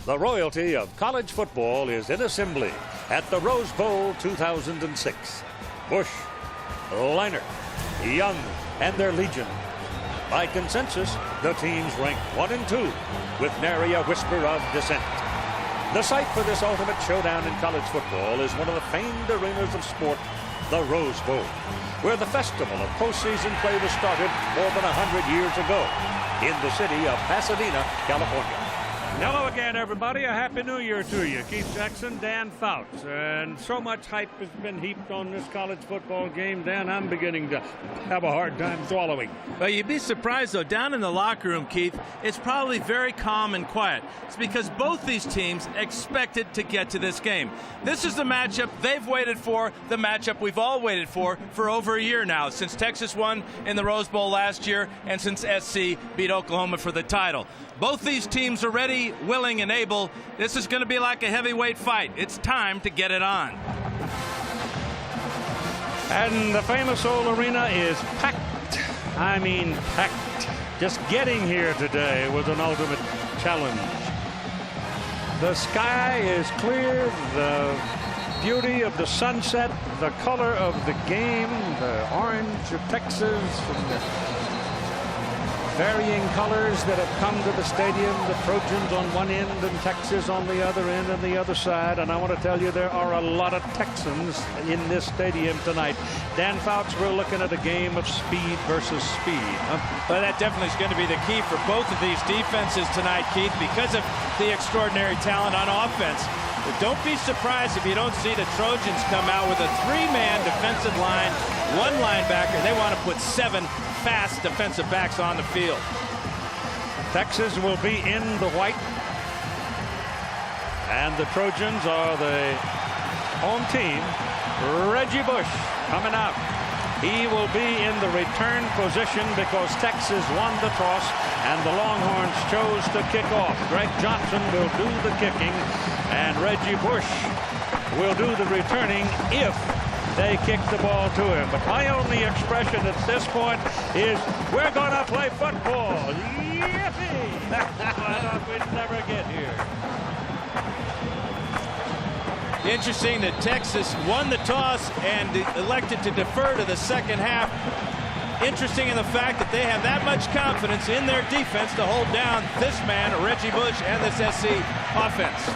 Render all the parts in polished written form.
The royalty of college football is in assembly at the Rose Bowl 2006. Bush, Leinart, Young, and their legion. By consensus, the teams ranked 1 and 2, with nary a whisper of dissent. The site for this ultimate showdown in college football is one of the famed arenas of sport, the Rose Bowl, where the festival of postseason play was started more than 100 years ago in the city of Pasadena, California. Hello again, everybody. A Happy New Year to you. Keith Jackson, Dan Fouts. And so much hype has been heaped on this college football game, Dan, I'm beginning to have a hard time swallowing. Well, you'd be surprised, though, down in the locker room, Keith, it's probably very calm and quiet. It's because both these teams expected to get to this game. This is the matchup they've waited for, the matchup we've all waited for over a year now, since Texas won in the Rose Bowl last year and since SC beat Oklahoma for the title. Both these teams are ready, willing, and able. This is going to be like a heavyweight fight. It's time to get it on. And the famous old arena is packed. I mean packed. Just getting here today was an ultimate challenge. The sky is clear. The beauty of the sunset, the color of the game, the orange of Texas, and the varying colors that have come to the stadium, the Trojans on one end and Texas on the other end and the other side. And I want to tell you, there are a lot of Texans in this stadium tonight. Dan Fouts, we're looking at a game of speed versus speed. Well, that definitely is going to be the key for both of these defenses tonight, Keith, because of the extraordinary talent on offense. But don't be surprised if you don't see the Trojans come out with a 3-man defensive line, 1 linebacker. They want to put 7 fast defensive backs on the field. Texas will be in the white, and the Trojans are the home team. Reggie Bush coming out. He will be in the return position because Texas won the toss and the Longhorns chose to kick off. Greg Johnson will do the kicking and Reggie Bush will do the returning if they kick the ball to him. But my only expression at this point is, we're going to play football. Yippee! I thought we'd never get here. Interesting that Texas won the toss and elected to defer to the second half. Interesting in the fact that they have that much confidence in their defense to hold down this man, Reggie Bush, and this SC offense.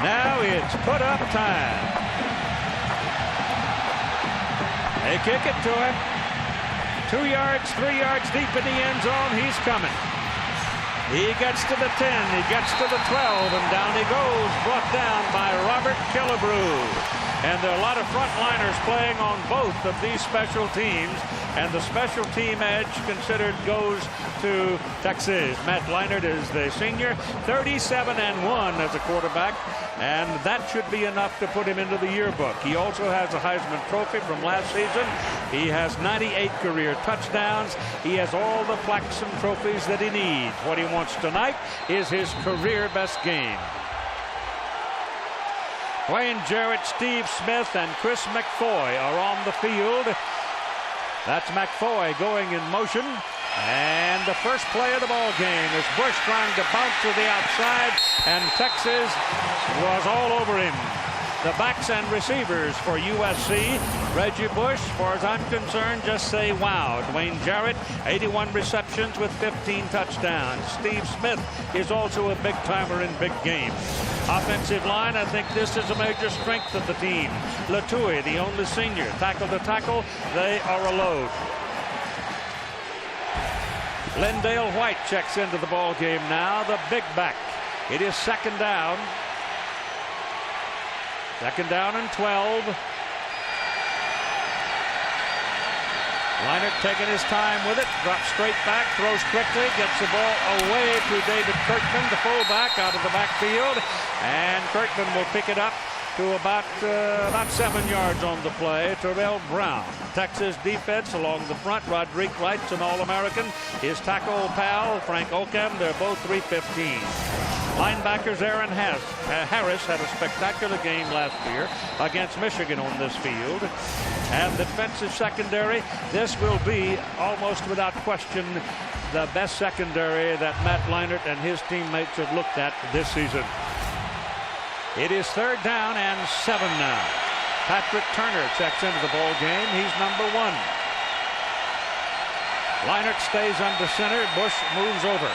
Now it's put up time. They kick it to him. 2 yards, 3 yards deep in the end zone. He's coming. He gets to the 10. He gets to the 12. And down he goes. Brought down by Robert Killebrew. And there are a lot of frontliners playing on both of these special teams. And the special team edge considered goes to Texas. Matt Leinart is the senior. 37-1 as a quarterback. And that should be enough to put him into the yearbook. He also has a Heisman Trophy from last season. He has 98 career touchdowns. He has all the plaques and trophies that he needs. What he wants tonight is his career best game. Wayne Jarrett, Steve Smith, and Chris McFoy are on the field. That's McFoy going in motion. And the first play of the ball game is Bush trying to bounce to the outside, and Texas was all over him. The backs and receivers for USC, Reggie Bush, as far as I'm concerned, just say wow. Wayne Jarrett, 81 receptions with 15 touchdowns. Steve Smith is also a big-timer in big games. Offensive line, I think this is a major strength of the team. Latouille, the only senior, tackle to tackle, they are a load. Lendale White checks into the ball game now, the big back. It is second down. Second down and 12. Leinart taking his time with it, drops straight back, throws quickly, gets the ball away to David Kirkman, the fullback, out of the backfield, and Kirkman will pick it up to about 7 yards on the play. Terrell Brown. Texas defense along the front. Roderick Wright's an All-American. His tackle pal, Frank Oakham, they're both 315. Linebackers Aaron Harris had a spectacular game last year against Michigan on this field. And the defensive secondary, this will be almost without question the best secondary that Matt Leinart and his teammates have looked at this season. It is 3rd down and 7 now. Patrick Turner checks into the ball game. He's number 1. Leinart stays under center. Bush moves over.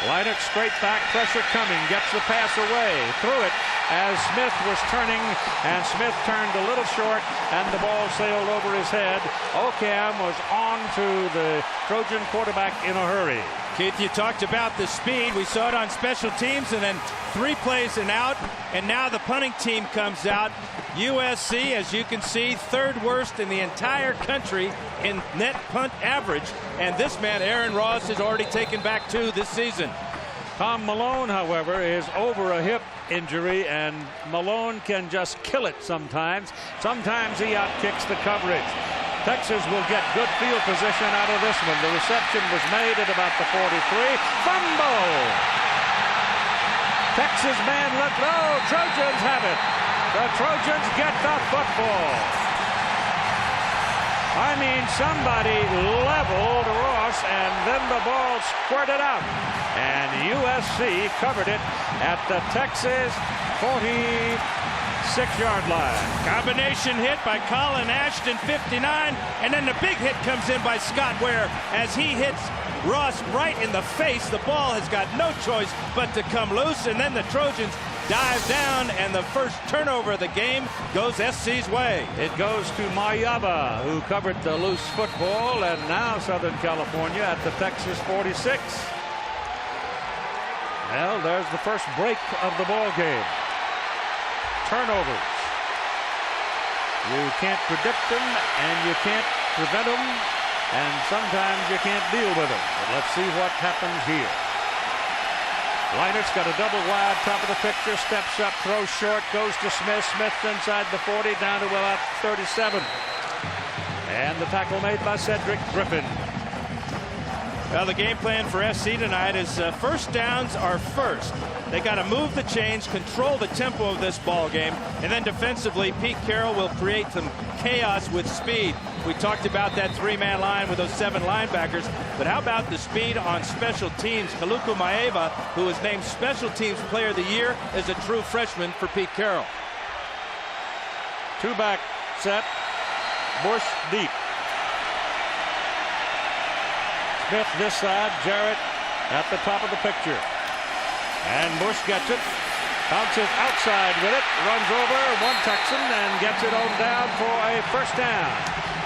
Leinart straight back, pressure coming, gets the pass away, threw it as Smith was turning, and Smith turned a little short, and the ball sailed over his head. Ocam was on to the Trojan quarterback in a hurry. Keith, you talked about the speed. We saw it on special teams, and then 3 plays and out, and now the punting team comes out. USC, as you can see, 3rd worst in the entire country in net punt average, and this man, Aaron Ross, has already taken back 2 this season. Tom Malone, however, is over a hip injury, and Malone can just kill it sometimes. Sometimes he outkicks the coverage. Texas will get good field position out of this one. The reception was made at about the 43. Fumble! Texas man let go. Trojans have it. The Trojans get the football. I mean, somebody leveled Ross, and then the ball squirted out. And USC covered it at the Texas 46-yard line. Combination hit by Colin Ashton, 59, and then the big hit comes in by Scott Ware as he hits Ross right in the face. The ball has got no choice but to come loose, and then the Trojans dive down, and the first turnover of the game goes SC's way. It goes to Mayaba, who covered the loose football, and now Southern California at the Texas 46. Well, there's the first break of the ball game. Turnovers. You can't predict them, and you can't prevent them, and sometimes you can't deal with them. But let's see what happens here. Leinert's got a double wide, top of the picture, steps up, throws short, goes to Smith. Smith inside the 40, down to about 37. And the tackle made by Cedric Griffin. Well, the game plan for SC tonight is first downs are first. They got to move the chains, control the tempo of this ball game, and then defensively, Pete Carroll will create some chaos with speed. We talked about that 3-man line with those 7 linebackers, but how about the speed on special teams? Kaluku Maeva, who was named Special Teams Player of the Year, is a true freshman for Pete Carroll. 2-back set, Bush deep. Smith this side, Jarrett at the top of the picture. And Bush gets it, bounces outside with it, runs over one Texan and gets it on down for a first down.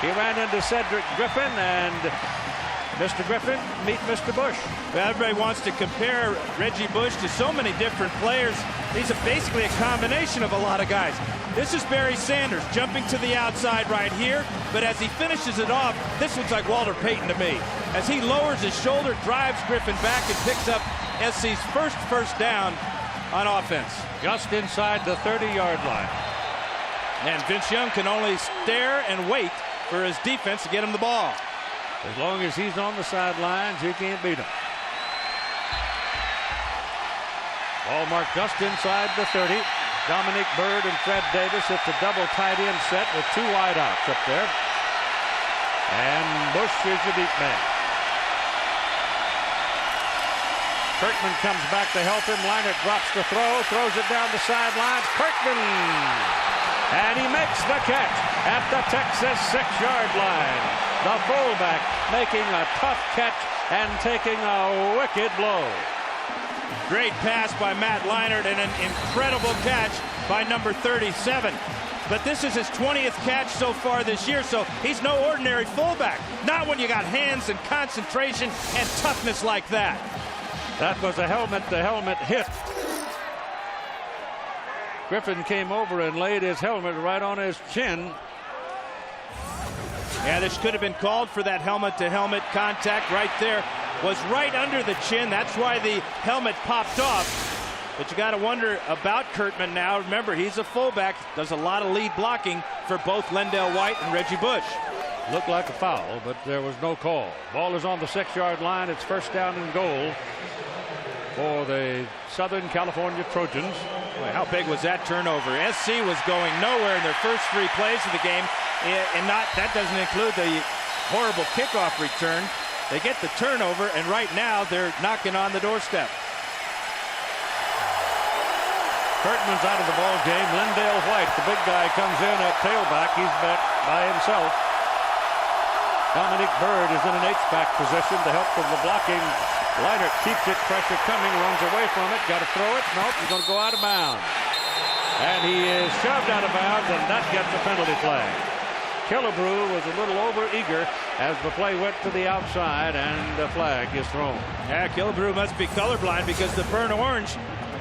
He ran into Cedric Griffin, and Mr. Griffin meet Mr. Bush. Well, everybody wants to compare Reggie Bush to so many different players. He's basically a combination of a lot of guys. This is Barry Sanders jumping to the outside right here, but as he finishes it off, this looks like Walter Payton to me. As he lowers his shoulder, drives Griffin back, and picks up SC's first down on offense. Just inside the 30-yard line. And Vince Young can only stare and wait for his defense to get him the ball. As long as he's on the sidelines, you can't beat him. Ball marked just inside the 30. Dominic Byrd and Fred Davis at the double tight end set with 2 wideouts up there. And Bush is the deep man. Kirkman comes back to help him. Leinart drops the throw, throws it down the sidelines. Kirkman! And he makes the catch at the Texas 6-yard line. The fullback making a tough catch and taking a wicked blow. Great pass by Matt Leinart and an incredible catch by number 37. But this is his 20th catch so far this year, so he's no ordinary fullback. Not when you got hands and concentration and toughness like that. That was a helmet-to-helmet hit. Griffin came over and laid his helmet right on his chin. Yeah, this could have been called for that helmet-to-helmet contact right there. Was right under the chin. That's why the helmet popped off. But you got to wonder about Kurtman now. Remember, he's a fullback, does a lot of lead blocking for both Lendell White and Reggie Bush. Looked like a foul, but there was no call. Ball is on the 6-yard line. It's first down and goal for the Southern California Trojans. Boy, how big was that turnover? SC was going nowhere in their first 3 plays of the game, and that doesn't include the horrible kickoff return. They get the turnover, and right now they're knocking on the doorstep. Kurtman's out of the ball game. Lindale White, the big guy, comes in at tailback. He's back by himself. Dominic Bird is in an H-back position to help with the blocking. Leiter keeps it, pressure coming, runs away from it. Got to throw it. Nope, he's going to go out of bounds. And he is shoved out of bounds, and that gets a penalty flag. Killebrew was a little over-eager as the play went to the outside, and the flag is thrown. Yeah, Killebrew must be colorblind because the burnt orange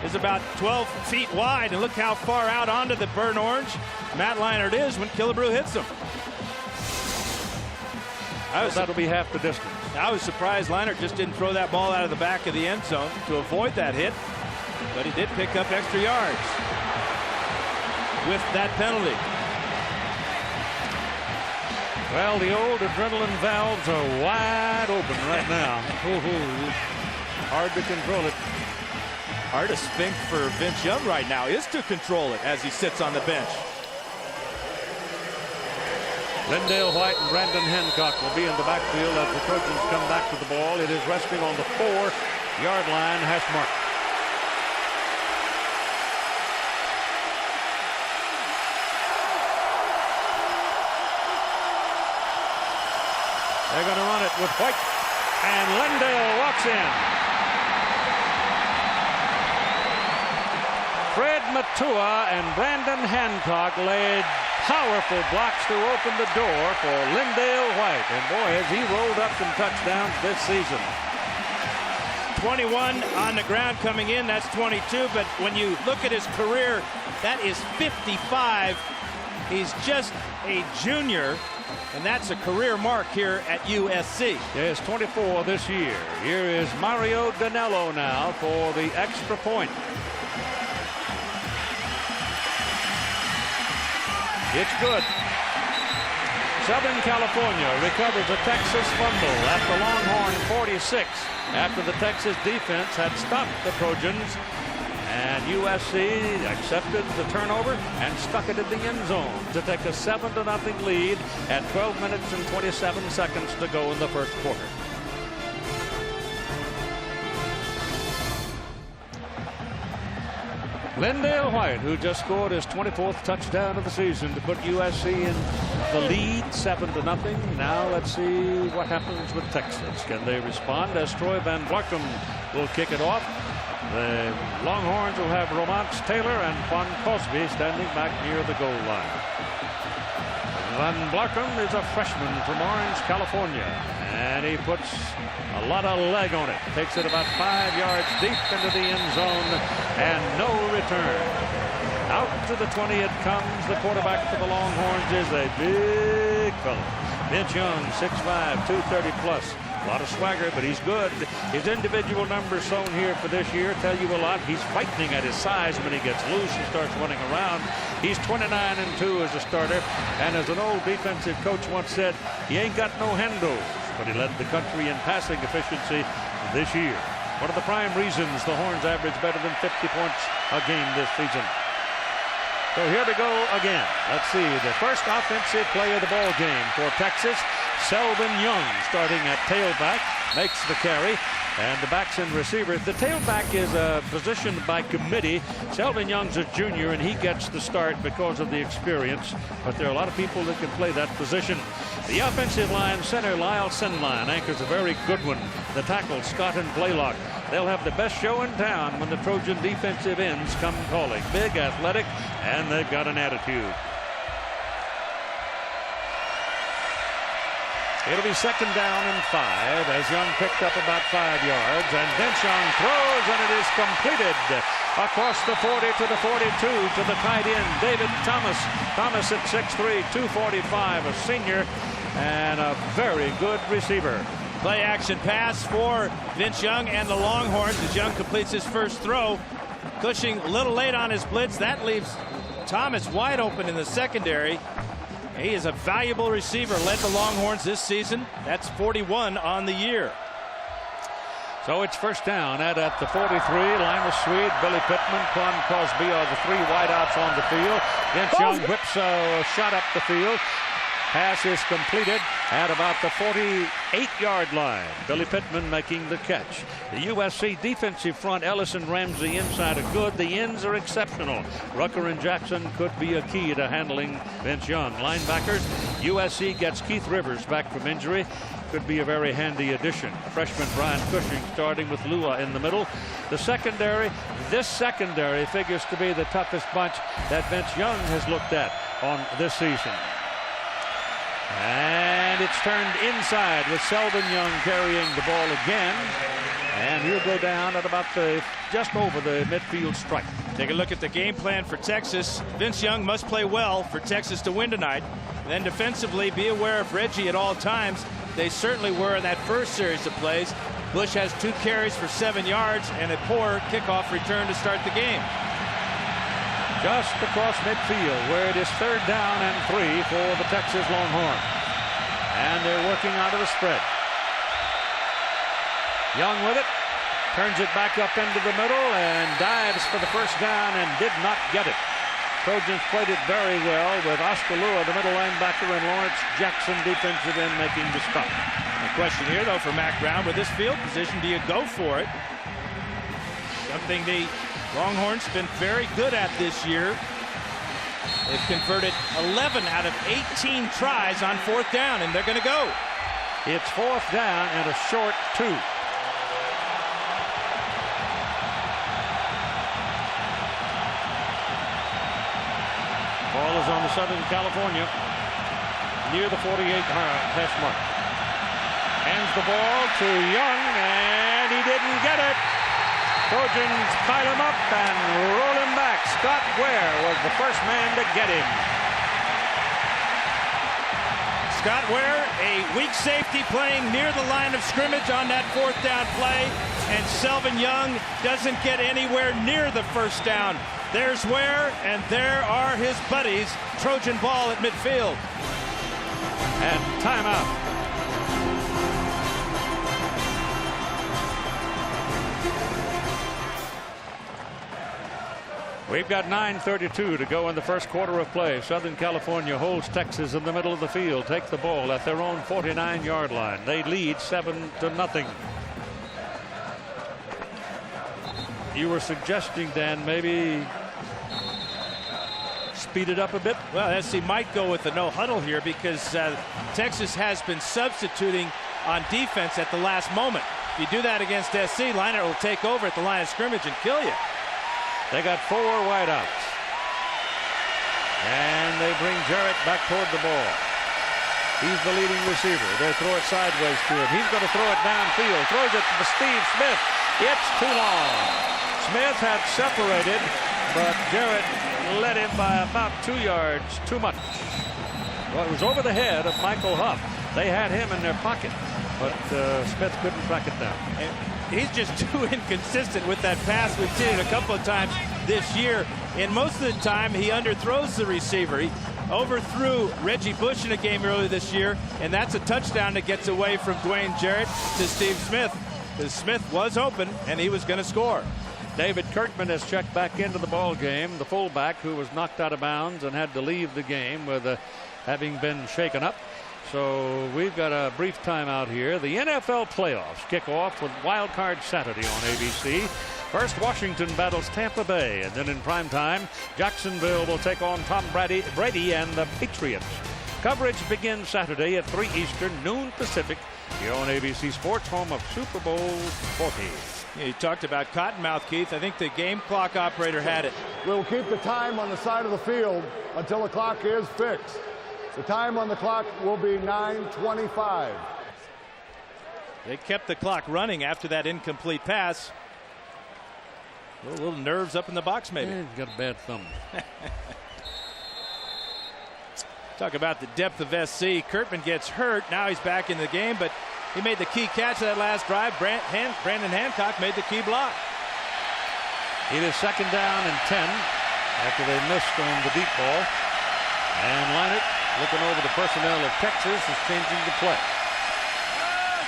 is about 12 feet wide, and look how far out onto the burnt orange Matt Leinart is when Killebrew hits him. That'll be half the distance. I was surprised Leinart just didn't throw that ball out of the back of the end zone to avoid that hit, but he did pick up extra yards with that penalty. Well, the old adrenaline valves are wide open right now. Hard to control it. Hardest thing for Vince Young right now is to control it as he sits on the bench. Lindale White and Brandon Hancock will be in the backfield as the Trojans come back to the ball. It is resting on the 4-yard line hash mark. They're going to run it with White, and Lindale walks in. Fred Matua and Brandon Hancock laid powerful blocks to open the door for Lindale White. And boy, has he rolled up some touchdowns this season. 21 on the ground coming in, that's 22. But when you look at his career, that is 55. He's just a junior, and that's a career mark here at USC. Yes, 24 this year. Here is Mario Danello now for the extra point. It's good. Southern California recovers a Texas fumble at the Longhorn 46 after the Texas defense had stopped the Trojans, and USC accepted the turnover and stuck it in the end zone to take a 7-0 lead at 12 minutes and 27 seconds to go in the first quarter. Lindale White, who just scored his 24th touchdown of the season to put USC in the lead 7-0. Now let's see what happens with Texas. Can they respond as Troy Van Blarkum will kick it off? The Longhorns will have Romance Taylor and Juan Cosby standing back near the goal line. Van Blarkum is a freshman from Orange, California, and he puts a lot of leg on it. Takes it about 5 yards deep into the end zone, and no return. Out to the 20 it comes. The quarterback for the Longhorns is a big fella. Vince Young, 6'5", 230 plus. A lot of swagger, but he's good. His individual numbers shown here for this year tell you a lot. He's frightening at his size when he gets loose and starts running around. He's 29-2 as a starter, and as an old defensive coach once said, he ain't got no handles, but he led the country in passing efficiency this year. One of the prime reasons the Horns average better than 50 points a game this season. So here we go again. Let's see, the first offensive play of the ball game for Texas. Selvin Young starting at tailback, makes the carry, and the backs and receivers. The tailback is positioned by committee. Selvin Young's a junior, and he gets the start because of the experience, but there are a lot of people that can play that position. The offensive line center, Lyle Sinline, anchors a very good one. The tackle, Scott and Blaylock. They'll have the best show in town when the Trojan defensive ends come calling. Big, athletic, and they've got an attitude. It'll be 2nd down and 5 as Young picked up about 5 yards, and Vince Young throws, and it is completed across the 40 to the 42 to the tight end, David Thomas. Thomas at 6'3", 245, a senior, and a very good receiver. Play action pass for Vince Young and the Longhorns as Young completes his first throw. Cushing a little late on his blitz. That leaves Thomas wide open in the secondary. He is a valuable receiver, led the Longhorns this season. That's 41 on the year. So it's first down at the 43. Linus Swede, Billy Pittman, Quan Cosby are the 3 wideouts on the field. Vince Young whips a shot up the field. Pass is completed at about the 48-yard line. Billy Pittman making the catch. The USC defensive front, Ellis and Ramsey inside are good. The ends are exceptional. Rucker and Jackson could be a key to handling Vince Young. Linebackers, USC gets Keith Rivers back from injury. Could be a very handy addition. Freshman Brian Cushing starting with Lua in the middle. The secondary, this secondary figures to be the toughest bunch that Vince Young has looked at on this season. And it's turned inside with Selvin Young carrying the ball again. And he'll go down at about just over the midfield stripe. Take a look at the game plan for Texas. Vince Young must play well for Texas to win tonight. And then defensively, be aware of Reggie at all times. They certainly were in that first series of plays. Bush has 2 carries for 7 yards and a poor kickoff return to start the game. Just across midfield where it is 3rd down and 3 for the Texas Longhorns. And they're working out of the spread. Young with it. Turns it back up into the middle and dives for the first down and did not get it. Trojans played it very well with Oscar Lua, the middle linebacker, and Lawrence Jackson, defensive end, making the stop. The question here, though, for Mack Brown, with this field position, do you go for it? Something the Longhorns been very good at this year. They've converted 11 out of 18 tries on 4th down, and they're going to go. It's 4th down and a short 2. Ball is on the Southern California near the 48 hash mark. Hands the ball to Young, and he didn't get it. Trojans pile him up and roll him back. Scott Ware was the first man to get him. Scott Ware, a weak safety playing near the line of scrimmage on that 4th down play, and Selvin Young doesn't get anywhere near the first down. There's Ware, and there are his buddies. Trojan ball at midfield. And timeout. We've got 9:32 to go in the first quarter of play. Southern California holds Texas in the middle of the field. Take the ball at their own 49-yard line. They lead 7-0. You were suggesting, Dan, maybe speed it up a bit? Well, SC might go with the no huddle here because Texas has been substituting on defense at the last moment. If you do that against SC, Leinart will take over at the line of scrimmage and kill you. They got 4 wideouts. And they bring Jarrett back toward the ball. He's the leading receiver. They throw it sideways to him. He's going to throw it downfield. Throws it to Steve Smith. It's too long. Smith had separated, but Jarrett led him by about 2 yards too much. Well, it was over the head of Michael Huff. They had him in their pocket, but Smith couldn't track it down. And he's just too inconsistent with that pass. We've seen it a couple of times this year. And most of the time, he underthrows the receiver. He overthrew Reggie Bush in a game earlier this year, and that's a touchdown that gets away from Dwayne Jarrett to Steve Smith. Because Smith was open, and he was going to score. David Kirkman has checked back into the ball game, the fullback who was knocked out of bounds and had to leave the game with having been shaken up. So we've got a brief timeout here. The NFL playoffs kick off with Wild Card Saturday on ABC. First, Washington battles Tampa Bay, and then in prime time, Jacksonville will take on Tom Brady and the Patriots. Coverage begins Saturday at 3 Eastern, noon Pacific, here on ABC Sports, home of Super Bowl 40. Yeah, you talked about Cottonmouth, Keith. I think the game clock operator had it. We'll keep the time on the side of the field until the clock is fixed. The time on the clock will be 9:25. They kept the clock running after that incomplete pass. A little nerves up in the box, maybe. Yeah, he's got a bad thumb. Talk about the depth of SC. Kurtman gets hurt. Now he's back in the game, but he made the key catch of that last drive. Brandon Hancock made the key block. It is 2nd down and 10 after they missed on the deep ball. And Leinart, looking over the personnel of Texas, is changing the play.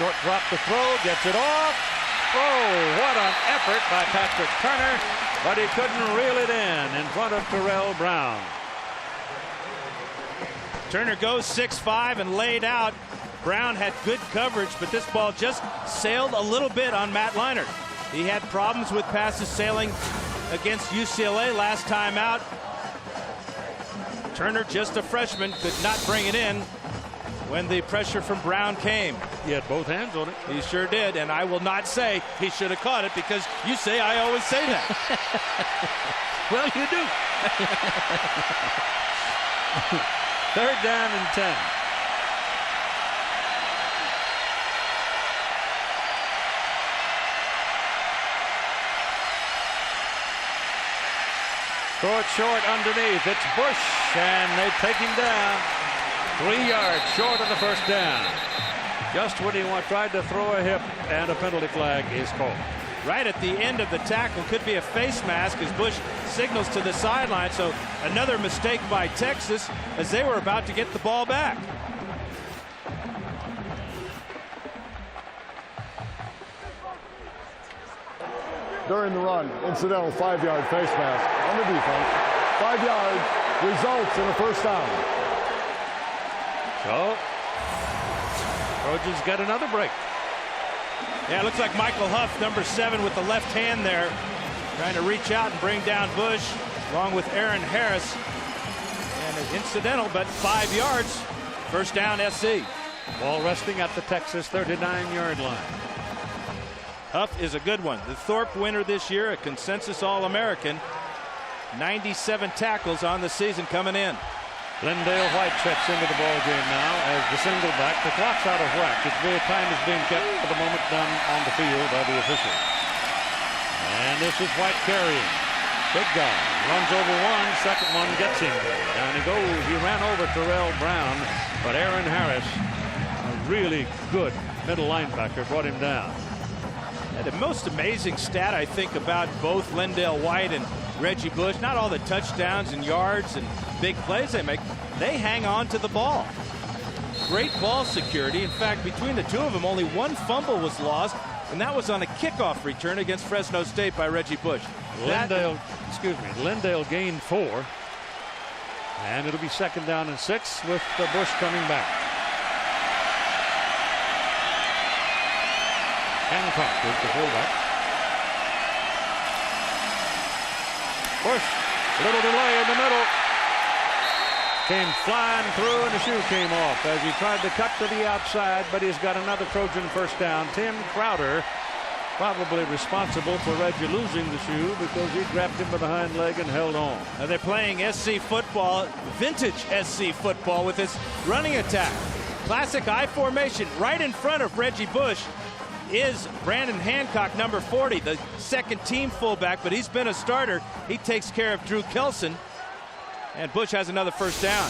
Short drop to throw, gets it off. Oh, what an effort by Patrick Turner, but he couldn't reel it in front of Terrell Brown. Turner goes 6'5" and laid out. Brown had good coverage, but this ball just sailed a little bit on Matt Leinart. He had problems with passes sailing against UCLA last time out. Turner, just a freshman, could not bring it in when the pressure from Brown came. He had both hands on it. He sure did, and I will not say he should have caught it, because you say I always say that. Well, you do. 3rd down and 10. Throw it short underneath. It's Bush, and they take him down. 3 yards short of the first down. Just when he tried to throw a hip, and a penalty flag is called. Right at the end of the tackle, could be a face mask as Bush signals to the sideline. So another mistake by Texas as they were about to get the ball back. During the run, incidental 5-yard face mask on the defense. 5 yards results in a first down. So, Trojans get another break. Yeah, it looks like Michael Huff, number 7, with the left hand there, trying to reach out and bring down Bush, along with Aaron Harris. And an incidental, but 5 yards. First down, SC. Ball resting at the Texas 39-yard line. Huff is a good one. The Thorpe winner this year, a consensus All-American. 97 tackles on the season coming in. Lindale White checks into the ball game now as the single back. The clock's out of whack. Time is being kept for the moment done on the field by the officials. And this is White carrying. Big guy. Runs over one. Second one gets him. Down he goes. He ran over Terrell Brown, but Aaron Harris, a really good middle linebacker, brought him down. And the most amazing stat, I think, about both Lindale White and Reggie Bush, not all the touchdowns and yards and big plays they make, they hang on to the ball. Great ball security. In fact, between the two of them, only one fumble was lost, and that was on a kickoff return against Fresno State by Reggie Bush. Lindale gained 4, and it'll be 2nd down and 6 with the Bush coming back. Hancock is the fullback. Bush, little delay in the middle. Came flying through, and the shoe came off as he tried to cut to the outside, but he's got another Trojan first down. Tim Crowder probably responsible for Reggie losing the shoe because he grabbed him by the hind leg and held on. Now they're playing SC football, vintage SC football, with this running attack. Classic I formation. Right in front of Reggie Bush is Brandon Hancock, number 40, the second team fullback, but he's been a starter. He takes care of Drew Kelson, and Bush has another first down.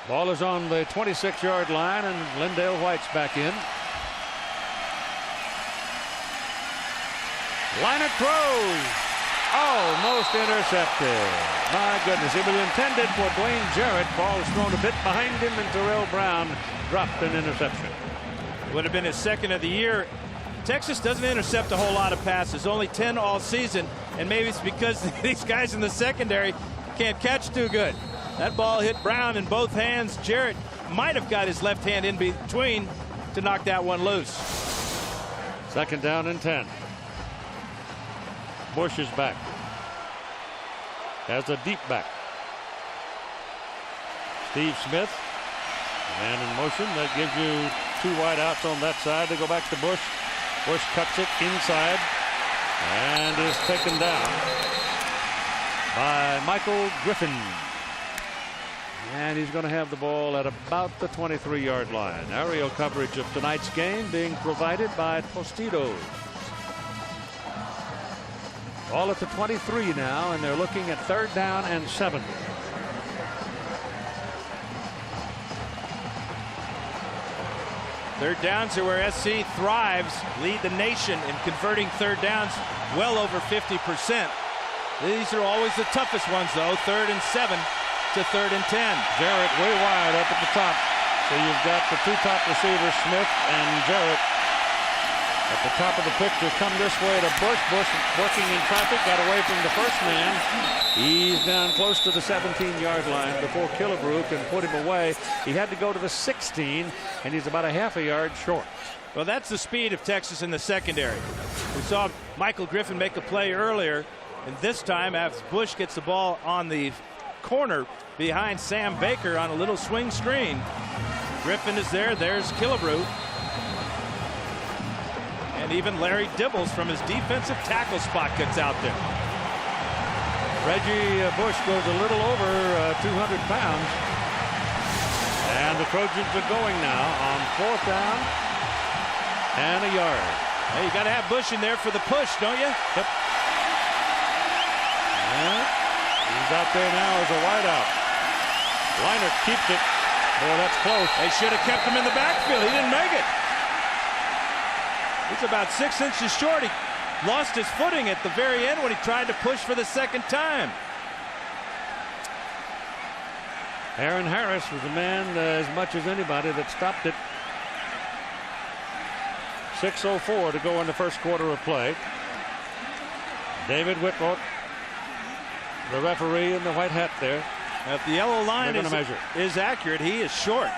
Ball is on the 26-yard line, and Lindale White's back in. Leinart throws. Almost intercepted. My goodness, it was intended for Dwayne Jarrett. Ball is thrown a bit behind him, and Terrell Brown dropped an interception. Would have been his 2nd of the year. Texas doesn't intercept a whole lot of passes, only 10 all season, and maybe it's because these guys in the secondary can't catch too good. That ball hit Brown in both hands. Jarrett might have got his left hand in between to knock that one loose. 2nd down and 10. Bush is back. Has a deep back. Steve Smith. Man in motion. That gives you 2 wide outs on that side. They go back to Bush. Bush cuts it inside and is taken down by Michael Griffin. And he's going to have the ball at about the 23-yard line. Aerial coverage of tonight's game being provided by Tostitos. Ball at the 23 now, and they're looking at 3rd down and 7. Third downs are where SC thrives, lead the nation in converting third downs well over 50%. These are always the toughest ones, though. 3rd and 7 to 3rd and 10. Jarrett way wide up at the top. So you've got the 2 top receivers, Smith and Jarrett. At the top of the picture, come this way to Bush. Bush working in traffic, got away from the first man. He's down close to the 17-yard line before Killebrew can put him away. He had to go to the 16, and he's about a half a yard short. Well, that's the speed of Texas in the secondary. We saw Michael Griffin make a play earlier, and this time as Bush gets the ball on the corner behind Sam Baker on a little swing screen. Griffin is there. There's Killebrew. And even Larry Dibbles from his defensive tackle spot gets out there. Reggie Bush goes a little over 200 pounds. And the Trojans are going now on 4th down and a yard. Hey, you got to have Bush in there for the push, don't you? Yep. And he's out there now as a wideout. Leinart keeps it. Boy, that's close. They should have kept him in the backfield. He didn't make it. He's about 6 inches short. He lost his footing at the very end when he tried to push for the second time. Aaron Harris was the man as much as anybody that stopped it. 6:04 to go in the first quarter of play. David Whitmore, the referee in the white hat there. Now, if the yellow line is accurate, he is short.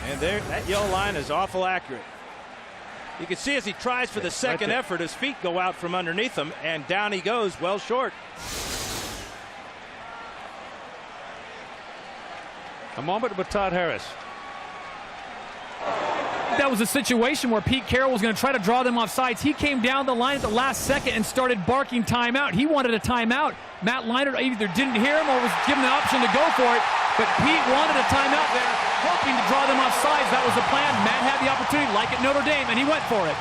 And there, that yellow line is awful accurate. You can see as he tries for the second effort, his feet go out from underneath him, and down he goes, well short. A moment with Todd Harris. That was a situation where Pete Carroll was going to try to draw them off sides. He came down the line at the last second and started barking timeout. He wanted a timeout. Matt Leinart either didn't hear him or was given the option to go for it. But Pete wanted a timeout there, hoping to draw them off sides. That was the plan. Matt had the opportunity, like at Notre Dame, and he went for it.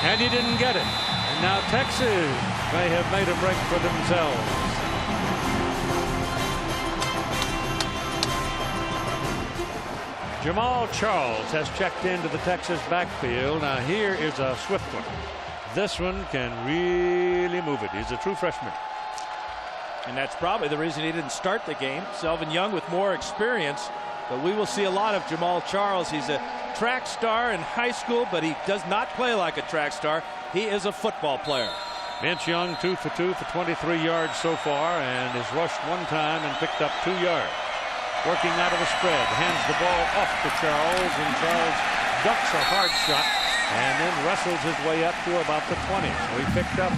And he didn't get it. And now Texas may have made a break for themselves. Jamal Charles has checked into the Texas backfield. Now here is a swift one. This one can really move it. He's a true freshman. And that's probably the reason he didn't start the game. Selvin Young with more experience. But we will see a lot of Jamal Charles. He's a track star in high school, but he does not play like a track star. He is a football player. Vince Young 2 for 2 for 23 yards so far, and has rushed one time and picked up 2 yards. Working out of a spread, hands the ball off to Charles, and Charles ducks a hard shot and then wrestles his way up to about the 20. So he picked up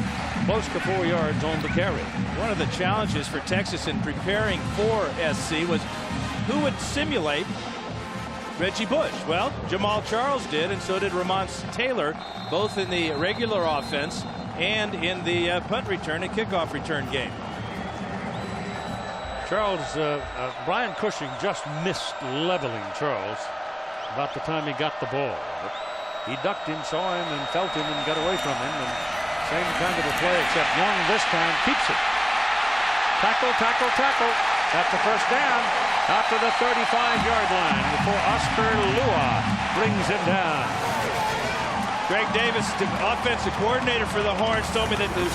close to 4 yards on the carry. One of the challenges for Texas in preparing for SC was who would simulate Reggie Bush. Well, Jamal Charles did, and so did Ramonce Taylor, both in the regular offense and in the punt return and kickoff return game. Charles, Brian Cushing just missed leveling Charles about the time he got the ball. But he ducked him, saw him, and felt him, and got away from him. And same kind of a play, except Young this time keeps it. Tackle, tackle, tackle. That's the first down out to the 35-yard line before Oscar Lua brings him down. Greg Davis, the offensive coordinator for the Horns, told me that the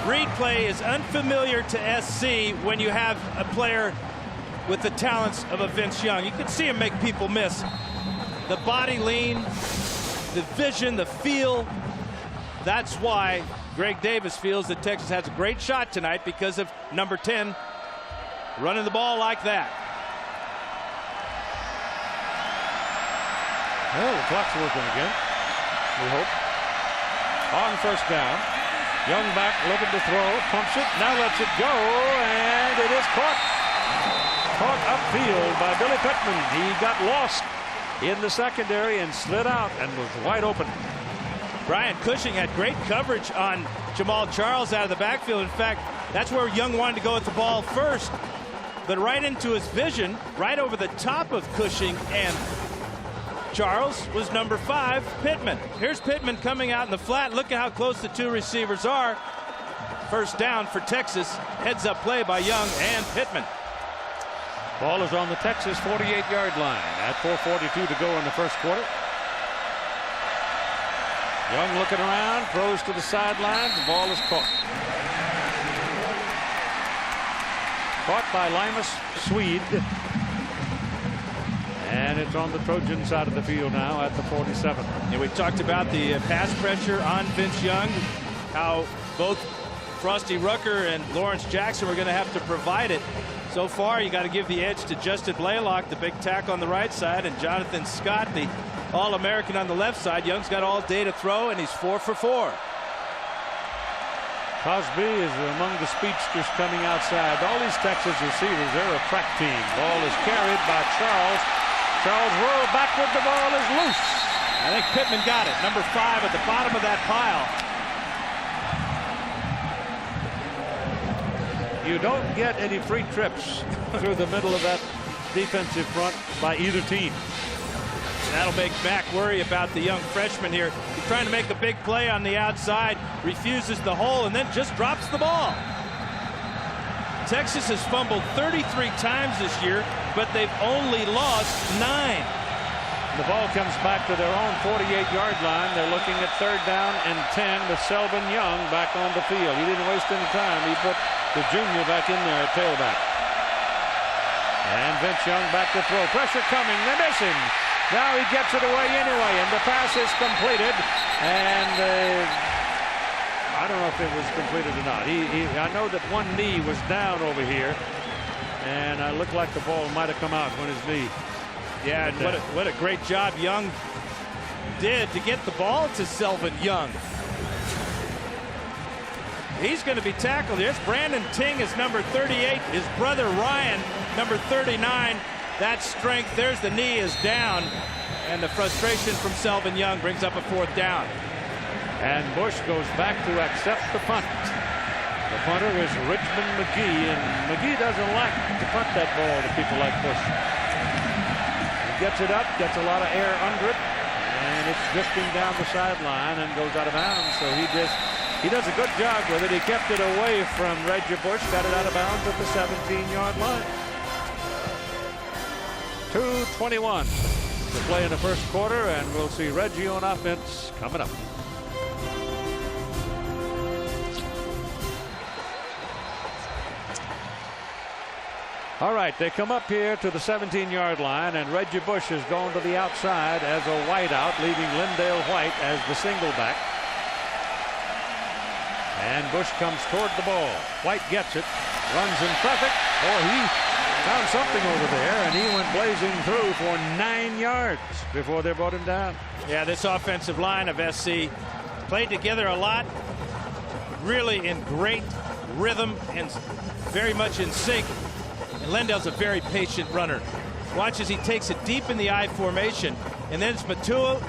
read play is unfamiliar to SC when you have a player with the talents of a Vince Young. You can see him make people miss. The body lean, the vision, the feel. That's why Greg Davis feels that Texas has a great shot tonight, because of number 10 running the ball like that. Well, the clock's working again, we hope. On first down. Young back, looking to throw, pumps it, now lets it go, and it is caught. Caught upfield by Billy Pittman. He got lost in the secondary and slid out and was wide open. Brian Cushing had great coverage on Jamal Charles out of the backfield. In fact, that's where Young wanted to go with the ball first. But right into his vision, right over the top of Cushing and Charles, was number 5, Pittman. Here's Pittman coming out in the flat. Look at how close the two receivers are. First down for Texas. Heads up play by Young and Pittman. Ball is on the Texas 48-yard line at 4:42 to go in the first quarter. Young looking around, throws to the sideline. The ball is caught. Caught by Limas Swede. And it's on the Trojan side of the field now at the 47. And we talked about the pass pressure on Vince Young, how both Frosty Rucker and Lawrence Jackson were going to have to provide it. So far, you got to give the edge to Justin Blaylock, the big tack on the right side, and Jonathan Scott, the All-American on the left side. Young's got all day to throw, and he's 4 for 4. Cosby is among the speedsters coming outside. All these Texas receivers, they're a crack team. Ball is carried by Charles. Charles rolled backward. The ball is loose. I think Pittman got it. Number 5 at the bottom of that pile. You don't get any free trips through the middle of that defensive front by either team. That'll make Mack worry about the young freshman here. He's trying to make a big play on the outside, refuses the hole, and then just drops the ball. Texas has fumbled 33 times this year, but they've only lost 9. The ball comes back to their own 48-yard line. They're looking at 3rd down and 10 with Selvin Young back on the field. He didn't waste any time. He put the junior back in there at tailback. And Vince Young back to throw. Pressure coming. They miss him. Now he gets it away anyway, and the pass is completed. And I don't know if it was completed or not. I know that one knee was down over here, and it looked like the ball might have come out when his knee. Yeah, and what a great job Young did to get the ball to Selvin Young. He's going to be tackled. Here's Brandon Ting is number 38. His brother Ryan, number 39. That strength. There's the knee is down. And the frustration from Selvin Young brings up a 4th down. And Bush goes back to accept the punt. The punter is Richmond McGee, and McGee doesn't like to punt that ball to people like Bush. He gets it up, gets a lot of air under it, and it's drifting down the sideline and goes out of bounds. So he does a good job with it. He kept it away from Reggie Bush, got it out of bounds at the 17-yard line. 2:21 to play in the first quarter, and we'll see Reggie on offense coming up. All right, they come up here to the 17-yard line, and Reggie Bush has gone to the outside as a wideout, leaving Lindale White as the single back. And Bush comes toward the ball. White gets it, runs in traffic. Oh, he found something over there, and he went blazing through for 9 yards before they brought him down. Yeah, this offensive line of SC played together a lot, really in great rhythm and very much in sync. And Lindale's a very patient runner. Watch as he takes it deep in the I formation, and then it's Matua,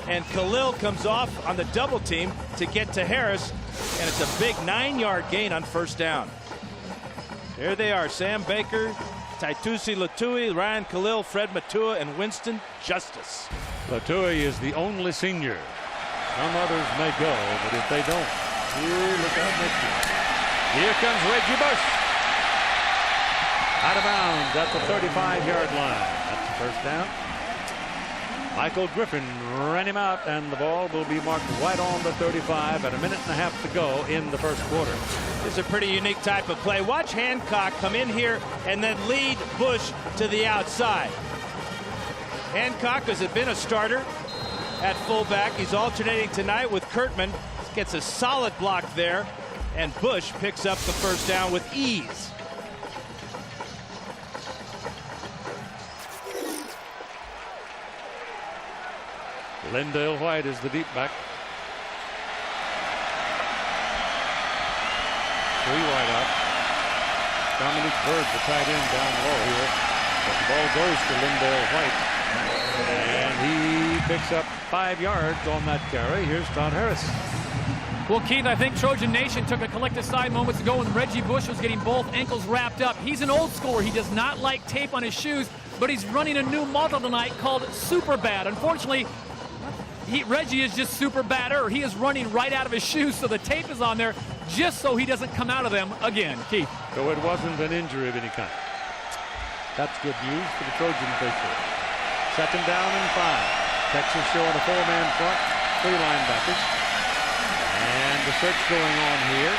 and Khalil comes off on the double team to get to Harris, and it's a big 9-yard gain on 1st down. Here they are, Sam Baker, Taitusi Latui, Ryan Khalil, Fred Matua, and Winston Justice. Latui is the only senior. Some others may go, but if they don't, look out next year. Here comes Reggie Bush. Out of bounds at the 35-yard line. That's the 1st down. Michael Griffin ran him out, and the ball will be marked right on the 35 at 1.5 minutes to go in the first quarter. It's a pretty unique type of play. Watch Hancock come in here and then lead Bush to the outside. Hancock has been a starter at fullback. He's alternating tonight with Kurtman. Gets a solid block there, and Bush picks up the 1st down with ease. Lindale White is the deep back. 3 wide out. Dominique Bird, the tight end, down low here. But the ball goes to Lindale White. And he picks up 5 yards on that carry. Here's Todd Harris. Well, Keith, I think Trojan Nation took a collective side moments ago when Reggie Bush was getting both ankles wrapped up. He's an old schooler. He does not like tape on his shoes, but he's running a new model tonight called Super Bad. Unfortunately, Reggie is just super badder. He is running right out of his shoes, so the tape is on there just so he doesn't come out of them again. Keith. So it wasn't an injury of any kind. That's good news for the Trojan faithful. 2nd down and 5. Texas showing a 4-man front, 3 linebackers. And the search going on here.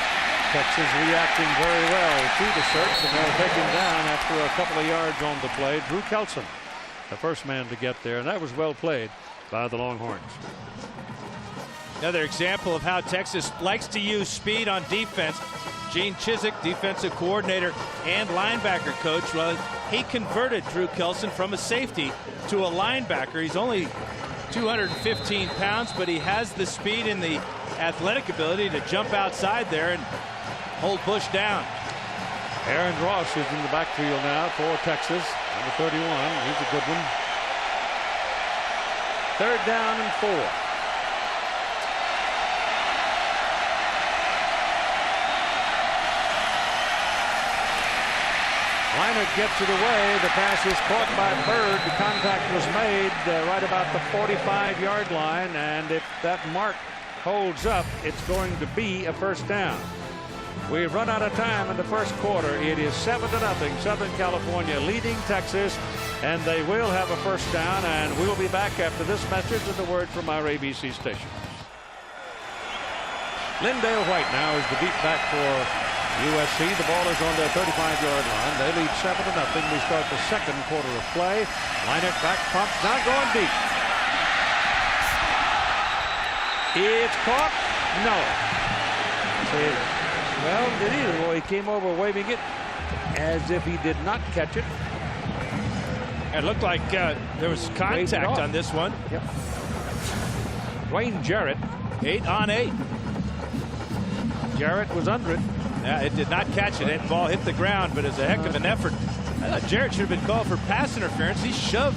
Texas reacting very well to the search, and they'll take him down after a couple of yards on the play. Drew Kelson the first man to get there, and that was well played by the Longhorns. Another example of how Texas likes to use speed on defense. Gene Chizik, defensive coordinator and linebacker coach, well, he converted Drew Kelson from a safety to a linebacker. He's only 215 pounds, but he has the speed and the athletic ability to jump outside there and hold Bush down. Aaron Ross is in the backfield now for Texas, number 31. He's a good one. 3rd down and 4. Leinert gets it away. The pass is caught by Bird. The contact was made right about the 45-yard line, and if that mark holds up, it's going to be a first down. We've run out of time in the first quarter. It is 7-0. Southern California leading Texas, and they will have a first down, and we'll be back after this message and the word from our ABC station. Lindale White now is the beat back for USC. The ball is on their 35-yard line. They lead 7-0. We start the second quarter of play. Leinert back, pumps, not going deep. It's caught. No. Well, did he? Well, he came over waving it as if he did not catch it. It looked like there was contact on this one. Yep. Dwayne Jarrett. 8 on 8. Jarrett was under it. Yeah, it did not catch it. That ball hit the ground, but it's a heck of an effort. Jarrett should have been called for pass interference. He shoved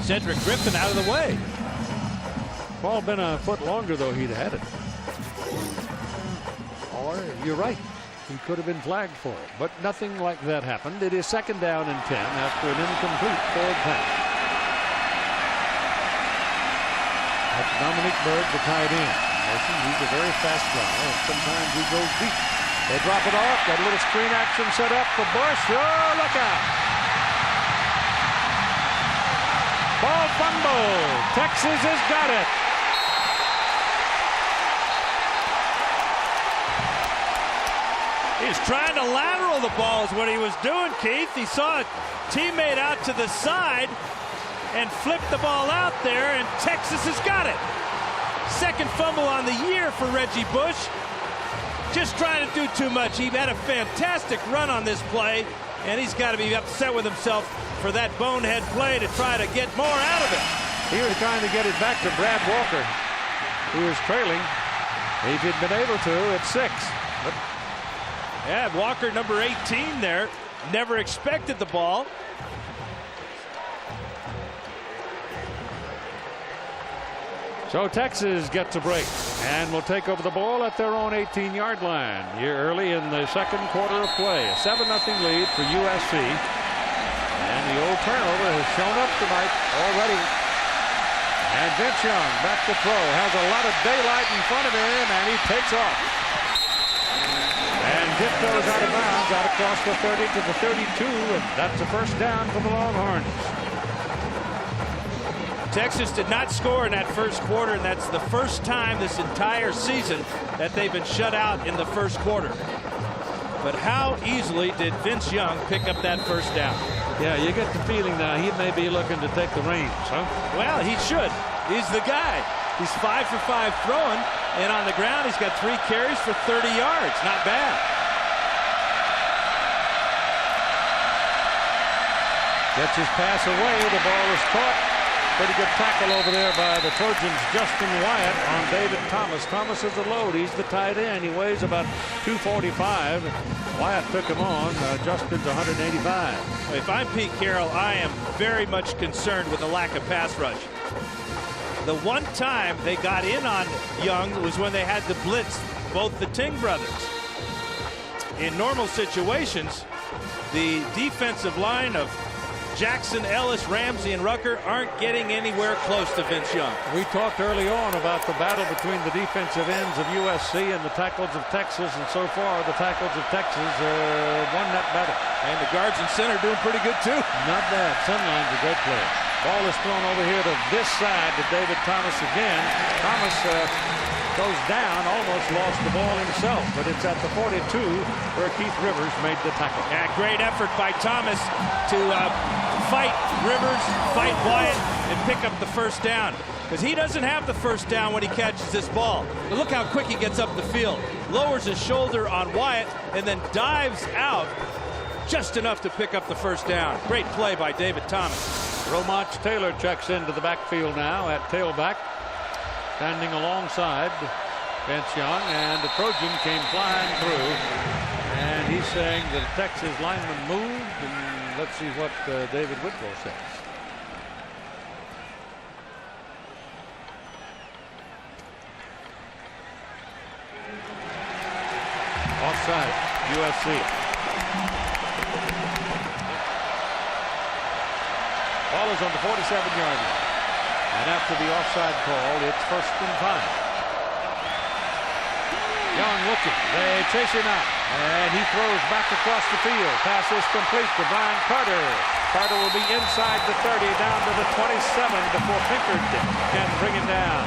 Cedric Griffin out of the way. Ball been a foot longer, though, he'd had it. Or, you're right, he could have been flagged for it. But nothing like that happened. It is 2nd down and 10 after an incomplete forward pass. That's Dominic Bird, the tight end. Listen, he's a very fast runner, and sometimes he goes deep. They drop it off. Got a little screen action set up for Bush. Oh, look out. Ball fumble. Texas has got it. He's trying to lateral the ball is what he was doing, Keith. He saw a teammate out to the side and flipped the ball out there, and Texas has got it. 2nd fumble on the year for Reggie Bush. Just trying to do too much. He had a fantastic run on this play, and he's got to be upset with himself for that bonehead play to try to get more out of it. He was trying to get it back to Brad Walker, who was trailing. If he'd been able to at 6. But yeah, Walker, number 18 there, never expected the ball. so Texas gets a break and will take over the ball at their own 18-yard line here early in the second quarter of play. A 7-0 lead for USC. And the old turnover has shown up tonight already. And Vince Young back to throw. Has a lot of daylight in front of him, and he takes off. And tiptoes out of bounds, out across the 30 to the 32, and that's a first down for the Longhorns. Texas did not score in that first quarter, and that's the first time this entire season that they've been shut out in the first quarter. But how easily did Vince Young pick up that first down? Yeah, you get the feeling now he may be looking to take the reins, huh? Well, he should. He's the guy. He's 5 for 5 throwing, and on the ground he's got 3 carries for 30 yards. Not bad. Gets his pass away. The ball is caught. Pretty good tackle over there by the Trojans. Justin Wyatt on David Thomas. Thomas is the load. He's the tight end. He weighs about 245. Wyatt took him on. Justin's 185. If I'm Pete Carroll, I am very much concerned with the lack of pass rush. The one time they got in on Young was when they had to blitz both the Ting brothers. In normal situations, the defensive line of Jackson, Ellis, Ramsey, and Rucker aren't getting anywhere close to Vince Young. We talked early on about the battle between the defensive ends of USC and the tackles of Texas, and so far the tackles of Texas won that battle. And the guards and center doing pretty good too. Not bad. Sunline's a great player. Ball is thrown over here to this side to David Thomas again. Thomas goes down, almost lost the ball himself, but it's at the 42 where Keith Rivers made the tackle. Yeah, great effort by Thomas to fight Rivers, fight Wyatt, and pick up the first down. Because he doesn't have the first down when he catches this ball. But look how quick he gets up the field. Lowers his shoulder on Wyatt and then dives out just enough to pick up the first down. Great play by David Thomas. Romance Taylor checks into the backfield now at tailback, standing alongside Vince Young, and the Trojan came flying through. And he's saying that the Texas lineman moved, and let's see what David Whitwell says. Offside, USC. Ball is on the 47-yard line. And after the offside call, it's 1st and 5. Young looking. They chase him out. And he throws back across the field. Pass is complete to Brian Carter. Carter will be inside the 30, down to the 27 before Pinkard can bring him down.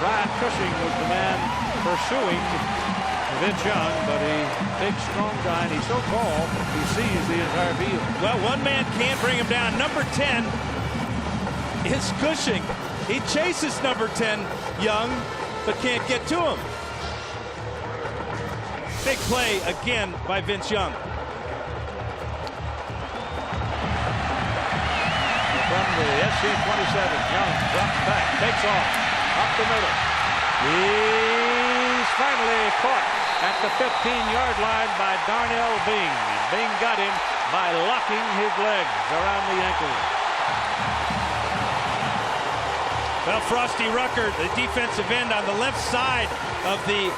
Brian Cushing was the man pursuing Vince Young, but he big, strong guy, and he's so tall, he sees the entire field. Well, one man can't bring him down. Number 10 is Cushing. He chases number 10, Young, but can't get to him. Big play again by Vince Young. From the SC 27, Young drops back, takes off, up the middle. He's finally caught at the 15-yard line by Darnell Bing. And Bing got him by locking his legs around the ankle. Well, Frosty Rucker, the defensive end on the left side of the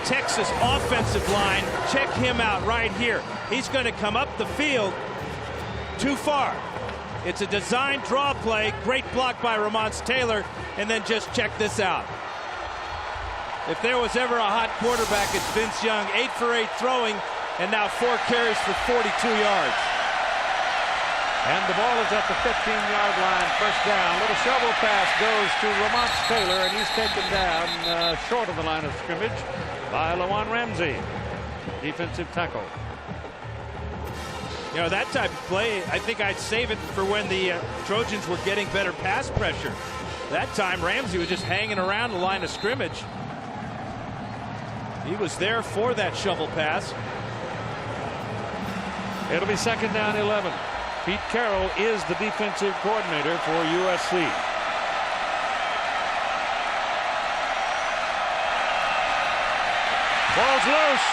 Texas offensive line. Check him out right here. He's going to come up the field too far. It's a design draw play. Great block by Romance Taylor. And then just check this out. If there was ever a hot quarterback, it's Vince Young. 8 for 8 throwing, and now 4 carries for 42 yards. And the ball is at the 15-yard line, first down. Little shovel pass goes to Romance Taylor, and he's taken down short of the line of scrimmage by Lawan Ramsey, defensive tackle. You know, that type of play, I think I'd save it for when the Trojans were getting better pass pressure. That time, Ramsey was just hanging around the line of scrimmage. He was there for that shovel pass. It'll be 2nd down 11. Pete Carroll is the defensive coordinator for USC. Ball's loose.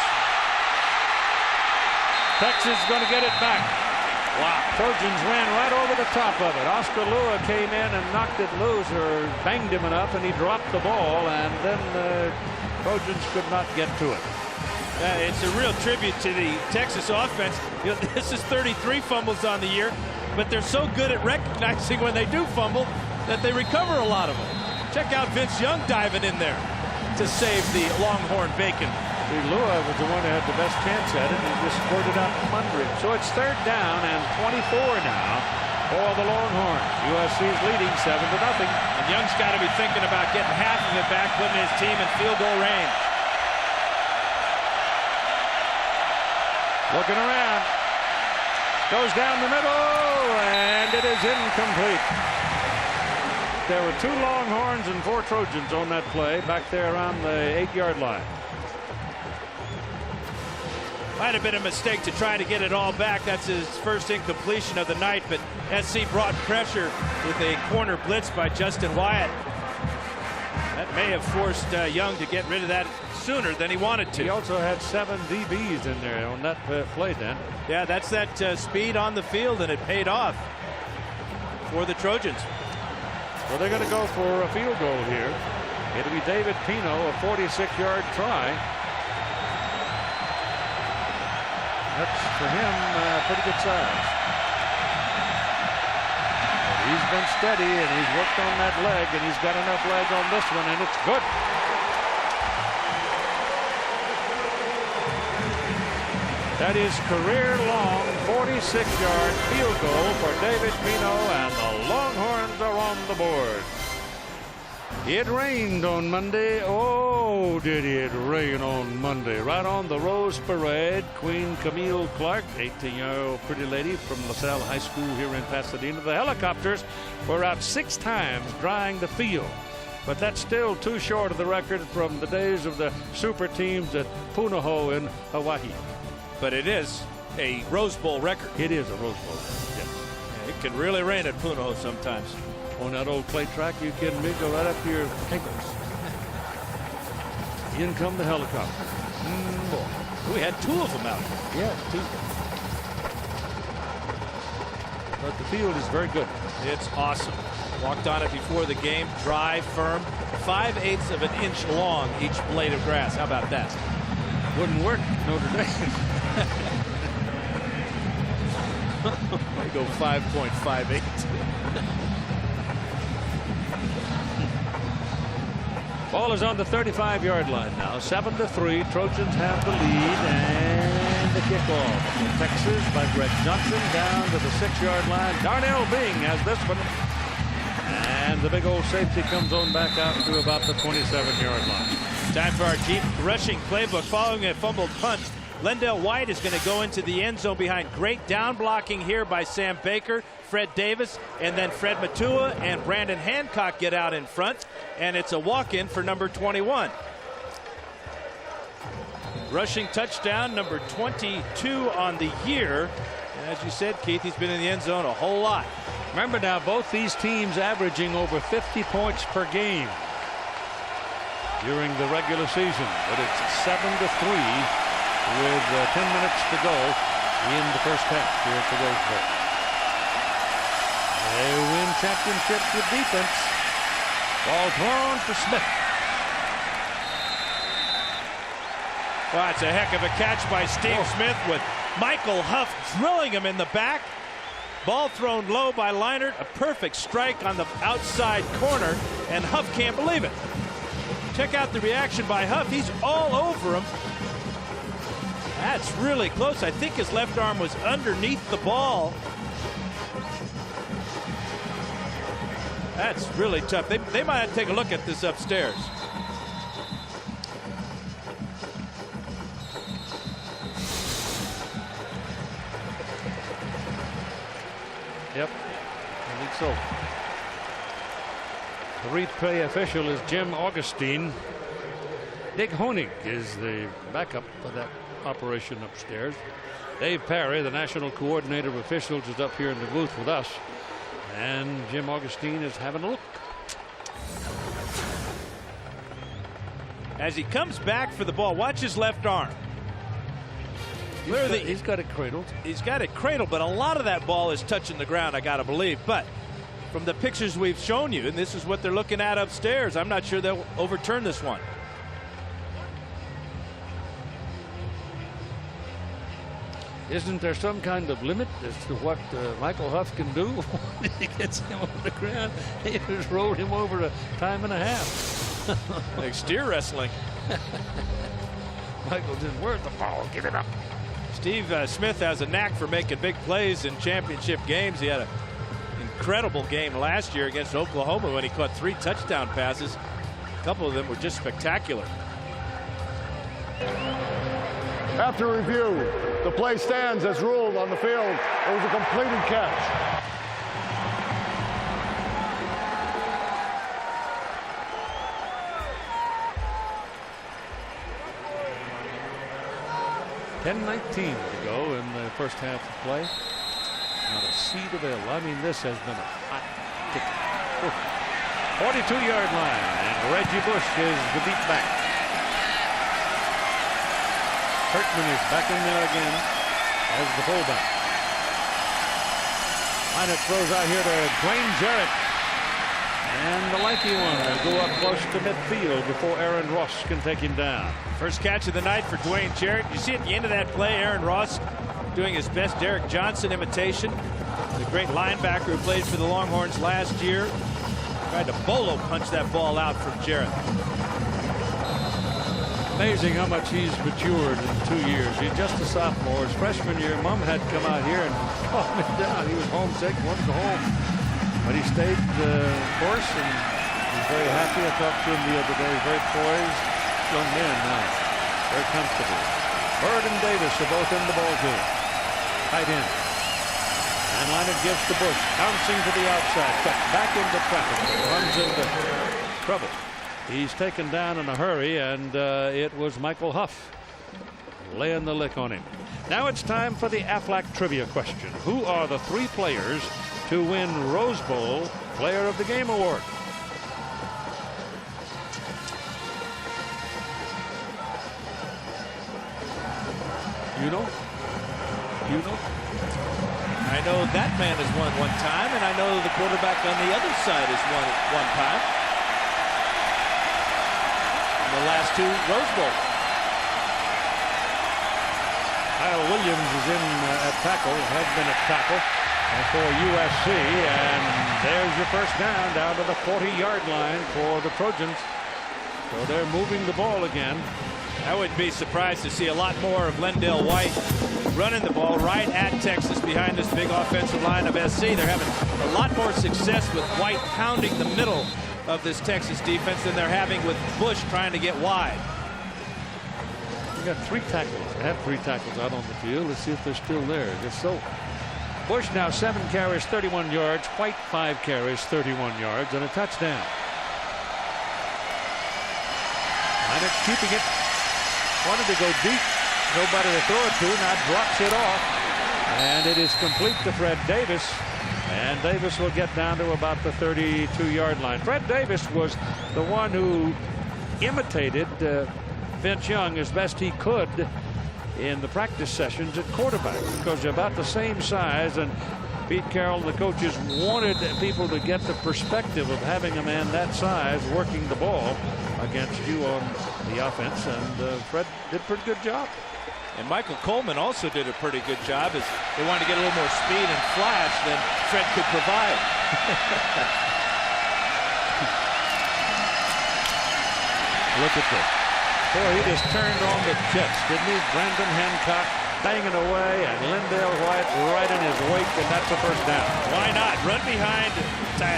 Texas is going to get it back. Wow. Trojans ran right over the top of it. Oscar Lua came in and knocked it loose, or banged him enough, and he dropped the ball, and then the Trojans could not get to it. It's a real tribute to the Texas offense. You know, this is 33 fumbles on the year, but they're so good at recognizing when they do fumble that they recover a lot of them. Check out Vince Young diving in there to save the Longhorn bacon. Lua was the one who had the best chance at it, and he just squirted out from under him. So it's 3rd down and 24 now for the Longhorns. USC's leading 7-0. And Young's got to be thinking about getting half of it back, putting his team in field goal range. Looking around. Goes down the middle, and it is incomplete. There were 2 Longhorns and 4 Trojans on that play back there around the 8-yard line. Might have been a mistake to try to get it all back. That's his first incompletion of the night, but SC brought pressure with a corner blitz by Justin Wyatt. That may have forced Young to get rid of that sooner than he wanted to. He also had 7 DBs in there on that play then. Yeah, that's that speed on the field, and it paid off for the Trojans. Well, they're going to go for a field goal here. It'll be David Pino, a 46-yard try. That's, for him, pretty good size. But he's been steady, and he's worked on that leg, and he's got enough leg on this one, and it's good. That is career-long 46-yard field goal for David Pino, and the Longhorns are on the board. It rained on Monday. Oh, did it rain on Monday. Right on the Rose Parade, Queen Camille Clark, 18-year-old pretty lady from LaSalle High School here in Pasadena. The helicopters were out 6 times drying the field. But that's still too short of the record from the days of the super teams at Punahou in Hawaii. But it is a Rose Bowl record. It is a Rose Bowl record, yes. It can really rain at Punahou sometimes. On that old clay track, you kidding me? Go right up to your ankles. In come the helicopter. Boy. We had 2 of them out. Yeah, 2. But the field is very good. It's awesome. Walked on it before the game. Dry, firm. 5/8 of an inch long each blade of grass. How about that? Wouldn't work Notre Dame. They go 5.58. Ball is on the 35-yard line now. 7-3. Trojans have the lead, and the kickoff. Texas by Greg Johnson down to the 6-yard line. Darnell Bing has this one. And the big old safety comes on back out to about the 27-yard line. Time for our deep rushing playbook. Following a fumbled punt, Lendell White is going to go into the end zone behind great down blocking here by Sam Baker, Fred Davis, and then Fred Matua and Brandon Hancock get out in front, and it's a walk-in for number 21. Rushing touchdown, number 22 on the year. And as you said, Keith, he's been in the end zone a whole lot. Remember now, both these teams averaging over 50 points per game during the regular season. But it's 7-3 with 10 minutes to go in the first half here at the Rose Bowl. They win championships with defense. Ball thrown to Smith. Well, that's a heck of a catch by Steve Smith with Michael Huff drilling him in the back. Ball thrown low by Leinart. A perfect strike on the outside corner, and Huff can't believe it. Check out the reaction by Huff. He's all over him. That's really close. I think his left arm was underneath the ball. That's really tough. They might have to take a look at this upstairs. Yep, I think so. The replay official is Jim Augustine. Dick Honig is the backup for that operation upstairs. Dave Parry, the national coordinator of officials, is up here in the booth with us. And Jim Augustine is having a look. As he comes back for the ball, watch his left arm. He's got it cradled. He's got it cradled, but a lot of that ball is touching the ground, I got to believe. But from the pictures we've shown you, and this is what they're looking at upstairs, I'm not sure they'll overturn this one. Isn't there some kind of limit as to what Michael Huff can do when he gets him on the ground? He just rolled him over a time and a half. Like steer wrestling. Michael says, "Where's the ball? Give it up." Steve Smith has a knack for making big plays in championship games. He had an incredible game last year against Oklahoma when he caught 3 touchdown passes. A couple of them were just spectacular. After review, the play stands as ruled on the field. It was a completed catch. $10:19 to go in the first half of play. Not a seed available. I mean, this has been a hot ticket. 42-yard line, and Reggie Bush is the beat back. Kirkman is back in there again as the fullback. Leinart throws out here to Dwayne Jarrett. And the lanky one will go up close to midfield before Aaron Ross can take him down. First catch of the night for Dwayne Jarrett. You see at the end of that play, Aaron Ross doing his best Derek Johnson imitation. The great linebacker who played for the Longhorns last year. Tried to bolo punch that ball out from Jarrett. Amazing how much he's matured in 2 years. He's just a sophomore. His freshman year, Mom had to come out here and calm him down. He was homesick, wanted to go home. But he stayed the course and very happy. I talked to him the other day. Very poised. Young man now. Very comfortable. Bird and Davis are both in the ball game. Tight end. And Leonard gives to Bush. Bouncing to the outside. Cut back into traffic. Runs into trouble. He's taken down in a hurry, and it was Michael Huff laying the lick on him. Now it's time for the Aflac trivia question. Who are the 3 players to win Rose Bowl Player of the Game award? You know? You know? I know that man has won one time, and I know the quarterback on the other side has won it one time. In the last 2 Rose Bowls. Kyle Williams is in at tackle, has been at tackle for USC, and there's your first down to the 40-yard line for the Trojans. So they're moving the ball again. I wouldn't be surprised to see a lot more of Lendell White running the ball right at Texas behind this big offensive line of SC. They're having a lot more success with White pounding the middle of this Texas defense than they're having with Bush trying to get wide. We got 3 tackles. I have 3 tackles out on the field. Let's see if they're still there. Just so. Bush now 7 carries, 31 yards. White 5 carries, 31 yards, and a touchdown. Leonard keeping it. Wanted to go deep. Nobody to throw it to. Now drops it off. And it is complete to Fred Davis. And Davis will get down to about the 32-yard line. Fred Davis was the one who imitated Vince Young as best he could in the practice sessions at quarterback, because they're about the same size, and Pete Carroll and the coaches wanted people to get the perspective of having a man that size working the ball against you on the offense, and Fred did a pretty good job. And Michael Coleman also did a pretty good job, as they wanted to get a little more speed and flash than Fred could provide. Look at this. Boy, he just turned on the jets, didn't he? Brandon Hancock banging away, and Lendell White right in his wake, and that's a first down. Why not? Run behind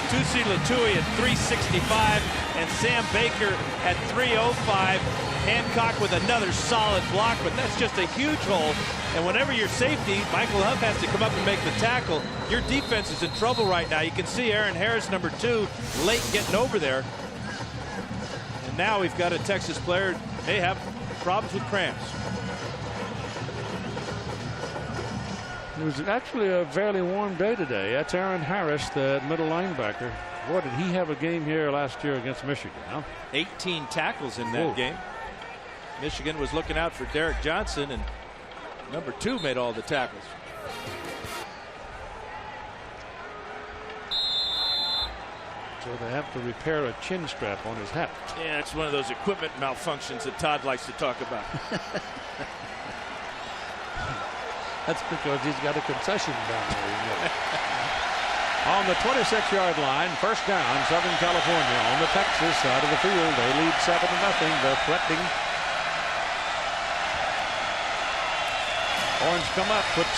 Tusi Latui at 365, and Sam Baker at 305. Hancock with another solid block, but that's just a huge hole. And whenever your safety, Michael Huff, has to come up and make the tackle, your defense is in trouble right now. You can see Aaron Harris, number 2, late getting over there. And now we've got a Texas player. They have problems with cramps. It was actually a fairly warm day today. That's Aaron Harris, the middle linebacker. Boy, did he have a game here last year against Michigan, huh? 18 tackles in that game. Michigan was looking out for Derek Johnson, and number 2 made all the tackles. So they have to repair a chin strap on his hat. Yeah, it's one of those equipment malfunctions that Todd likes to talk about. That's because he's got a concession down there. You know. On the 26-yard line, first down, Southern California on the Texas side of the field. They lead 7-0. They're threatening. Orange come up, puts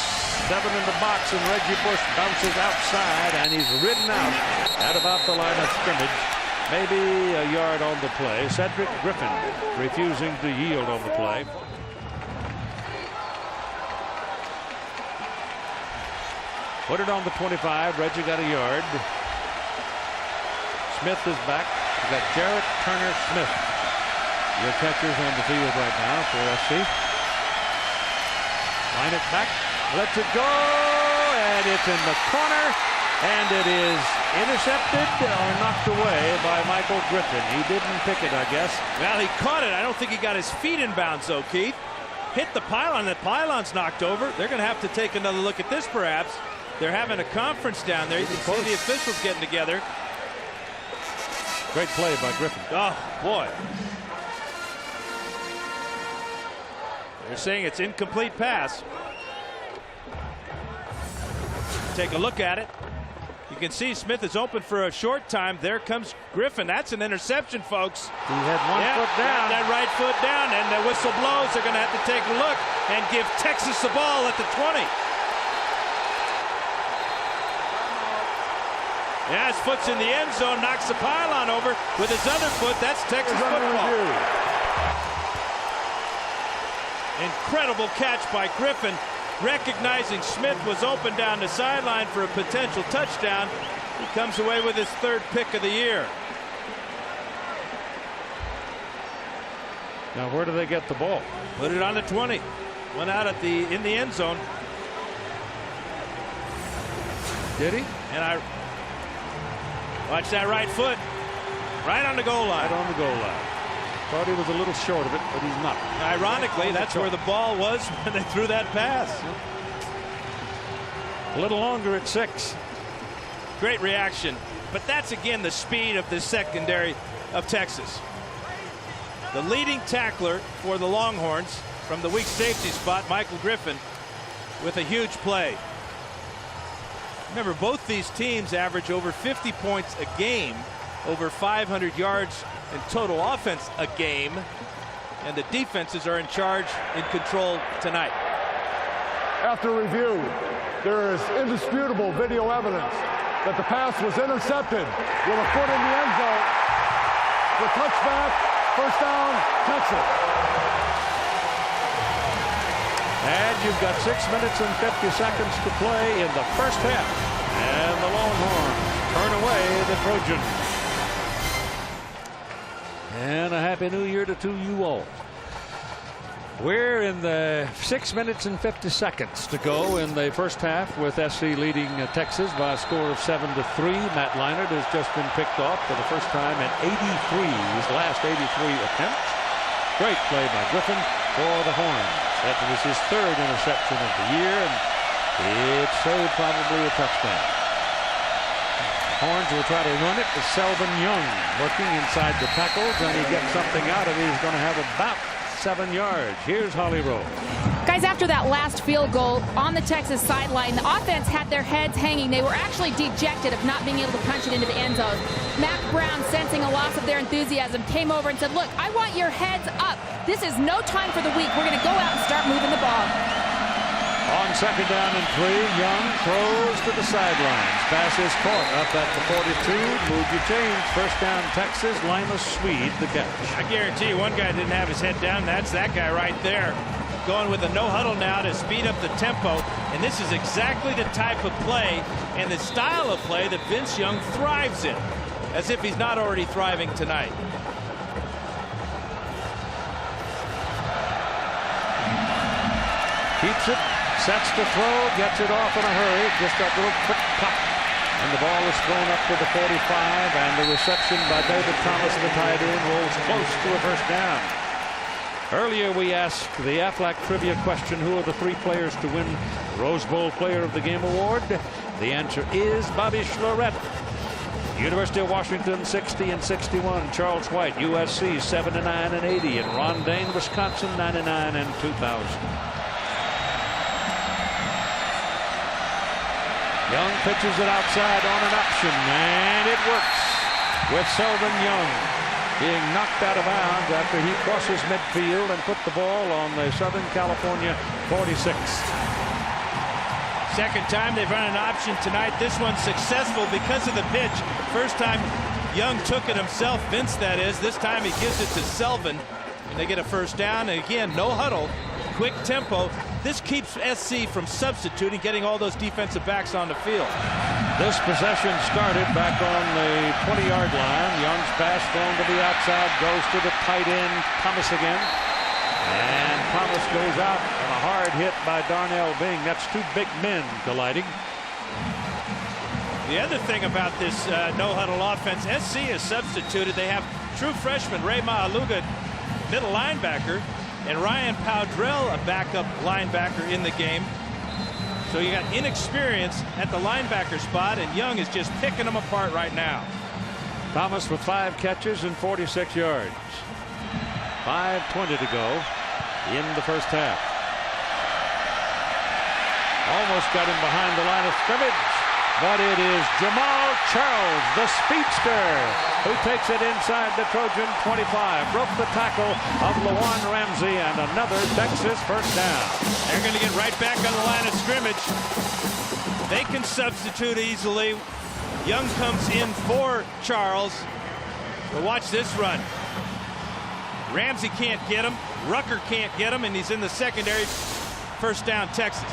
7 in the box, and Reggie Bush bounces outside, and he's ridden out at about the line of scrimmage. Maybe a yard on the play. Cedric Griffin refusing to yield on the play. Put it on the 25. Reggie got a yard. Smith is back. We've got Jarrett Turner Smith, your catchers on the field right now for SC. Line it back. Lets it go. And it's in the corner. And it is intercepted or knocked away by Michael Griffin. He didn't pick it, I guess. Well, he caught it. I don't think he got his feet in bounds, though, Keith. Hit the pylon. The pylon's knocked over. They're going to have to take another look at this, perhaps. They're having a conference down there. You can see the officials getting together. Great play by Griffin. Oh, boy. They're saying it's incomplete pass. Take a look at it. You can see Smith is open for a short time. There comes Griffin. That's an interception, folks. He had one foot down. That right foot down, and the whistle blows. They're going to have to take a look and give Texas the ball at the 20. Yeah, his foot's in the end zone, knocks the pylon over with his other foot. That's Texas football. Incredible catch by Griffin, recognizing Smith was open down the sideline for a potential touchdown. He comes away with his 3rd pick of the year. Now, where do they get the ball? Put it on the 20. Went out in the end zone. Did he? And I watch that right foot, right on the goal line. Right on the goal line. Thought he was a little short of it, but he's not. Ironically, that's where the ball was when they threw that pass. A little longer at 6. Great reaction, but that's again the speed of the secondary of Texas. The leading tackler for the Longhorns from the weak safety spot, Michael Griffin, with a huge play. Remember, both these teams average over 50 points a game, over 500 yards in total offense a game, and the defenses are in charge, in control tonight. After review, there is indisputable video evidence that the pass was intercepted with a foot in the end zone. The touchback, first down, Texas. And you've got 6 minutes and 50 seconds to play in the first half. And the Longhorns turn away the Trojans. And a Happy New Year to you all. We're in the 6 minutes and 50 seconds to go in the first half, with SC leading Texas by a score of 7-3. Matt Leinart has just been picked off for the first time in 83, his last 83 attempts. Great play by Griffin for the Horns. That was his 3rd interception of the year, and it saved probably a touchdown. Horns will try to run it with Selvin Young working inside the tackles, and he gets something out of it. He's going to have about 7 yards. Here's Holly Rowe. Guys, after that last field goal on the Texas sideline, the offense had their heads hanging. They were actually dejected of not being able to punch it into the end zone. Mac Brown, sensing a loss of their enthusiasm, came over and said, look, I want your heads up. This is no time for the weak. We're going to go out and start moving the ball. On 2nd down and 3, Young throws to the sidelines. Pass is caught up at the 42. Move your change. First down, Texas. Linus Swede, the catch. I guarantee you one guy didn't have his head down. That's that guy right there. Going with a no huddle now to speed up the tempo. And this is exactly the type of play and the style of play that Vince Young thrives in. As if he's not already thriving tonight. Keeps it. Sets to throw, gets it off in a hurry. Just that little quick pop. And the ball is thrown up to the 45, and the reception by David Thomas, the tight end, rolls close to a first down. Earlier we asked the Aflac trivia question, who are the 3 players to win Rose Bowl Player of the Game award? The answer is Bobby Schlorett. University of Washington 60 and 61. Charles White, USC 79 and 80. And Ron Dane, Wisconsin 99 and 2000. Young pitches it outside on an option, and it works with Selvin Young being knocked out of bounds after he crosses midfield and put the ball on the Southern California 46. Second time they've run an option tonight. This one's successful because of the pitch. First time Young took it himself, Vince that is. This time he gives it to Selvin, and they get a first down. And again, no huddle, quick tempo. This keeps SC from substituting, getting all those defensive backs on the field. This possession started back on the 20-yard line. Young's pass thrown to the outside, goes to the tight end, Thomas again. And Thomas goes out on a hard hit by Darnell Bing. That's 2 big men colliding. The other thing about this no-huddle offense, SC is substituted. They have true freshman Ray Mahaluga, middle linebacker, and Ryan Powdrell, a backup linebacker in the game. So you got inexperience at the linebacker spot, and Young is just picking them apart right now. Thomas with 5 catches and 46 yards. 5:20 to go in the first half. Almost got him behind the line of scrimmage, but it is Jamal Charles, the speedster, who takes it inside the Trojan 25. Broke the tackle of Lawan Ramsey, and another Texas first down. They're going to get right back on the line of scrimmage. They can substitute easily Young comes in for Charles. But watch this run. Ramsey can't get him. Rucker can't get him, and he's in the secondary. First down, Texas.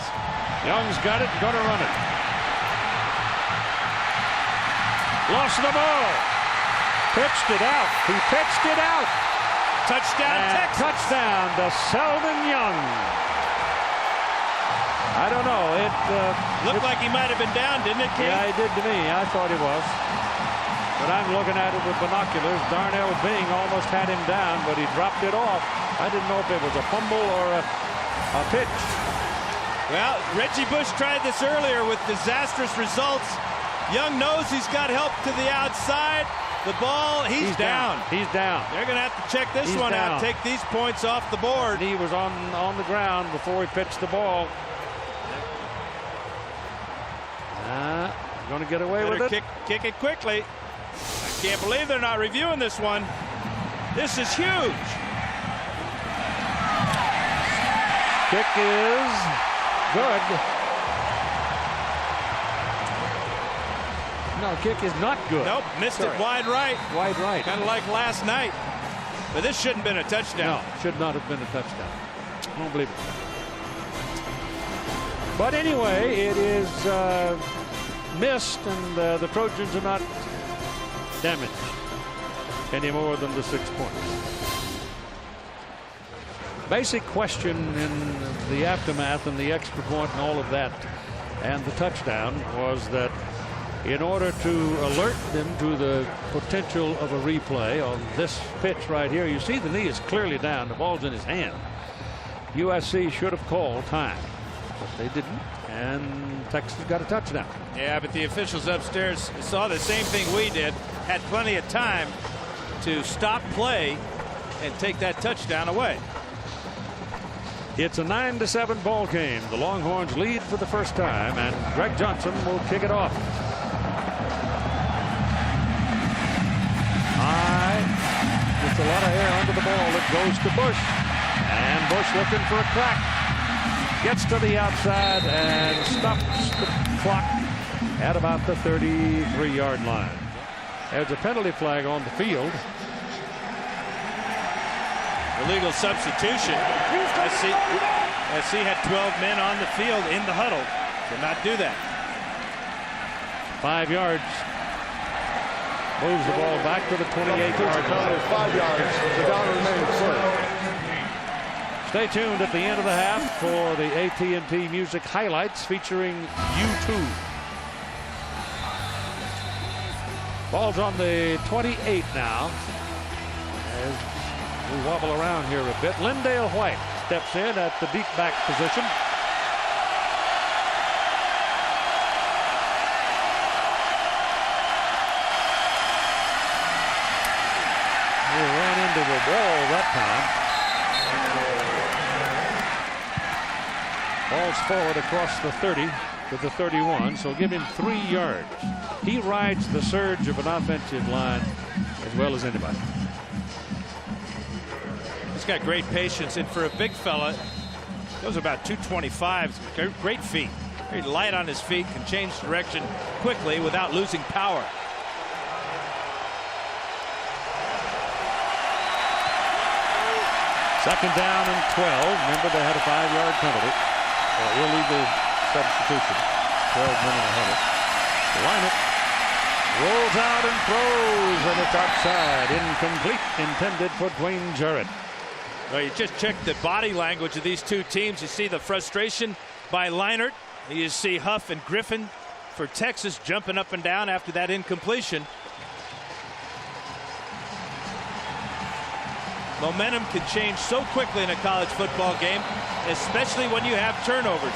Young's got it, going to run it. Lost the ball. Pitched it out. He pitched it out. Touchdown, And Texas. touchdown to Selden Young. I don't know. Looked like he might have been down, didn't it, Keith? Yeah, he did to me. I thought he was. But I'm looking at it with binoculars. Darnell Bing almost had him down, but he dropped it off. I didn't know if it was a fumble or a pitch. Well, Reggie Bush tried this earlier with disastrous results. Young knows he's got help to the outside. The ball, he's down. He's down. They're going to have to check this one out. Take these points off the board. He was on the ground before he pitched the ball. Going to get away with it. Kick it quickly. I can't believe they're not reviewing this one. This is huge. Kick is good. No, kick is not good. Nope, missed it wide right. Wide right. Kind of like last night. But this shouldn't have been a touchdown. No, should not have been a touchdown. I don't believe it. But anyway, it is missed, and the Trojans are not damaged any more than the 6 points. Basic question in the aftermath and the extra point and all of that and the touchdown was that in order to alert them to the potential of a replay on this pitch right here, you see the knee is clearly down, the ball's in his hand. USC should have called time, but they didn't, and Texas got a touchdown. Yeah, but the officials upstairs saw the same thing we did, had plenty of time to stop play and take that touchdown away. It's a 9-7 ball game. The Longhorns lead for the first time, and Greg Johnson will kick it off. Gets a lot of air under the ball. It goes to Bush, and Bush looking for a crack. Gets to the outside and stops the clock at about the 33-yard line. There's a penalty flag on the field. Illegal substitution. SC had 12 men on the field in the huddle. Did not do that. 5 yards. Moves the ball back to the 28-yard line. 5 yards. The down remains first. Stay tuned at the end of the half for the AT&T Music highlights featuring U2. Ball's on the 28 now. As we wobble around here a bit. Lindale White steps in at the deep back position. He ran into the wall that time. Ball's forward across the 30 to the 31, so give him 3 yards. He rides the surge of an offensive line as well as anybody. He's got great patience, and for a big fella, goes about 225. Great feet. Very light on his feet, can change direction quickly without losing power. Second down and 12. Remember, they had a 5-yard penalty or illegal substitution. 12-minute huddle. Line it. Rolls out and throws, and it's outside. Incomplete. Intended for Dwayne Jarrett. Well, you just check the body language of these two teams. You see the frustration by Leinart. You see Huff and Griffin for Texas jumping up and down after that incompletion. Momentum can change so quickly in a college football game, especially when you have turnovers.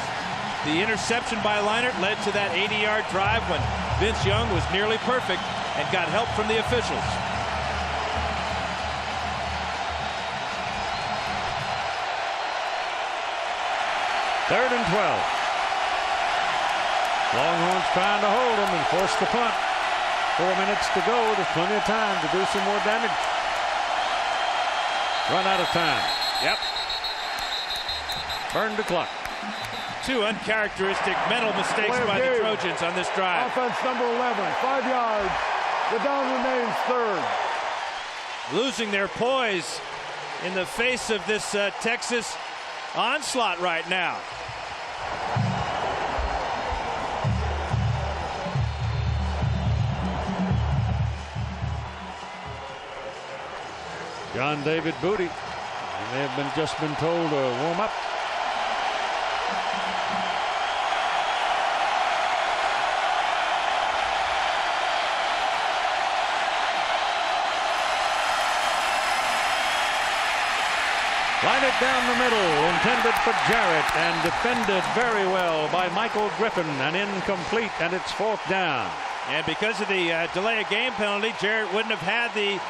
The interception by Leinart led to that 80-yard drive when Vince Young was nearly perfect and got help from the officials. Third and 12. Longhorns trying to hold them and force the punt. 4 minutes to go. There's plenty of time to do some more damage. Run out of time. Yep. Burn the clock. Two uncharacteristic mental mistakes by the Trojans on this drive. Offense number 11, 5 yards. The down remains third. Losing their poise in the face of this Texas onslaught right now. John David Booty. They may have just been told to warm up. Line it down the middle, intended for Jarrett, and defended very well by Michael Griffin, and incomplete, and it's 4th down. And because of the delay of game penalty, Jarrett wouldn't have had the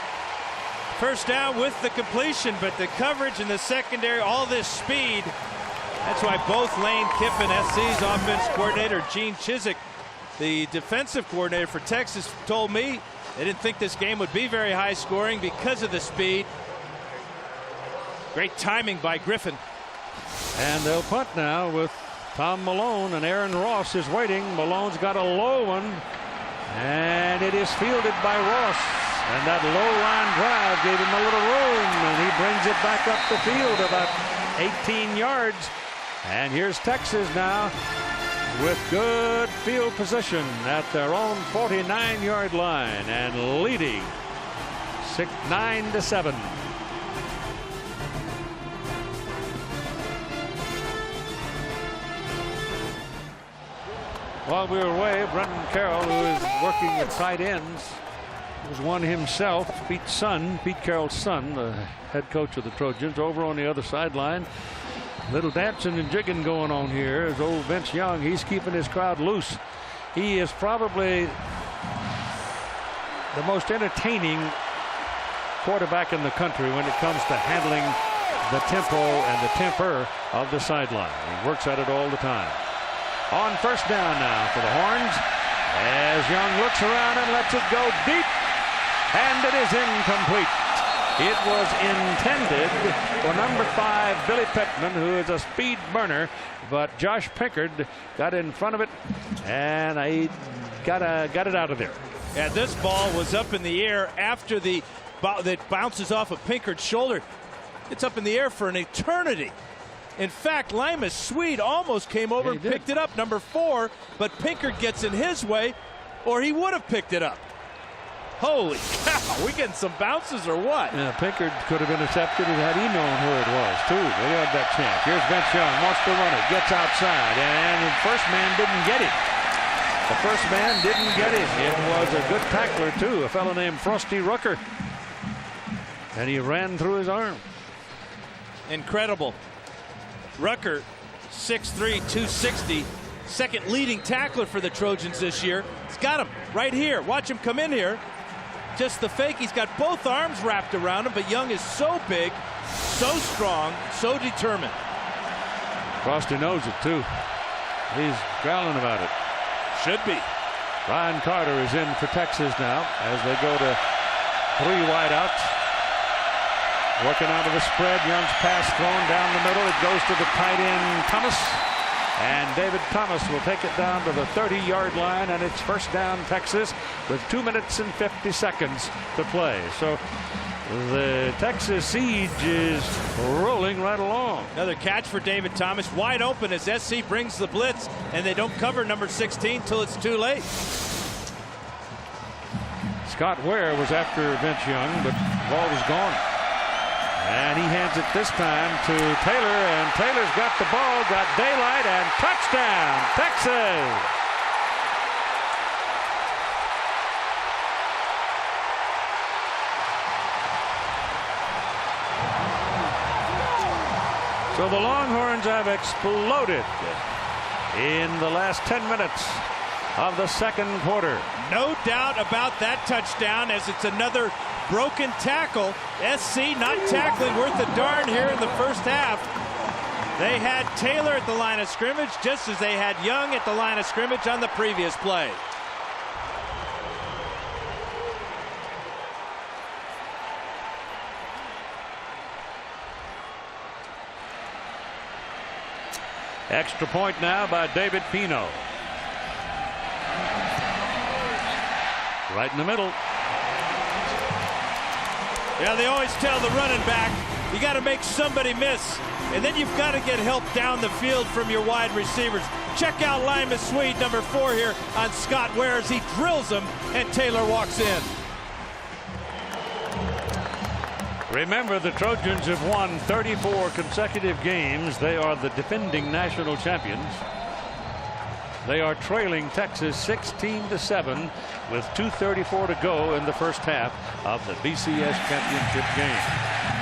first down with the completion, but the coverage in the secondary, all this speed. That's why both Lane Kiffin, SC's offense coordinator, Gene Chizik, the defensive coordinator for Texas, told me they didn't think this game would be very high scoring because of the speed. Great timing by Griffin. And they'll punt now with Tom Malone, and Aaron Ross is waiting. Malone's got a low one, and it is fielded by Ross. And that low line drive gave him a little room, and he brings it back up the field about 18 yards. And here's Texas now with good field position at their own 49-yard line and leading 9-7. While we were away, Brendan Carroll, who is working with tight ends, was one himself. Pete Carroll's son, the head coach of the Trojans, over on the other sideline. Little dancing and jigging going on here is old Vince Young. He's keeping his crowd loose. He is probably the most entertaining quarterback in the country when it comes to handling the tempo and the temper of the sideline. He works at it all the time. On first down now for the Horns, as Young looks around and lets it go deep, and it is incomplete. It was intended for number 5, Billy Pittman, who is a speed burner, but Josh Pinkard got in front of it, and he got it out of there. Yeah, this ball was up in the air after that bounces off of Pinkard's shoulder. It's up in the air for an eternity. In fact, Limas Swede almost came over and picked it up, number 4, but Pinkard gets in his way, or he would have picked it up. Holy cow, we getting some bounces or what? Yeah, Pinkard could have intercepted it had he known who it was, too. They had that chance. Here's Vince Young, wants to run it, gets outside, and the first man didn't get him. The first man didn't get him. It was a good tackler, too, a fellow named Frosty Rucker. And he ran through his arm. Incredible. Rucker, 6'3", 260, second leading tackler for the Trojans this year. He's got him right here. Watch him come in here. Just the fake. He's got both arms wrapped around him, but Young is so big, so strong, so determined. Frosty knows it, too. He's growling about it. Should be. Ryan Carter is in for Texas now as they go to 3 wideouts. Working out of the spread. Young's pass thrown down the middle. It goes to the tight end Thomas. And David Thomas will take it down to the 30-yard line, and it's first down Texas with 2 minutes and 50 seconds to play. So the Texas siege is rolling right along. Another catch for David Thomas, wide open as SC brings the blitz, and they don't cover number 16 till it's too late. Scott Ware was after Vince Young, but the ball was gone. And he hands it this time to Taylor, and Taylor's got the ball, got daylight, and touchdown, Texas! So the Longhorns have exploded in the last 10 minutes of the second quarter. No doubt about that touchdown, as it's another broken tackle. SC not tackling worth a darn here in the first half. They had Taylor at the line of scrimmage, just as they had Young at the line of scrimmage on the previous play. Extra point now by David Pino. Right in the middle. Yeah, they always tell the running back, you got to make somebody miss. And then you've got to get help down the field from your wide receivers. Check out Lima Swede, number 4 here on Scott Ware as he drills him, and Taylor walks in. Remember, the Trojans have won 34 consecutive games. They are the defending national champions. They are trailing Texas 16-7 with 2:34 to go in the first half of the BCS championship game.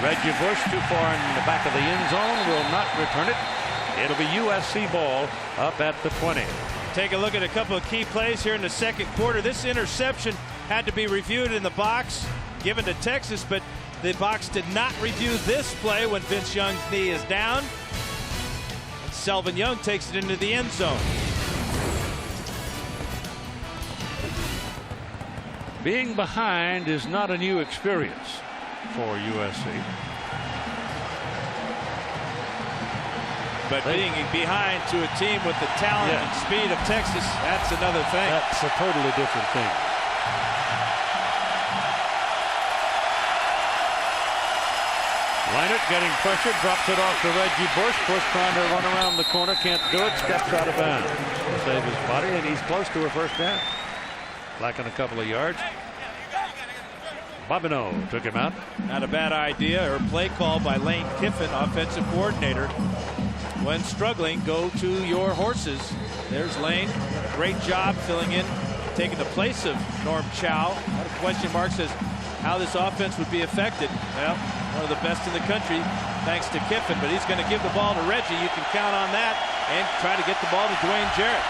Reggie Bush too far in the back of the end zone, will not return it. It'll be USC ball up at the 20. Take a look at a couple of key plays here in the second quarter. This interception had to be reviewed in the box, given to Texas, but the box did not review this play when Vince Young's knee is down. And Selvin Young takes it into the end zone. Being behind is not a new experience for USC. But being behind to a team with the talent and speed of Texas, that's another thing. That's a totally different thing. Leinert getting pressured, drops it off to Reggie Bush. Bush trying to run around the corner, can't do it, steps out of bounds. Save his body, and he's close to a first down. Lacking a couple of yards. Bobineau took him out. Not a bad idea or play call by Lane Kiffin, offensive coordinator. When struggling, go to your horses. There's Lane. Great job filling in, taking the place of Norm Chow. A lot of question marks as how this offense would be affected. Well, one of the best in the country, thanks to Kiffin, but he's going to give the ball to Reggie. You can count on that, and try to get the ball to Dwayne Jarrett.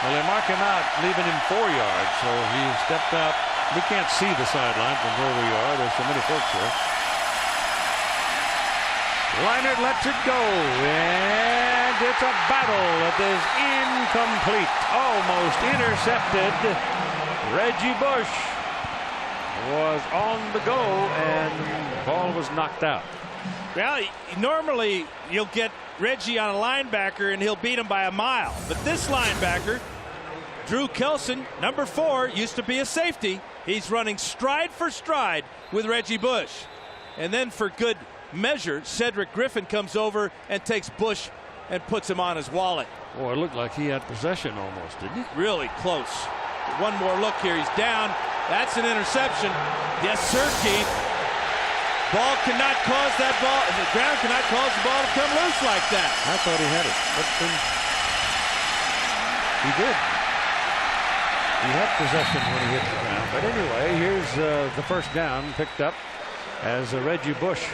Well, they mark him out, leaving him 4 yards, so he stepped out. We can't see the sideline from where we are. There's so many folks here. Leinert lets it go, and it's a battle that is incomplete. Almost intercepted. Reggie Bush was on the go, and the ball was knocked out. Well, normally you'll get Reggie on a linebacker and he'll beat him by a mile. But this linebacker, Drew Kelson, number 4, used to be a safety. He's running stride for stride with Reggie Bush. And then for good measure, Cedric Griffin comes over and takes Bush and puts him on his wallet. Boy, it looked like he had possession almost, didn't he? Really close. One more look here. He's down. That's an interception. Yes, sir, Keith. Ball cannot cause that ball. The ground cannot cause the ball to come loose like that. I thought he had it, but then he did. He had possession when he hit the ground. But anyway, here's the first down picked up as Reggie Bush.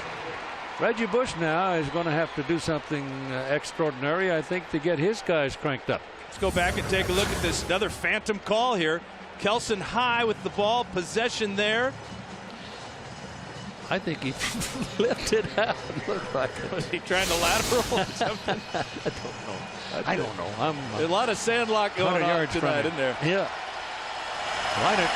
Reggie Bush now is going to have to do something extraordinary, I think, to get his guys cranked up. Let's go back and take a look at this. Another phantom call here. Kelson high with the ball, possession there. I think he flipped it out. It looked like it. Was he trying to lateral or something? I don't know. A lot of sandlot going on tonight, isn't there? Yeah. Leinert.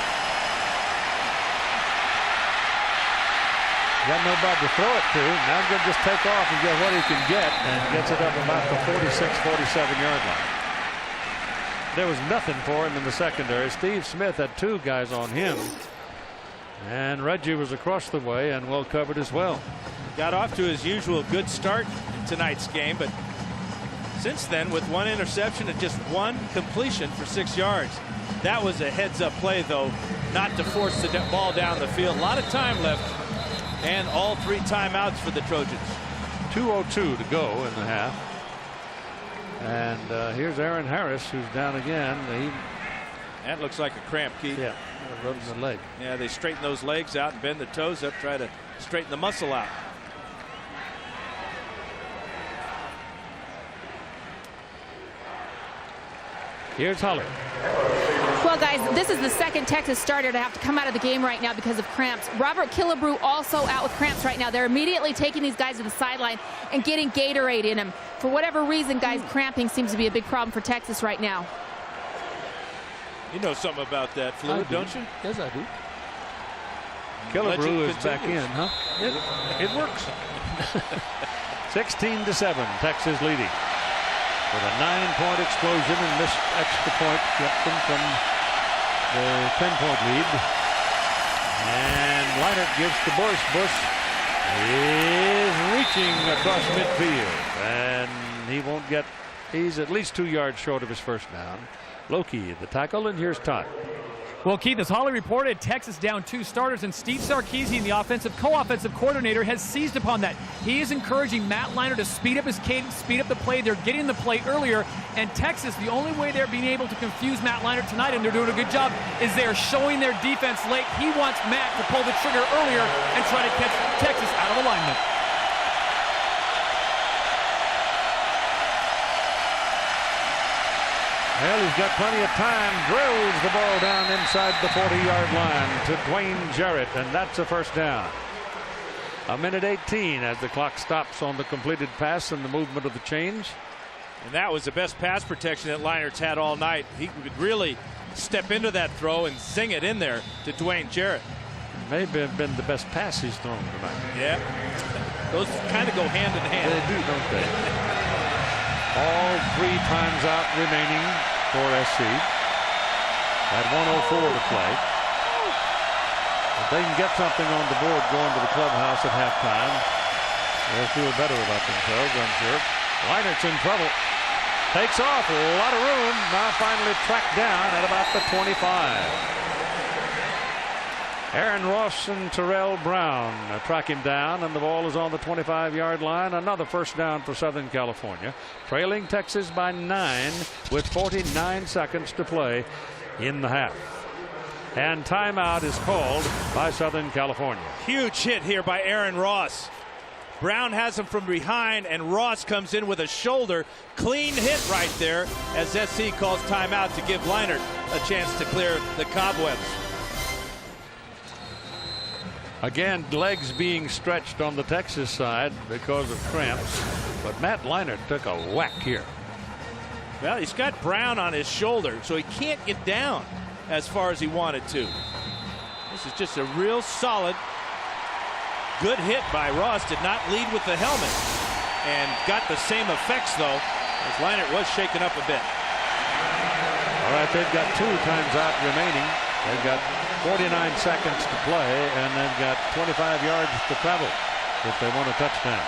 Got nobody to throw it to. Now I'm going to just take off and get what he can get, and gets it up about the 46, 47-yard line. There was nothing for him in the secondary. Steve Smith had 2 guys on him. And Reggie was across the way and well covered as well. Got off to his usual good start in tonight's game, but since then, with 1 interception and just 1 completion for 6 yards. That was a heads-up play, though, not to force the ball down the field. A lot of time left, and all 3 timeouts for the Trojans. 2:02 to go in the half. And here's Aaron Harris, who's down again. That looks like a cramp, Keith. Yeah, rubbing the leg. Yeah, they straighten those legs out and bend the toes up, try to straighten the muscle out. Here's Huller. Well, guys, this is the second Texas starter to have to come out of the game right now because of cramps. Robert Killebrew also out with cramps right now. They're immediately taking these guys to the sideline and getting Gatorade in them. For whatever reason, guys, cramping seems to be a big problem for Texas right now. You know something about that fluid, don't you? Yes, I do. Killebrew is back in, huh? It works. 16-7, Texas leading. with a 9-point explosion and missed extra point kept them from the 10-point lead. And Leinart gives to Bush. Bush is reaching across midfield, and he won't get. He's at least 2 yards short of his first down. Loki the tackle, and here's time. Well, Keith, as Holly reported, Texas down 2 starters, and Steve Sarkisian, the offensive co-offensive coordinator, has seized upon that. He is encouraging Matt Leinart to speed up his cadence, speed up the play. They're getting the play earlier, and Texas, the only way they're being able to confuse Matt Leinart tonight, and they're doing a good job, is they're showing their defense late. He wants Matt to pull the trigger earlier and try to catch Texas out of alignment. Well, he's got plenty of time. Drills the ball down inside the 40-yard line to Dwayne Jarrett, and that's a first down. 1:18 as the clock stops on the completed pass and the movement of the change. And that was the best pass protection that Leinart's had all night. He could really step into that throw and zing it in there to Dwayne Jarrett. May have been the best pass he's thrown tonight. Yeah. Those kind of go hand in hand. They do, don't they? All 3 times out remaining for SC. At 1:04 to play. If they can get something on the board going to the clubhouse at halftime, they'll feel better about themselves, I'm sure. Leinart's in trouble. Takes off, a lot of room. Now finally tracked down at about the 25. Aaron Ross and Terrell Brown track him down, and the ball is on the 25-yard line. Another first down for Southern California, trailing Texas by 9 with 49 seconds to play in the half. And timeout is called by Southern California. Huge hit here by Aaron Ross. Brown has him from behind, and Ross comes in with a shoulder. Clean hit right there as SC calls timeout to give Leinart a chance to clear the cobwebs. Again, legs being stretched on the Texas side because of cramps, but Matt Leinart took a whack here. Well, he's got Brown on his shoulder, so he can't get down as far as he wanted to. This is just a real solid, good hit by Ross. Did not lead with the helmet and got the same effects, though, as Leinart was shaken up a bit. All right, they've got 2 times out remaining. They've got 49 seconds to play, and they've got 25 yards to travel if they want a touchdown.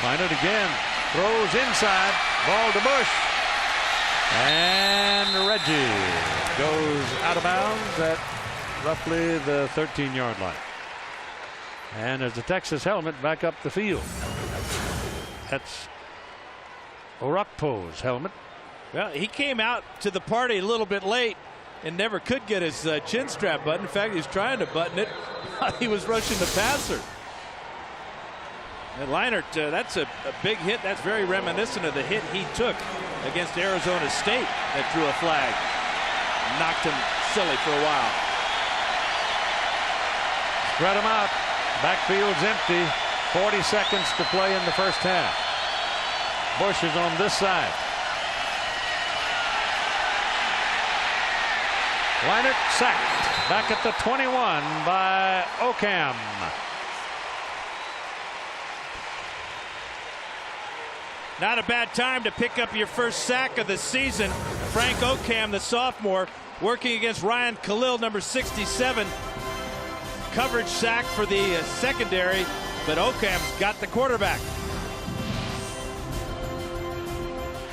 Leinart again throws inside, ball to Bush, and Reggie goes out of bounds at roughly the 13-yard line. And as the Texas helmet back up the field, that's Orakpo's helmet. Well, he came out to the party a little bit late and never could get his chin strap buttoned. In fact, he was trying to button it while he was rushing the passer. And Leinart, that's a big hit. That's very reminiscent of the hit he took against Arizona State that drew a flag. Knocked him silly for a while. Spread him out. Backfield's empty. 40 seconds to play in the first half. Bush is on this side. Leinart sacked back at the 21 by Ocam. Not a bad time to pick up your first sack of the season. Frank Ocam, the sophomore, working against Ryan Khalil, number 67. Coverage sack for the secondary, but Ocam's got the quarterback.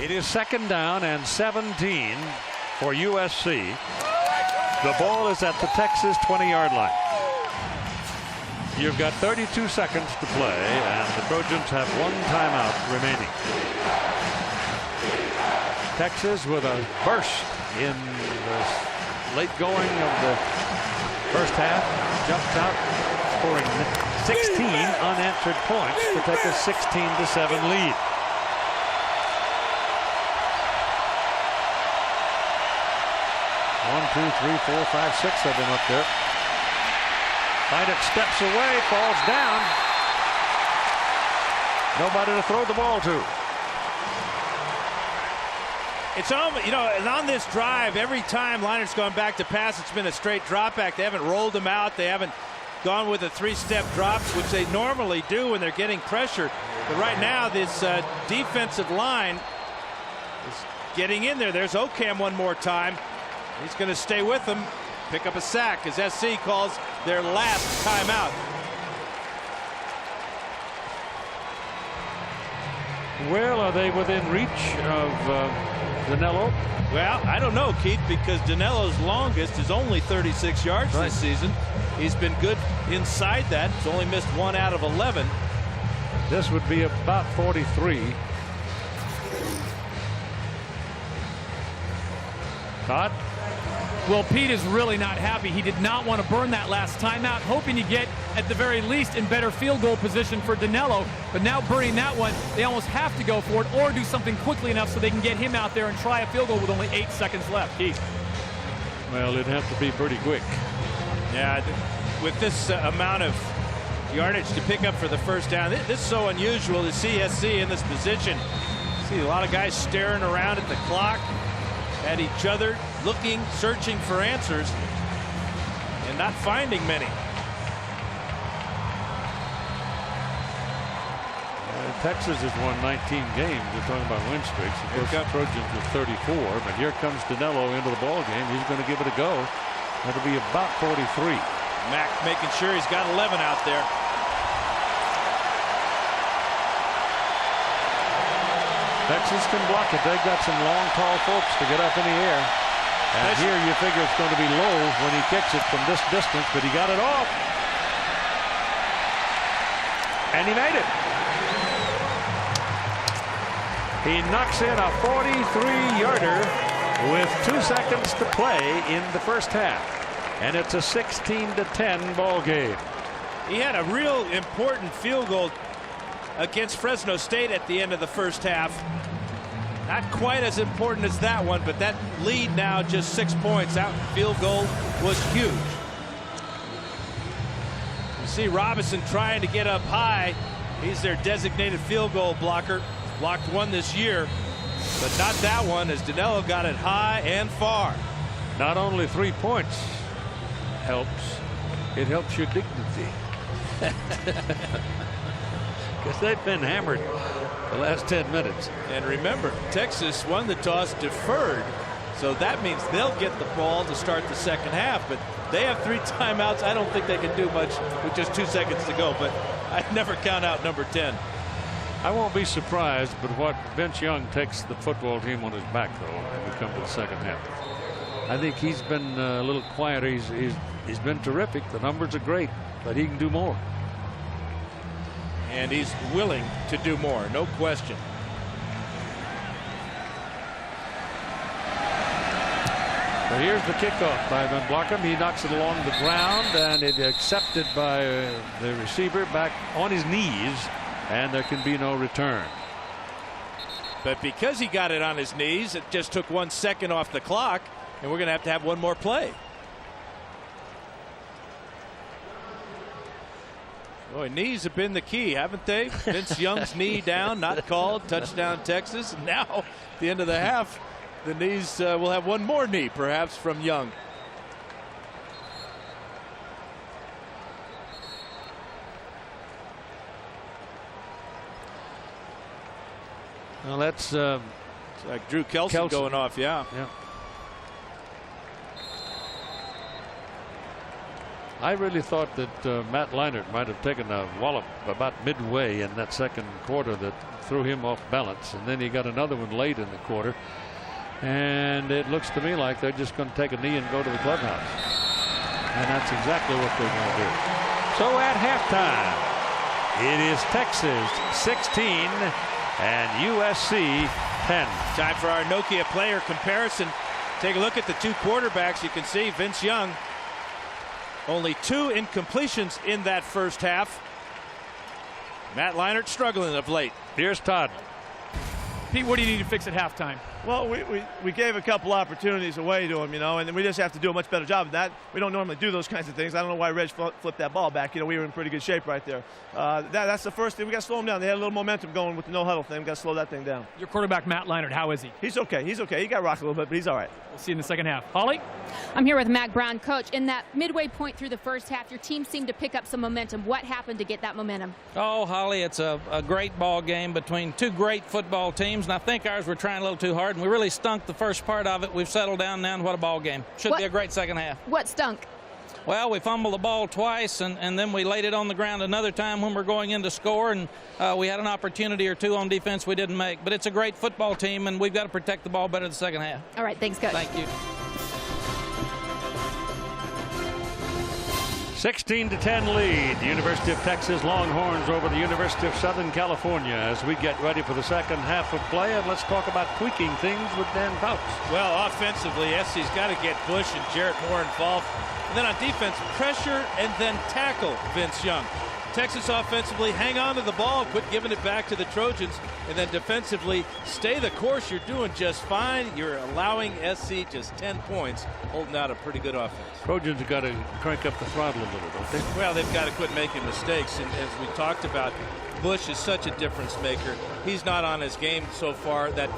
It is 2nd down and 17 for USC. The ball is at the Texas 20-yard line. You've got 32 seconds to play, and the Trojans have 1 timeout remaining. Texas with a burst in the late going of the first half, jumped out, scoring 16 unanswered points to take a 16-7 lead. One, two, three, four, five, 6 of them up there. Leinart steps away, falls down. Nobody to throw the ball to. It's almost, you know, and on this drive, every time Leinart's gone back to pass, it's been a straight drop back. They haven't rolled him out. They haven't gone with the 3-step drops, which they normally do when they're getting pressure. But right now, this defensive line is getting in there. There's Ocam one more time. He's going to stay with them, pick up a sack as SC calls their last timeout. Well, are they within reach of Danilo? Well, I don't know, Keith, because Danelo's longest is only 36 yards this season. He's been good inside that. He's only missed 1 out of 11. This would be about 43. Todd? Well, Pete is really not happy. He did not want to burn that last timeout, hoping to get, at the very least, in better field goal position for Danilo. But now burning that one, they almost have to go for it or do something quickly enough so they can get him out there and try a field goal with only 8 seconds left. Keith. Well, it'd have to be pretty quick. Yeah, with this amount of yardage to pick up for the first down, this is so unusual to see SC in this position. See a lot of guys staring around at the clock, at each other, looking, searching for answers, and not finding many. Texas has won 19 games. We're talking about win streaks. Of course, the Trojans with 34, but here comes Danilo into the ball game. He's going to give it a go. That'll be about 43. Mack making sure he's got 11 out there. Texas can block it. They've got some long, tall folks to get up in the air. And here you figure it's going to be low when he kicks it from this distance, but he got it off. And he made it. He knocks in a 43-yarder with 2 seconds to play in the first half. And it's a 16-10 ball game. He had a real important field goal against Fresno State at the end of the first half. Not quite as important as that one, but that lead now just 6 points. That field goal was huge. You see Robinson trying to get up high. He's their designated field goal blocker. Blocked one this year, but not that one, as Danilo got it high and far. Not only 3 points helps, it helps your dignity. Because they've been hammered the last 10 minutes. And remember, Texas won the toss, deferred, so that means they'll get the ball to start the second half. But they have 3 timeouts. I don't think they can do much with just 2 seconds to go, but I'd never count out number 10. I won't be surprised, but what Vince Young takes the football team on his back, though, when we come to the second half. I think he's been a little quieter. He's been terrific. The numbers are great, but he can do more. And he's willing to do more, no question. So here's the kickoff by Van Blockham. He knocks it along the ground, and it's accepted by the receiver back on his knees, and there can be no return. But because he got it on his knees, it just took 1 second off the clock, and we're going to have one more play. Boy, knees have been the key, haven't they? Vince Young's knee down, not called, touchdown Texas. And now, at the end of the half, the knees will have one more knee, perhaps, from Young. Well, that's like Drew Kelson going off, yeah. I really thought that Matt Leinart might have taken a wallop about midway in that second quarter that threw him off balance, and then he got another one late in the quarter, and it looks to me like they're just going to take a knee and go to the clubhouse, and that's exactly what they're going to do. So at halftime, it is Texas 16 and USC 10. Time for our Nokia player comparison. Take a look at the 2 quarterbacks. You can see Vince Young, only 2 incompletions in that first half. Matt Leinart struggling of late. Here's Todd. Pete, what do you need to fix at halftime? Well, we gave a couple opportunities away to him, you know, and we just have to do a much better job of that. We don't normally do those kinds of things. I don't know why Reg flipped that ball back. You know, we were in pretty good shape right there. That's the first thing. We got to slow him down. They had a little momentum going with the no-huddle thing. We got to slow that thing down. Your quarterback, Matt Leinart, how is he? He's okay. He's okay. He got rocked a little bit, but he's all right. We'll see you in the second half. Holly? I'm here with Mac Brown. Coach, in that midway point through the first half, your team seemed to pick up some momentum. What happened to get that momentum? Oh, Holly, it's a great ball game between two great football teams, and I think ours were trying a little too hard, and we really stunk the first part of it. We've settled down now, and what a ball game. Should be a great second half. What stunk? Well, we fumbled the ball twice, and then we laid it on the ground another time when we're going in to score, and we had an opportunity or two on defense we didn't make. But it's a great football team, and we've got to protect the ball better the second half. All right, thanks, Coach. Thank you. 16-10 lead. University of Texas Longhorns over the University of Southern California as we get ready for the second half of play. And let's talk about tweaking things with Dan Fouts. Well, offensively, SC's got to get Bush and Jarrett Moore involved. And then on defense, pressure and then tackle Vince Young. Texas offensively, hang on to the ball, quit giving it back to the Trojans, and then defensively, stay the course. You're doing just fine. You're allowing SC just 10 points, holding out a pretty good offense. Trojans have got to crank up the throttle a little, don't they? Well, they've got to quit making mistakes, and as we talked about, Bush is such a difference maker. He's not on his game so far. That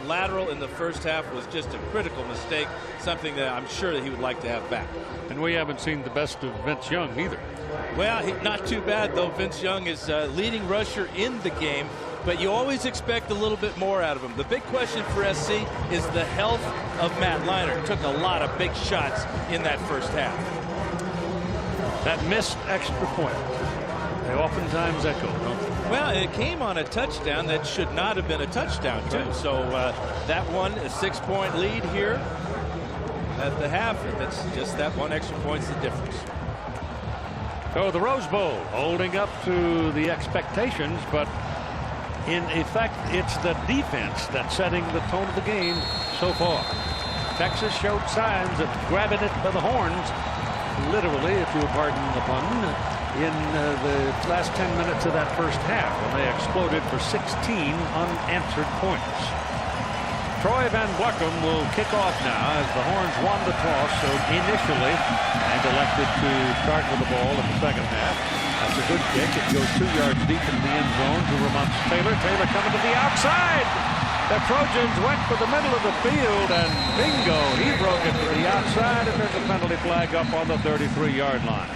lateral in the first half was just a critical mistake, something that I'm sure that he would like to have back. And we haven't seen the best of Vince Young either. Well, not too bad, though. Vince Young is leading rusher in the game, but you always expect a little bit more out of him. The big question for SC is the health of Matt Leinart. Took a lot of big shots in that first half. That missed extra point, they oftentimes echo, don't they? Well, it came on a touchdown that should not have been a touchdown, too. Right. So that one, a 6-point lead here at the half, and that's just that one extra point's the difference. So the Rose Bowl holding up to the expectations, but in effect, it's the defense that's setting the tone of the game so far. Texas showed signs of grabbing it by the horns, literally, if you'll pardon the pun, in the last 10 minutes of that first half when they exploded for 16 unanswered points. Troy Van Bluckham will kick off now as the Horns won the toss so initially and elected to start with the ball in the second half. That's a good kick. It goes 2 yards deep in the end zone to Ramon Taylor. Taylor coming to the outside. The Trojans went for the middle of the field, and bingo, he broke it to the outside, and there's a penalty flag up on the 33-yard line.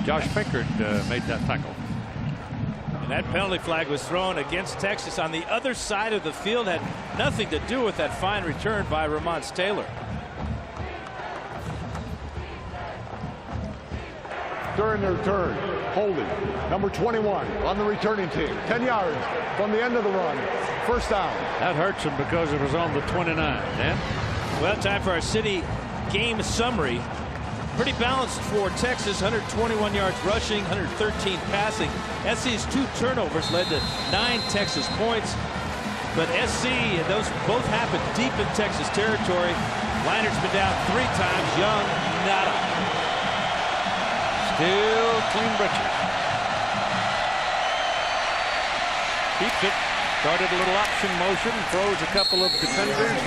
Josh Pinkard made that tackle. And that penalty flag was thrown against Texas on the other side of the field. Had nothing to do with that fine return by Ramon Taylor. During the return, holding, number 21 on the returning team. 10 yards from the end of the run. First down. That hurts him because it was on the 29. Dan? Well, time for our city game summary. Pretty balanced for Texas. 121 yards rushing, 113 passing. SC's 2 turnovers led to 9 Texas points. But SC, those both happened deep in Texas territory. Leinert's been down 3 times. Young, nada. Still clean britches. Keeps it. Started a little option motion. Throws a couple of defenders.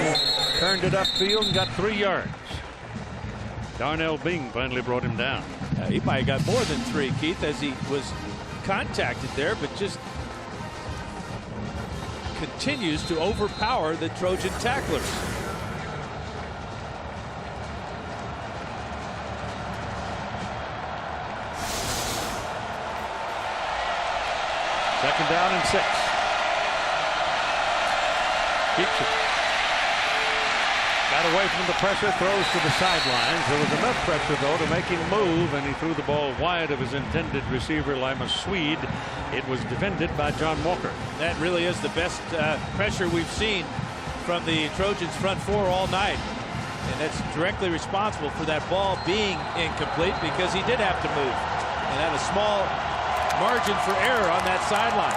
Turned it upfield and got 3 yards. Darnell Bing finally brought him down. He might have got more than 3, Keith, as he was contacted there, but just continues to overpower the Trojan tacklers. Second down and 6. Keeps it. Got away from the pressure, throws to the sidelines. There was enough pressure, though, to make him move, and he threw the ball wide of his intended receiver, Lima Swede. It was defended by John Walker. That really is the best pressure we've seen from the Trojans' front 4 all night. And that's directly responsible for that ball being incomplete because he did have to move and had a small margin for error on that sideline.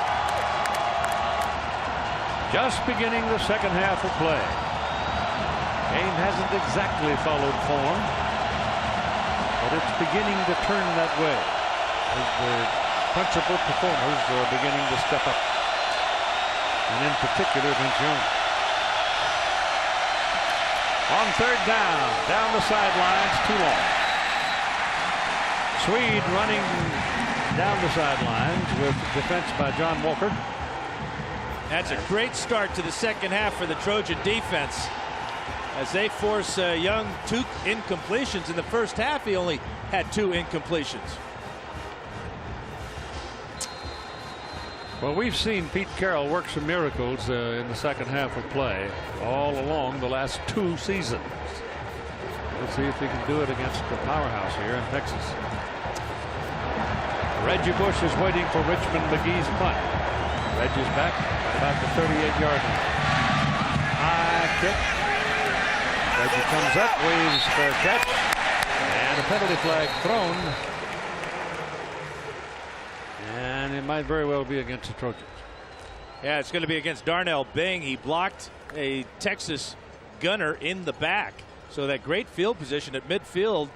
Just beginning the second half of play. Game hasn't exactly followed form, but it's beginning to turn that way as the principal performers are beginning to step up. and in particular Vince Young. On third down the sidelines, too long. Swede running down the sidelines with defense by John Walker. That's a great start to the second half for the Trojan defense as they force Young 2 incompletions. In the first half, he only had 2 incompletions. Well, we've seen Pete Carroll work some miracles in the second half of play all along the last 2 seasons. Let's see if he can do it against the powerhouse here in Texas. Reggie Bush is waiting for Richmond McGee's punt. Reggie's back at about the 38-yard line. High kick. Reggie comes up, waves for a catch, and a penalty flag thrown. And it might very well be against the Trojans. Yeah, it's going to be against Darnell Bing. He blocked a Texas gunner in the back. So that great field position at midfield,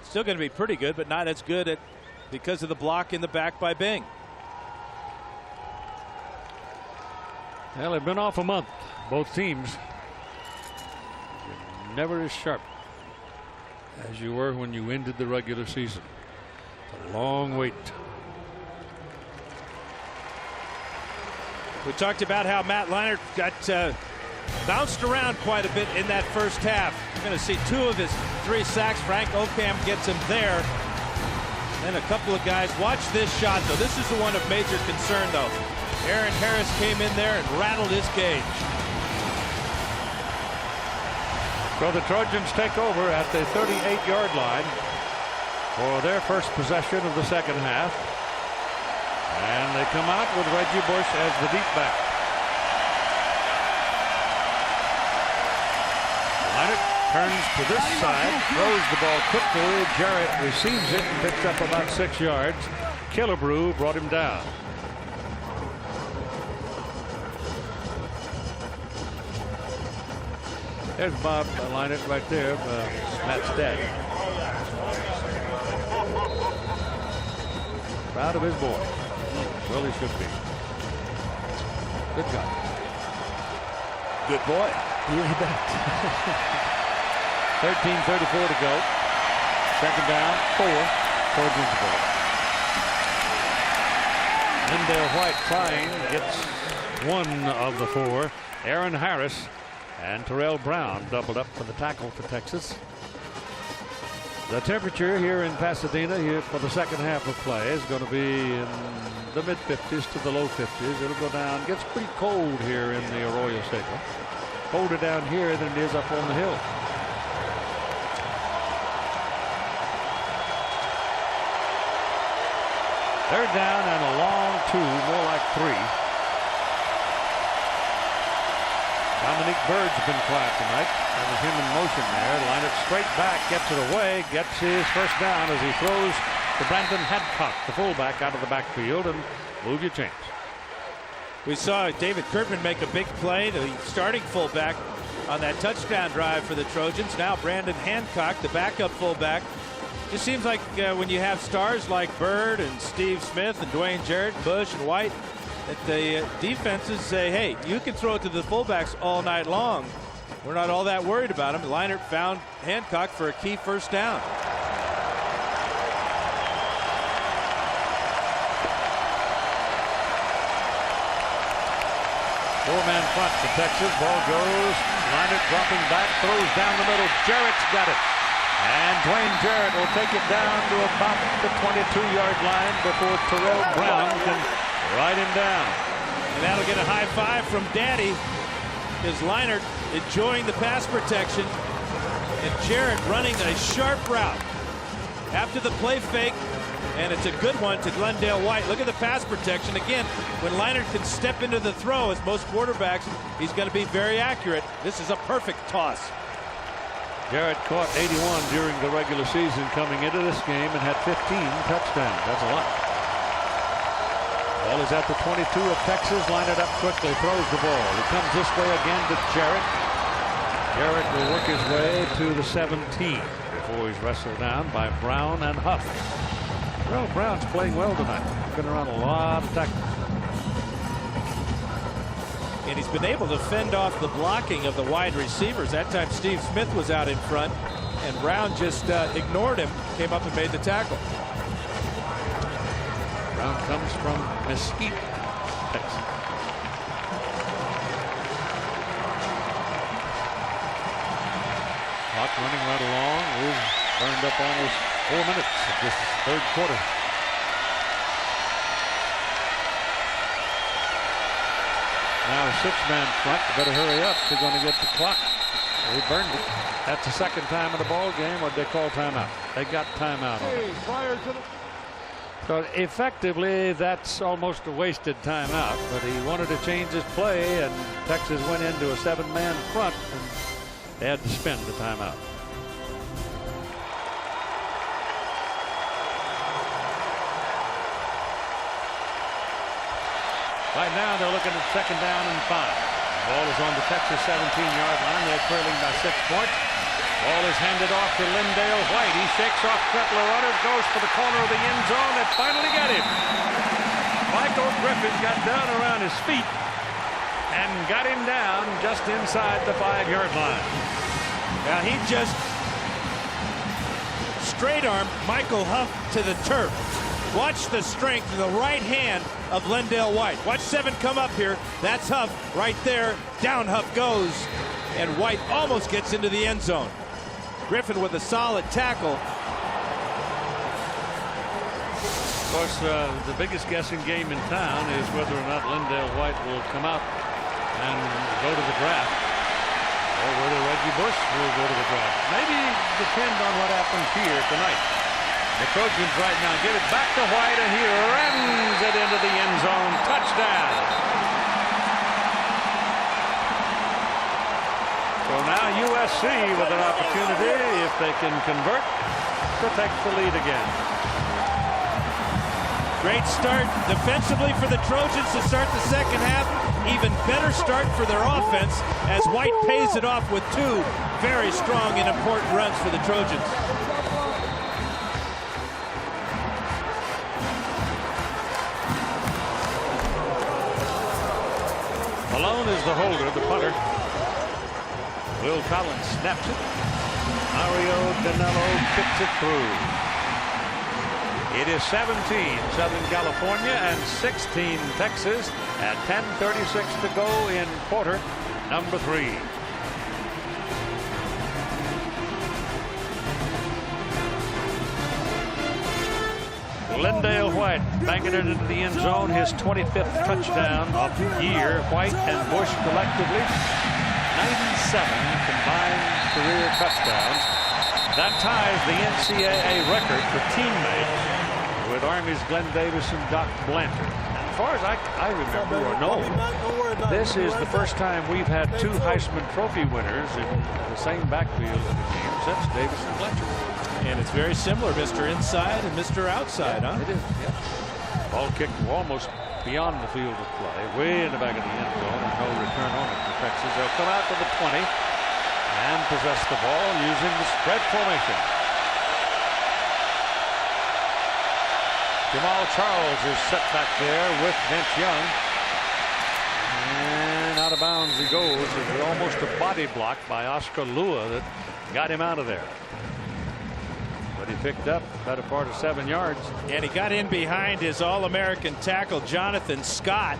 still going to be pretty good, but not as good because of the block in the back by Bing. Well, they've been off a month, both teams. You're never as sharp as you were when you ended the regular season. It's a long wait. We talked about how Matt Leinart got bounced around quite a bit in that first half. We're going to see 2 of his 3 sacks. Frank Ocamp gets him there. Then a couple of guys. Watch this shot, though. This is the one of major concern, though. Aaron Harris came in there and rattled his cage. So the Trojans take over at the 38-yard line for their first possession of the second half. And they come out with Reggie Bush as the deep back. Leinart turns to this side, throws the ball quickly. Jarrett receives it and picks up about 6 yards. Killebrew brought him down. There's Bob Leinart right there, Matt's dad. Proud of his boy. Well, he should be. Good job. Good boy. You bet. 13:34 to go. Second down, 4. Trojans ball. Lindale White trying, gets 1 of the 4. Aaron Harris and Terrell Brown doubled up for the tackle for Texas. The temperature here in Pasadena here for the second half of play is going to be in the mid-50s to the low 50s. It'll go down. Gets pretty cold here in the Arroyo Seco. Colder down here than it is up on the hill. Third down and a long 2, more like 3. Dominique Bird's been quiet tonight. That was him in motion there. Leinart straight back, gets it away, gets his first down as he throws to Brandon Hadcock, the fullback, out of the backfield, and move your chains. We saw David Kurtman make a big play, the starting fullback, on that touchdown drive for the Trojans. Now Brandon Hancock, the backup fullback. Just seems like when you have stars like Bird and Steve Smith and Dwayne Jarrett, Bush and White, that the defenses say, hey, you can throw it to the fullbacks all night long. We're not all that worried about him. Leinart found Hancock for a key first down. Four-man front for Texas. Ball goes. Leinart dropping back, throws down the middle. Jarrett's got it. And Dwayne Jarrett will take it down to about the 22-yard line before Terrell Brown can ride him down. And that'll get a high five from Daddy, because Leinart enjoying the pass protection. And Jarrett running a sharp route after the play fake. And it's a good one to Glendale White. Look at the pass protection. Again, when Leinart can step into the throw, as most quarterbacks, he's going to be very accurate. This is a perfect toss. Jarrett caught 81 during the regular season coming into this game and had 15 touchdowns. That's a lot. Ball is at the 22 of Texas. Leinart up quickly, throws the ball. He comes this way again to Jarrett. Jarrett will work his way to the 17 before he's wrestled down by Brown and Huff. Well, Brown's playing well tonight. Been around a lot of tackles. and he's been able to fend off the blocking of the wide receivers. That time Steve Smith was out in front, and Brown just ignored him, came up and made the tackle. Brown comes from Mesquite, Texas. Clock running right along. We've burned up almost 4 minutes of this third quarter. Now a six-man front. Better hurry up. They're going to get the clock. They burned it. That's the second time in the ball game. Or they call timeout. They got timeout on it. So effectively, that's almost a wasted timeout. But he wanted to change his play, and Texas went into a seven-man front, and they had to spend the timeout. Right now, they're looking at second down and 5. The ball is on the Texas 17-yard line. They're trailing by 6 points. Ball is handed off to Lindale White. He shakes off a couple of runners, goes for the corner of the end zone, and finally got him. Michael Griffin got down around his feet and got him down just inside the 5-yard line. Now he just straight-armed Michael Huff to the turf. Watch the strength of the right hand of Lindale White. Watch 7 come up here. That's Huff right there. Down Huff goes, and White almost gets into the end zone. Griffin with a solid tackle. Of course, the biggest guessing game in town is whether or not Lindale White will come out and go to the draft, or whether Reggie Bush will go to the draft. Maybe depend on what happens here tonight. The Trojans right now give it back to White, and he rams it into the end zone. Touchdown. So now USC with an opportunity, if they can convert, to take the lead again. Great start defensively for the Trojans to start the second half. Even better start for their offense as White pays it off with 2 very strong and important runs for the Trojans. Malone is the holder, the punter. Will Collins snaps it. Mario Danello kicks it through. It is 17 Southern California and 16 Texas at 10:36 to go in quarter number 3. Lindale White banging it into the end zone, his 25th touchdown of the year. White and Bush collectively 97 combined career touchdowns. That ties the NCAA record for teammates with Army's Glenn Davis and Doc Blanchard. As far as I remember or know, this is the first time we've had 2 Heisman Trophy winners in the same backfield of the team since Davis and Blanchard. And it's very similar, Mr. Inside and Mr. Outside, huh? It is, yeah. Ball kicked almost beyond the field of play, way in the back of the end zone, and no return on it for Texas. They'll come out to the 20 and possess the ball using the spread formation. Jamal Charles is set back there with Vince Young. And out of bounds he goes. It was almost a body block by Oscar Lua that got him out of there. But he picked up about a part of 7 yards. And he got in behind his All-American tackle, Jonathan Scott,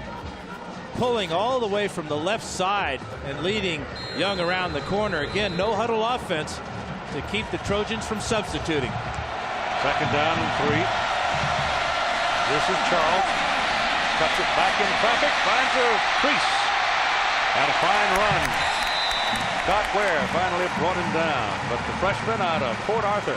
pulling all the way from the left side and leading Young around the corner. Again, no huddle offense to keep the Trojans from substituting. Second down and 3. This is Charles. Cuts it back in traffic. Finds a crease. Had a fine run. Scott Ware finally brought him down. But the freshman out of Port Arthur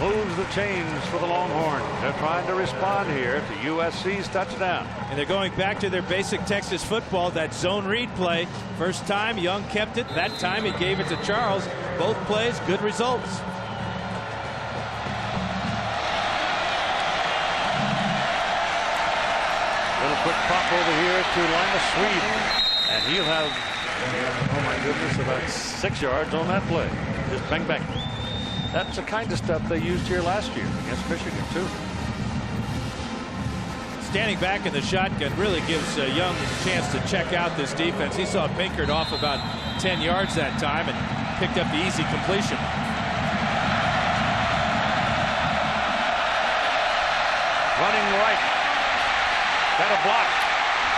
moves the chains for the Longhorns. They're trying to respond here to USC's touchdown. And they're going back to their basic Texas football, that zone read play. First time Young kept it. That time he gave it to Charles. Both plays, good results. Little quick pop over here to Linus Swede. And he'll have, oh my goodness, about 6 yards on that play. Just bang, bang. That's the kind of stuff they used here last year against Michigan, too. standing back in the shotgun really gives Young a chance to check out this defense. He saw Pinkert off about 10 yards that time and picked up the easy completion. Running right. Got a block.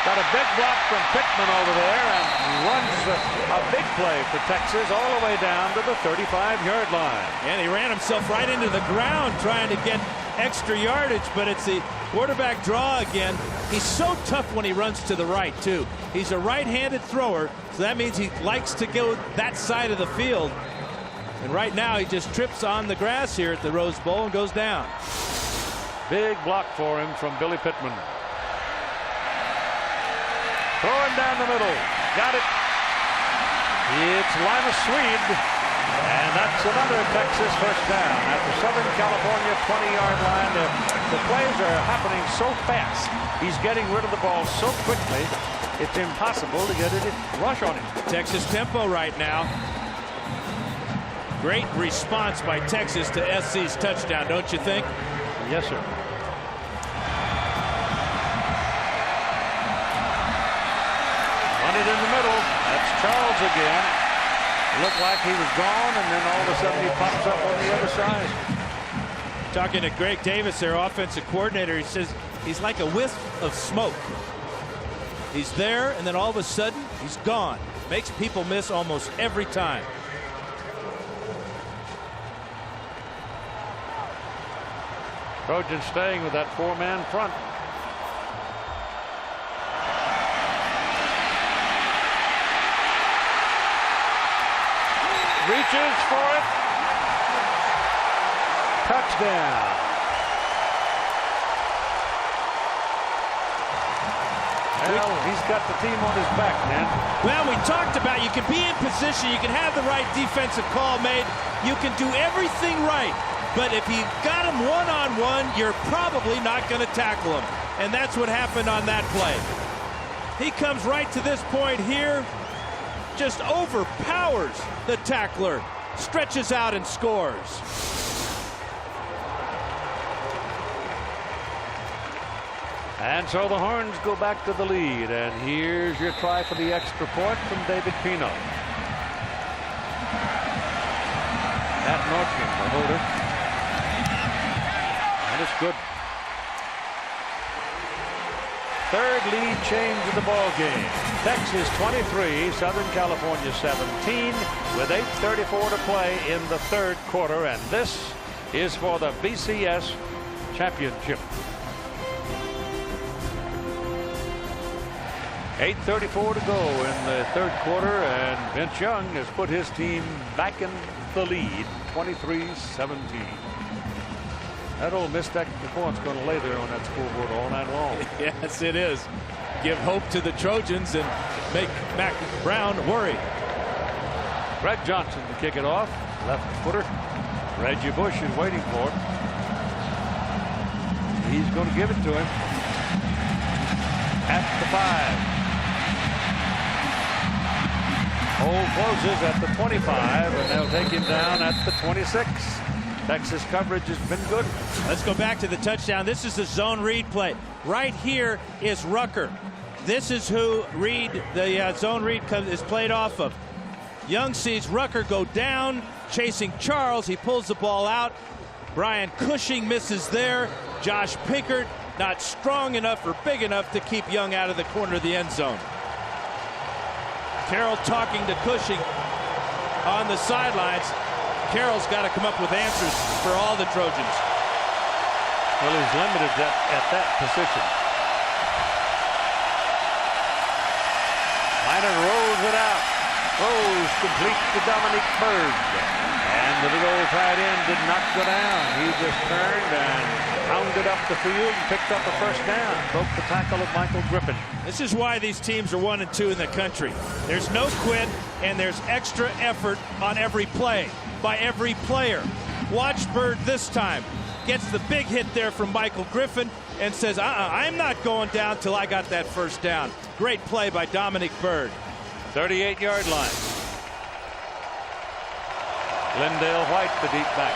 Got a big block from Pittman over there and runs a big play for Texas all the way down to the 35-yard line. And he ran himself right into the ground trying to get extra yardage, but it's the quarterback draw again. He's so tough when he runs to the right, too. He's a right-handed thrower, so that means he likes to go that side of the field. And right now he just trips on the grass here at the Rose Bowl and goes down. Big block for him from Billy Pittman. Throwing down the middle. Got it. It's Linus Swede. And that's another Texas first down at the Southern California 20-yard line. The plays are happening so fast. He's getting rid of the ball so quickly, it's impossible to get a rush on him. Texas tempo right now. Great response by Texas to SC's touchdown, don't you think? Yes, sir. Run it in the middle. That's Charles again. Looked like he was gone, and then all of a sudden he pops up on the other side. Talking to Greg Davis, their offensive coordinator, he says he's like a wisp of smoke. He's there, and then all of a sudden he's gone. Makes people miss almost every time. Trojans staying with that four-man front. Reaches for it. Touchdown. Well, he's got the team on his back, man. Well, we talked about you can be in position, you can have the right defensive call made, you can do everything right. But if you got him one-on-one, you're probably not going to tackle him. And that's what happened on that play. He comes right to this point here, just overpowers the tackler, stretches out and scores. And so the Horns go back to the lead. And here's your try for the extra point from David Pino. At Northman, the holder. And it's good. Third lead change of the ball game. Texas 23, Southern California 17, with 8:34 to play in the third quarter. And this is for the BCS championship. 8:34 to go in the third quarter, and Vince Young has put his team back in the lead, 23-17. That old Miss Technical point's going to lay there on that scoreboard all night long. Yes, it is. Give hope to the Trojans and make Mac Brown worry. Greg Johnson to kick it off, left footer. Reggie Bush is waiting for it. He's going to give it to him at the 5. Hole closes at the 25, and they'll take him down at the 26. Texas coverage has been good. Let's go back to the touchdown. This is the zone read play. Right here is Rucker. This is who Reed, the zone read is played off of. Young sees Rucker go down, chasing Charles. He pulls the ball out. Brian Cushing misses there. Josh Pinkert not strong enough or big enough to keep Young out of the corner of the end zone. Carroll talking to Cushing on the sidelines. Carroll's got to come up with answers for all the Trojans. Well, he's limited at that position. Miner rolls it out. Throws complete to Dominic Bird. And the big old tight end did not go down. He just turned and pounded up the field and picked up a first down. Broke the tackle of Michael Griffin. This is why these teams are 1 and 2 in the country. There's no quit, and there's extra effort on every play by every player. Watch Bird this time. Gets the big hit there from Michael Griffin and says, I'm not going down till I got that first down. Great play by Dominic Bird. 38-yard line. Lindale White, the deep back.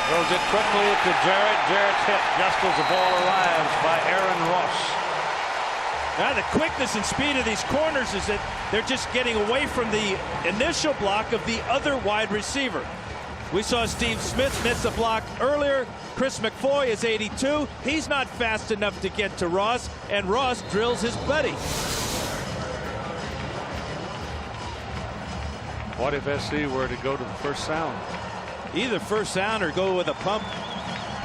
Throws it quickly to Jarrett. Jarrett's hit just as the ball arrives by Aaron Ross. Now the quickness and speed of these corners is that they're just getting away from the initial block of the other wide receiver. We saw Steve Smith miss a block earlier. Chris McFoy is 82. He's not fast enough to get to Ross, and Ross drills his buddy. What if SC were to go to the first sound? Either first sound or go with a pump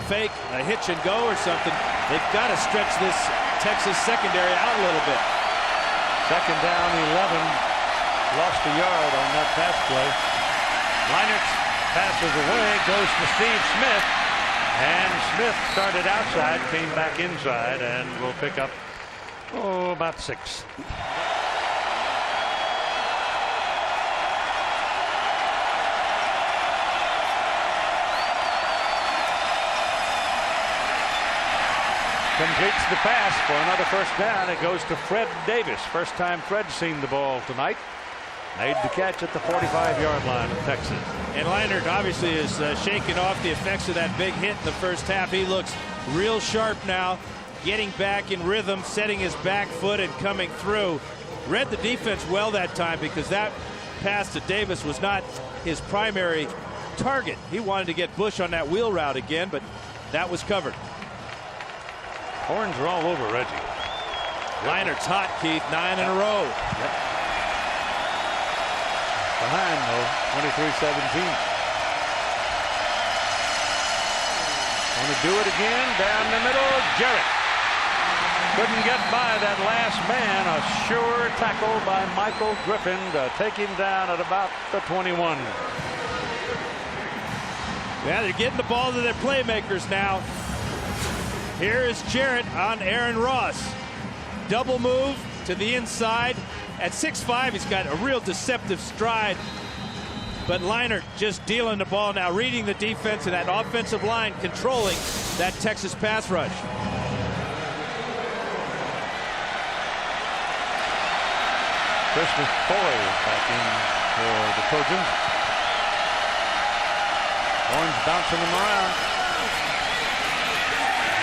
fake, a hitch and go or something. They've got to stretch this Texas secondary out a little bit. Second down, 11. Lost a yard on that pass play. Leinert passes away, goes to Steve Smith, and Smith started outside, came back inside, and will pick up about 6. Completes the pass for another first down. It goes to Fred Davis. First time Fred's seen the ball tonight. Made the catch at the 45-yard line of Texas. And Leinert obviously is shaking off the effects of that big hit in the first half. He looks real sharp now, getting back in rhythm, setting his back foot and coming through. Read the defense well that time because that pass to Davis was not his primary target. He wanted to get Bush on that wheel route again, but that was covered. Horns are all over Reggie. Leinert's hot, Keith, 9 in a row. Yep. Behind though, 23-17. Want to do it again down the middle. Jarrett couldn't get by that last man. A sure tackle by Michael Griffin to take him down at about the 21. Yeah, they're getting the ball to their playmakers now. Here is Jarrett on Aaron Ross. Double move to the inside. At 6'5", he's got a real deceptive stride. But Leinert just dealing the ball now, reading the defense and that offensive line, controlling that Texas pass rush. Christmas Foy back in for the Trojans. Horns bouncing him around.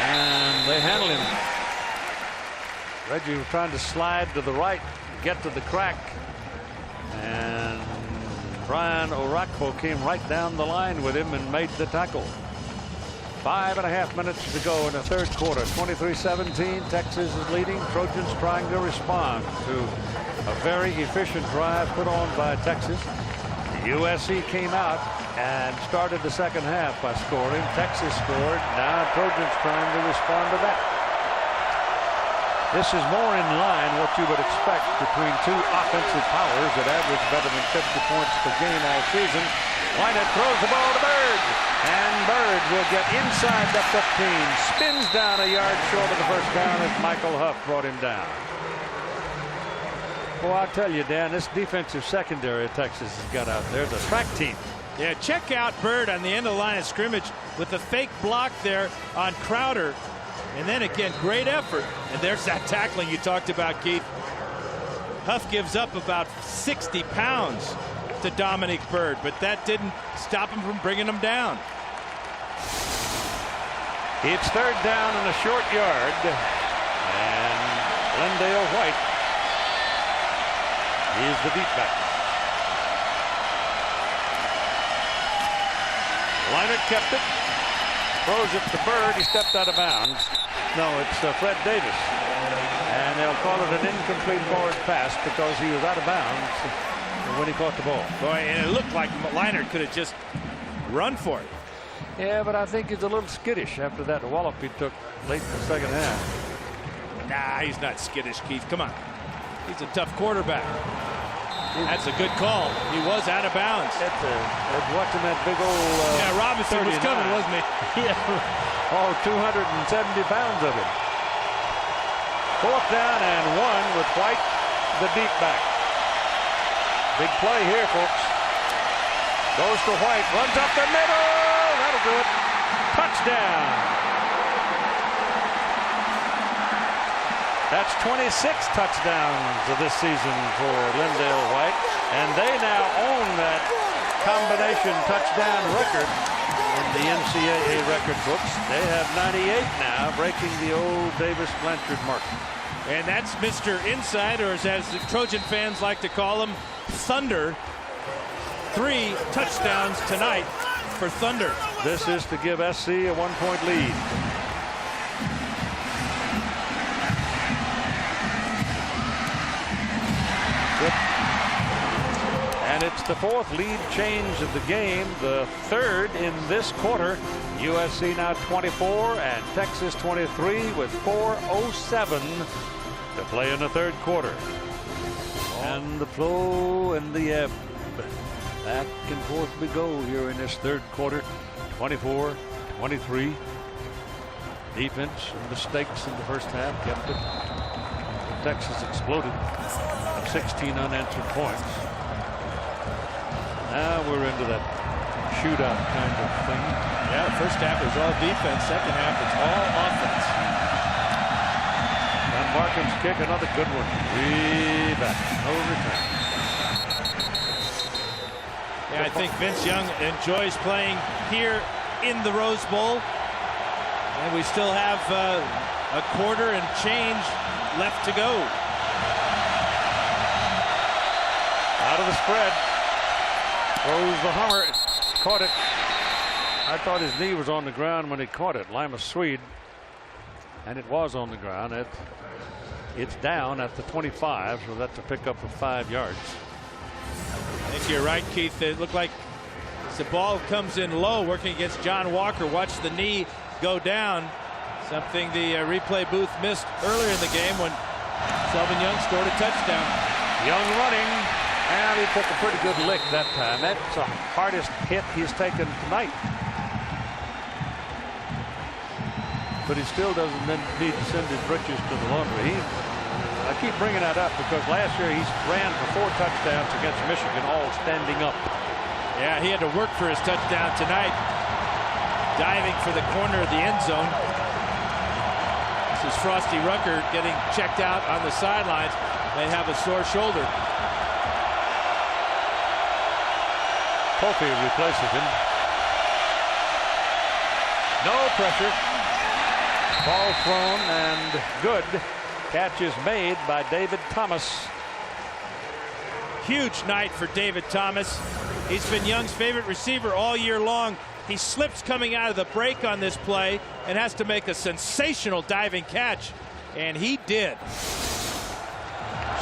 And they handle him. Reggie was trying to slide to the right, get to the crack. And Brian Orakpo came right down the line with him and made the tackle. 5.5 minutes to go in the third quarter. 23-17. Texas is leading. Trojans trying to respond to a very efficient drive put on by Texas. USC came out and started the second half by scoring. Texas scored. Now Trojans trying to respond to that. This is more in line what you would expect between two offensive powers that average better than 50 points per game all season. Leinert throws the ball to Bird, and Bird will get inside the 15. Spins down a yard short of the first down as Michael Huff brought him down. Well, I'll tell you, Dan, this defensive secondary Texas has got out there, the track team. Yeah, check out Bird on the end of the line of scrimmage with the fake block there on Crowder. And then again, great effort. And there's that tackling you talked about, Keith. Huff gives up about 60 pounds to Dominic Bird, but that didn't stop him from bringing him down. It's third down and a short yard. And Glendale White is the beat back. Leinert kept it. Throws it to Bird. He stepped out of bounds. No, it's Fred Davis. And they'll call it an incomplete forward pass because he was out of bounds when he caught the ball. Boy, and it looked like Leinert could have just run for it. Yeah, but I think he's a little skittish after that wallop he took late in the second half. Nah, he's not skittish, Keith. Come on. He's a tough quarterback. That's a good call. He was out of bounds. That's watching that big old yeah, Robinson 39. Was coming, wasn't he? Yeah. All 270 pounds of him. Fourth down and 1 with White, the deep back. Big play here, folks. Goes to White, runs up the middle. That'll do it. Touchdown. That's 26 touchdowns of this season for Glendale White, and they now own that combination touchdown record in the NCAA record books. They have 98 now, breaking the old Davis-Blanchard mark. And that's Mr. Inside, or as the Trojan fans like to call him, Thunder. 3 touchdowns tonight for Thunder. This is to give SC a 1-point lead. And it's the 4th lead change of the game, the 3rd in this quarter. USC now 24 and Texas 23 with 4:07 to play in the 3rd quarter. And the flow and the ebb. Back and forth we go here in this 3rd quarter. 24-23. Defense and mistakes in the first half kept it. Texas exploded. 16 unanswered points. Now we're into that shootout kind of thing. Yeah, first half was all defense. Second half it's all offense. And Markham's kick, another good one. Way back. No return. Yeah, I think Vince Young enjoys playing here in the Rose Bowl. And we still have a quarter and change left to go. Out of the spread. Throws the Hummer. Caught it. I thought his knee was on the ground when he caught it. Lima Swede. And it was on the ground. It's down at the 25, so that's a pickup of 5 yards. I think you're right, Keith. It looked like as the ball comes in low, working against John Walker. Watch the knee go down. Something the replay booth missed earlier in the game when Selvin Young scored a touchdown. Young running, and he took a pretty good lick that time. That's the hardest hit he's taken tonight. But he still doesn't need to send his britches to the laundry. I keep bringing that up because last year he ran for 4 touchdowns against Michigan, all standing up. Yeah, he had to work for his touchdown tonight. Diving for the corner of the end zone. This is Frosty Rucker getting checked out on the sidelines. May have a sore shoulder. Kofi replaces him. No pressure. Ball thrown and good. Catch is made by David Thomas. Huge night for David Thomas. He's been Young's favorite receiver all year long. He slips coming out of the break on this play and has to make a sensational diving catch. And he did.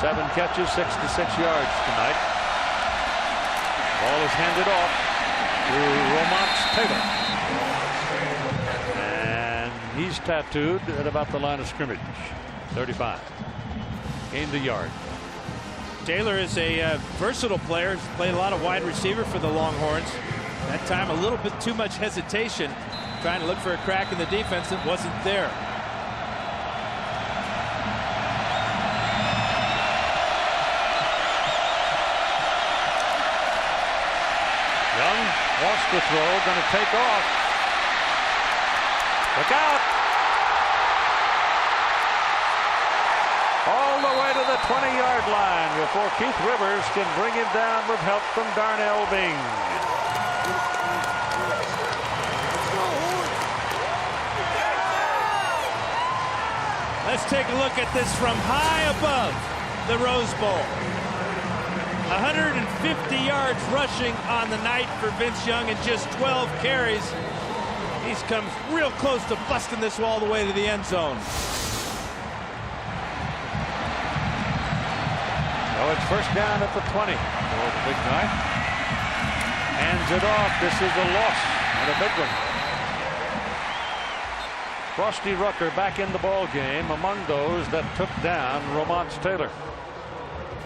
7 catches, 66 yards tonight. Ball is handed off to Romance Taylor. And he's tattooed at about the line of scrimmage. 35. Gained a yard. Taylor is a versatile player. He's played a lot of wide receiver for the Longhorns. That time a little bit too much hesitation, trying to look for a crack in the defense that wasn't there. Young wants to throw, going to take off. Look out! All the way to the 20-yard line before Keith Rivers can bring him down with help from Darnell Bing. Let's take a look at this from high above the Rose Bowl. 150 yards rushing on the night for Vince Young and just 12 carries. He's come real close to busting this all the way to the end zone. Oh, it's first down at the 20 for the big guy. Hands it off. This is a loss and a big one. Frosty Rucker back in the ball game among those that took down Romance Taylor.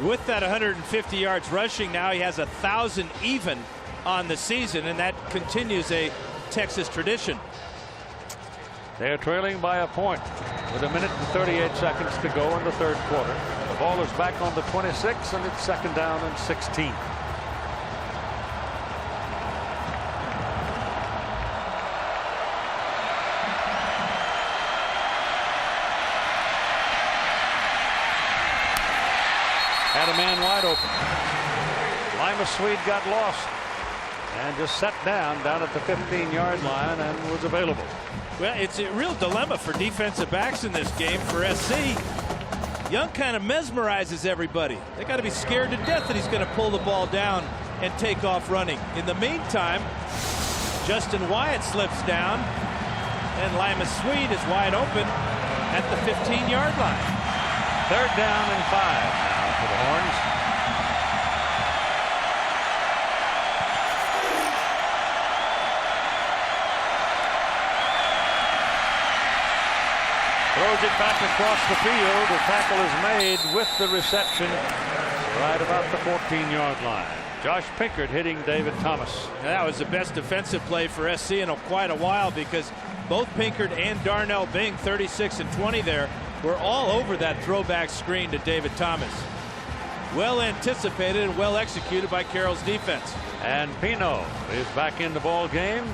With that 150 yards rushing, now he has 1,000 even on the season, and that continues a Texas tradition. They're trailing by a point with 1 minute and 38 seconds to go in the 3rd quarter. The ball is back on the 26, and it's 2nd down and 16. Had a man wide open. Lima Swede got lost. and just sat down at the 15-yard line and was available. Well, it's a real dilemma for defensive backs in this game for SC. Young kind of mesmerizes everybody. They got to be scared to death that he's going to pull the ball down and take off running. In the meantime, Justin Wyatt slips down, and Lima Swede is wide open at the 15-yard line. 3rd down and 5 now for the Horns. Throws it back across the field. The tackle is made with the reception right about the 14-yard line. Josh Pinkert hitting David Thomas. That was the best defensive play for SC in quite a while, because both Pinkert and Darnell Bing, 36 and 20 there, were all over that throwback screen to David Thomas. Well anticipated and well executed by Carroll's defense. And Pino is back in the ball game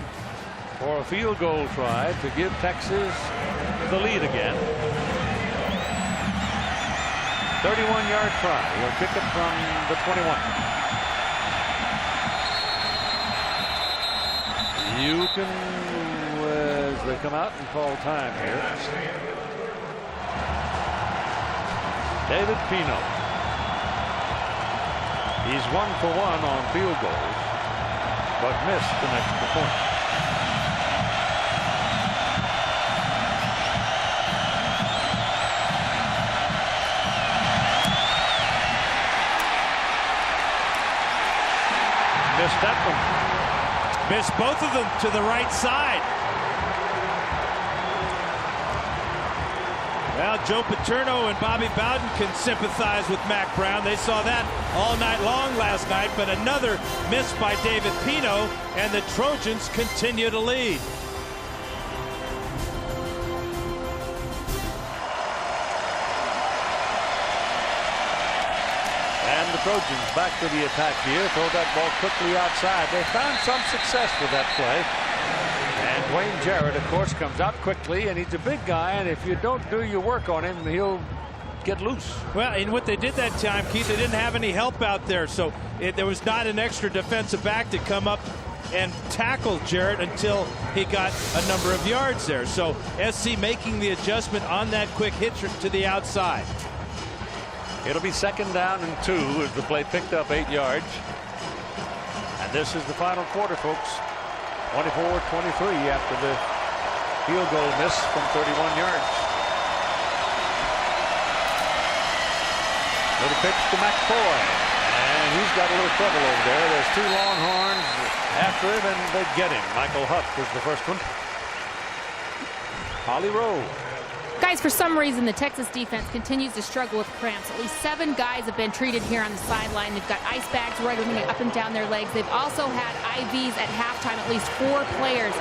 for a field goal try to give Texas the lead again. 31-yard try. He'll kick it from the 21. You can, as they come out and call time here. David Pino. He's 1 for 1 on field goals, but missed an extra point. Missed that one. Missed both of them to the right side. Well, Joe Paterno and Bobby Bowden can sympathize with Mac Brown. They saw that all night long last night, but another miss by David Pino, and the Trojans continue to lead. And the Trojans back to the attack here. Throw that ball quickly outside. They found some success with that play. And Dwayne Jarrett, of course, comes out quickly, and he's a big guy, and if you don't do your work on him, he'll get loose. Well, and what they did that time, Keith, they didn't have any help out there, so there was not an extra defensive back to come up and tackle Jarrett until he got a number of yards there. So SC making the adjustment on that quick hit to the outside. It'll be 2nd down and 2 as the play picked up 8 yards. And this is the final quarter, folks. 24-23 after the field goal miss from 31 yards. Little pitch to McCoy, and he's got a little trouble over there. There's 2 Longhorns after him, and they get him. Michael Huff was the first one. Holly Rowe. Guys, for some reason, the Texas defense continues to struggle with cramps. At least 7 guys have been treated here on the sideline. They've got ice bags running up and down their legs. They've also had IVs at halftime, at least 4 players.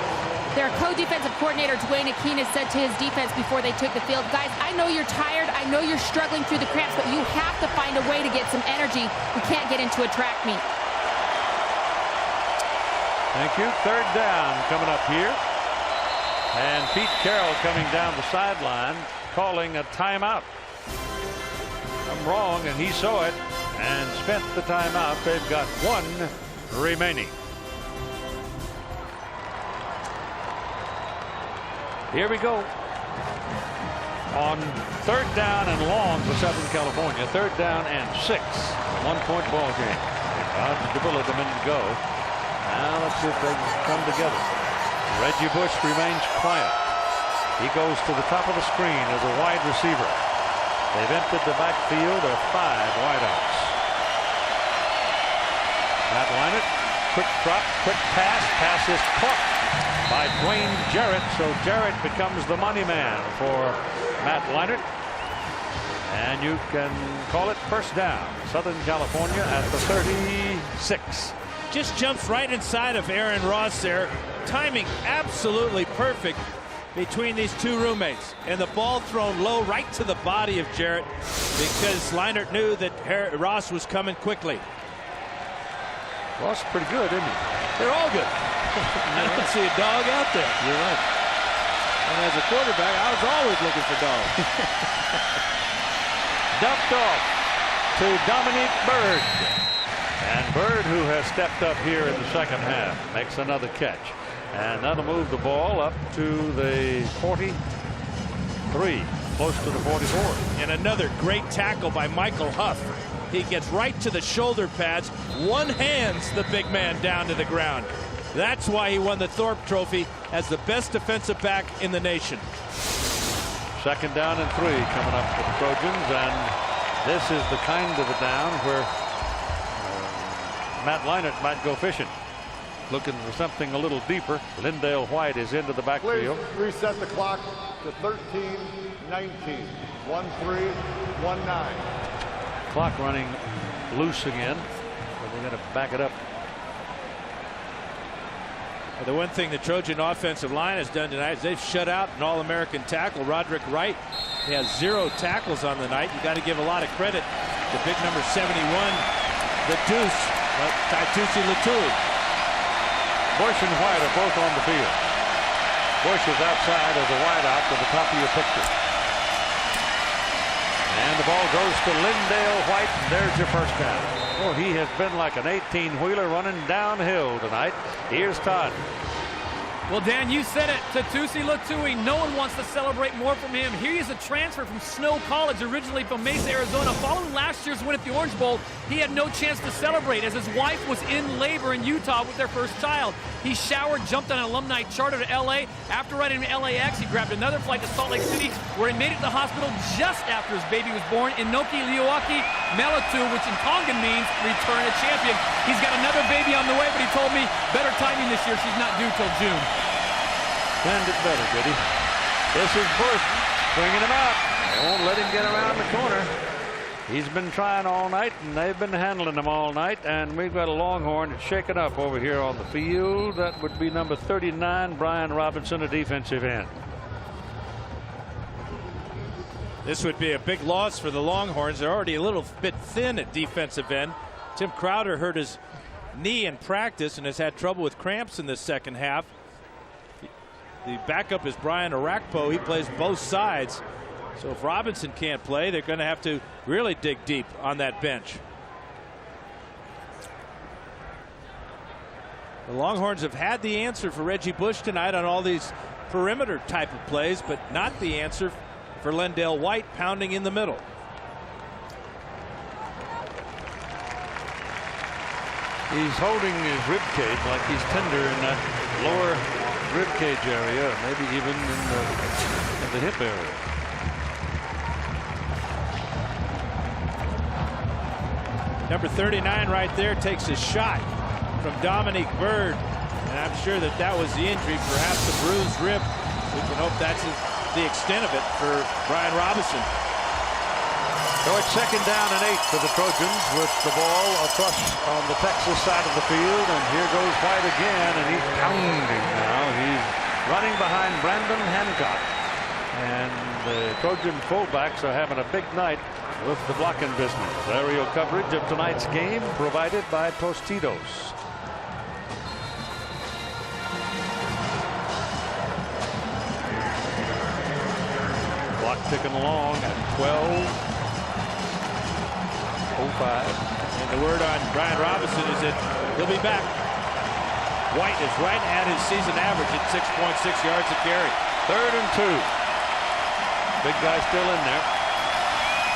Their co-defensive coordinator, Dwayne Aquina, said to his defense before they took the field, guys, I know you're tired. I know you're struggling through the cramps, but you have to find a way to get some energy. We can't get into a track meet. Thank you. 3rd down coming up here. And Pete Carroll coming down the sideline, calling a timeout. I'm wrong, and he saw it and spent the timeout. They've got 1 remaining. Here we go. On 3rd down and long for Southern California. 3rd down and 6. 1-point ball game. Double a minute to go. Now let's see if they can come together. Reggie Bush remains quiet. He goes to the top of the screen as a wide receiver. They've emptied the backfield. There are 5 wideouts. Matt Leinart, quick drop, quick pass. Pass is caught by Dwayne Jarrett. So Jarrett becomes the money man for Matt Leinart. And you can call it 1st down. Southern California at the 36. Just jumps right inside of Aaron Ross there. Timing absolutely perfect between these 2 roommates, and the ball thrown low right to the body of Jarrett because Leinart knew that Ross was coming quickly. Ross is pretty good, isn't he? They're all good. I don't see a dog out there. You're right. And as a quarterback, I was always looking for dogs. Dumped off to Dominique Berg. And Bird, who has stepped up here in the second half, makes another catch. And that'll move the ball up to the 43, close to the 44. And another great tackle by Michael Huff. He gets right to the shoulder pads, one-hands the big man down to the ground. That's why he won the Thorpe Trophy as the best defensive back in the nation. Second down and 3 coming up for the Trojans, and this is the kind of a down where Matt Leinart might go fishing, looking for something a little deeper. Lindale White is into the backfield. Please reset the clock to 13:19. 13:19. Clock running loose again, but we're going to back it up. The one thing the Trojan offensive line has done tonight is they've shut out an All-American tackle, Roderick Wright. He has 0 tackles on the night. You got to give a lot of credit to big number 71, the Deuce, Taitusi Latui. Bush and White are both on the field. Bush is outside as a wideout to the top of your picture. And the ball goes to Lindale White, and there's your first down. Oh, he has been like an 18-wheeler running downhill tonight. Here's Todd. Well, Dan, you said it. Taitusi Latui, no one wants to celebrate more from him. Here he is a transfer from Snow College, originally from Mesa, Arizona. Following last year's win at the Orange Bowl, he had no chance to celebrate as his wife was in labor in Utah with their first child. He showered, jumped on an alumni charter to L.A. After riding to LAX, he grabbed another flight to Salt Lake City, where he made it to the hospital just after his baby was born. Inoki Liuaki Melatu, which in Tongan means return a champion. He's got another baby on the way, but he told me better timing this year. She's not due till June. Planned it better, did he? This is Bush bringing him out. They won't let him get around the corner. He's been trying all night, and they've been handling him all night. And we've got a Longhorn that's shaken up over here on the field. That would be number 39, Brian Robinson, a defensive end. This would be a big loss for the Longhorns. They're already a little bit thin at defensive end. Tim Crowder hurt his knee in practice and has had trouble with cramps in this second half. The backup is Brian Arakpo. He plays both sides. So if Robinson can't play, they're going to have to really dig deep on that bench. The Longhorns have had the answer for Reggie Bush tonight on all these perimeter type of plays, but not the answer for Lindale White pounding in the middle. He's holding his rib cage like he's tender in that lower rib cage area, maybe even in the hip area. Number 39 right there takes a shot from Dominique Bird, and I'm sure that that was the injury, perhaps a bruised rib. We can hope that's the extent of it for Brian Robinson. So it's second down and 8 for the Trojans with the ball across on the Texas side of the field, and here goes White again, and he's pounding now. He's running behind Brandon Hancock, and the Trojan fullbacks are having a big night with the blocking business. Aerial coverage of tonight's game provided by Tostitos. Clock ticking along at 12:05. And the word on Brian Robinson is that he'll be back. White is right at his season average at 6.6 yards a carry. 3rd and 2. Big guy still in there.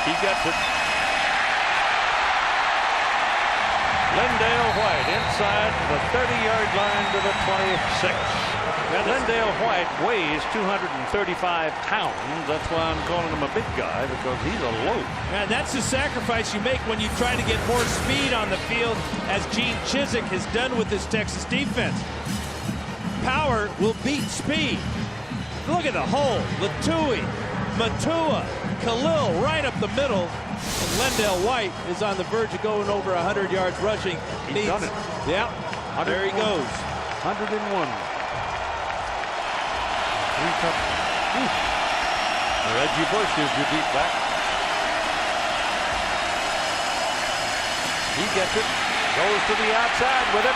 He gets it. Lindale White inside the 30-yard line to the 26. Lindale White weighs 235 pounds. That's why I'm calling him a big guy, because he's a load. And that's the sacrifice you make when you try to get more speed on the field, as Gene Chizik has done with this Texas defense. Power will beat speed. Look at the hole. Latui, Matua, Khalil right up the middle. And Lindale White is on the verge of going over 100 yards rushing. He's done it. Yeah, there he goes. 101. Reggie Bush is your deep back. He gets it. Goes to the outside with it.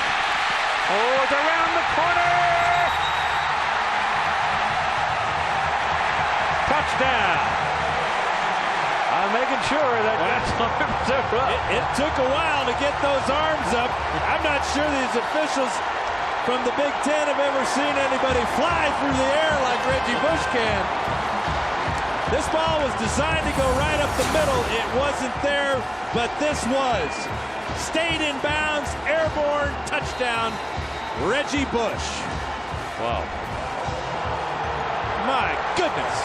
Oh, it's around the corner. Touchdown. A I'm making sure that Matt's arms are up. It took a while to get those arms up. I'm not sure these officials from the Big Ten have ever seen anybody fly through the air like Reggie Bush can. This ball was designed to go right up the middle. It wasn't there, but this was. Stayed in bounds, airborne, touchdown, Reggie Bush. Wow. My goodness.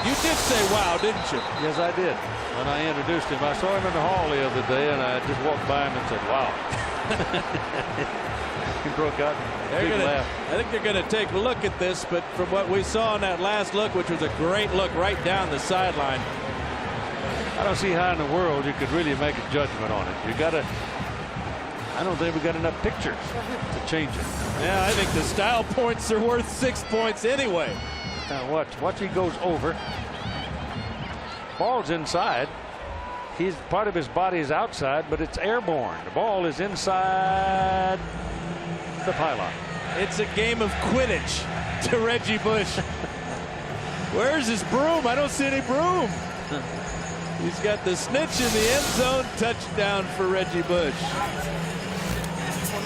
You did say wow, didn't you? Yes, I did. When I introduced him, I saw him in the hall the other day, and I just walked by him and said, wow. He broke out in a big laugh. I think they're going to take a look at this, but from what we saw in that last look, which was a great look right down the sideline. I don't see how in the world you could really make a judgment on it. You got to. I don't think we got enough pictures to change it. Yeah, I think the style points are worth 6 points anyway. Now watch he goes over. Ball's inside. He's part of his body is outside, but it's airborne. The ball is inside the pylon. It's a game of Quidditch to Reggie Bush. Where's his broom? I don't see any broom. He's got the snitch in the end zone. Touchdown for Reggie Bush.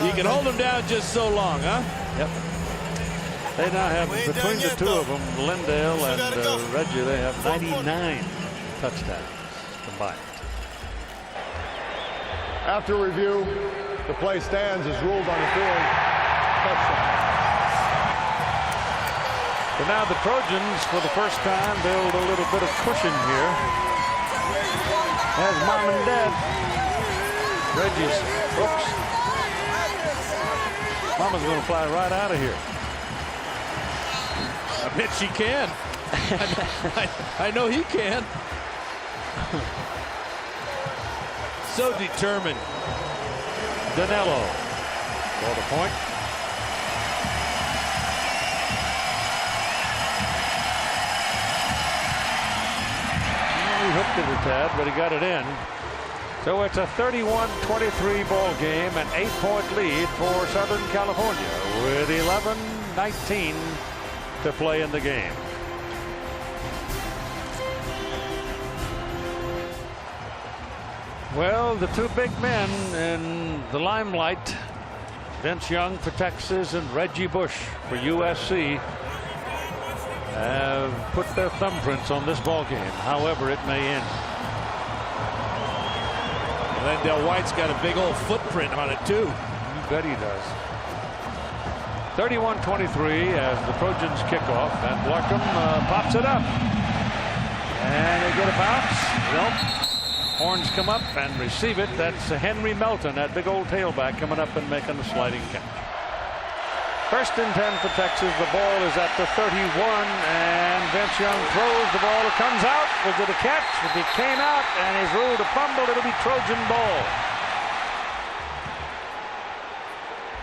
You can hold him down just so long, huh? Yep. They now have, between the two of them, Lindale and Reggie, they have 99 touchdowns combined. After review, the play stands as ruled on the field. Touchdown. So now the Trojans, for the first time, build a little bit of cushion here. As mom and dad. Reggie's, oops. Mama's going to fly right out of here. I bet she can. I know he can. So determined. Danilo for the point. He hooked it a tad, but he got it in. So it's a 31-23 ball game, an 8-point lead for Southern California with 11:19 to play in the game. Well, the two big men in the limelight, Vince Young for Texas and Reggie Bush for USC, have put their thumbprints on this ball game, however it may end. Lindale White's got a big old footprint on it, too. You bet he does. 31-23 as the Trojans kick off, and Blarkham pops it up. And they get a bounce. Nope. Horns come up and receive it. That's Henry Melton, that big old tailback, coming up and making a sliding catch. First and 10 for Texas. The ball is at the 31, and Vince Young throws the ball. It comes out. Was it a catch? It came out, and he's ruled a fumble. It'll be Trojan ball.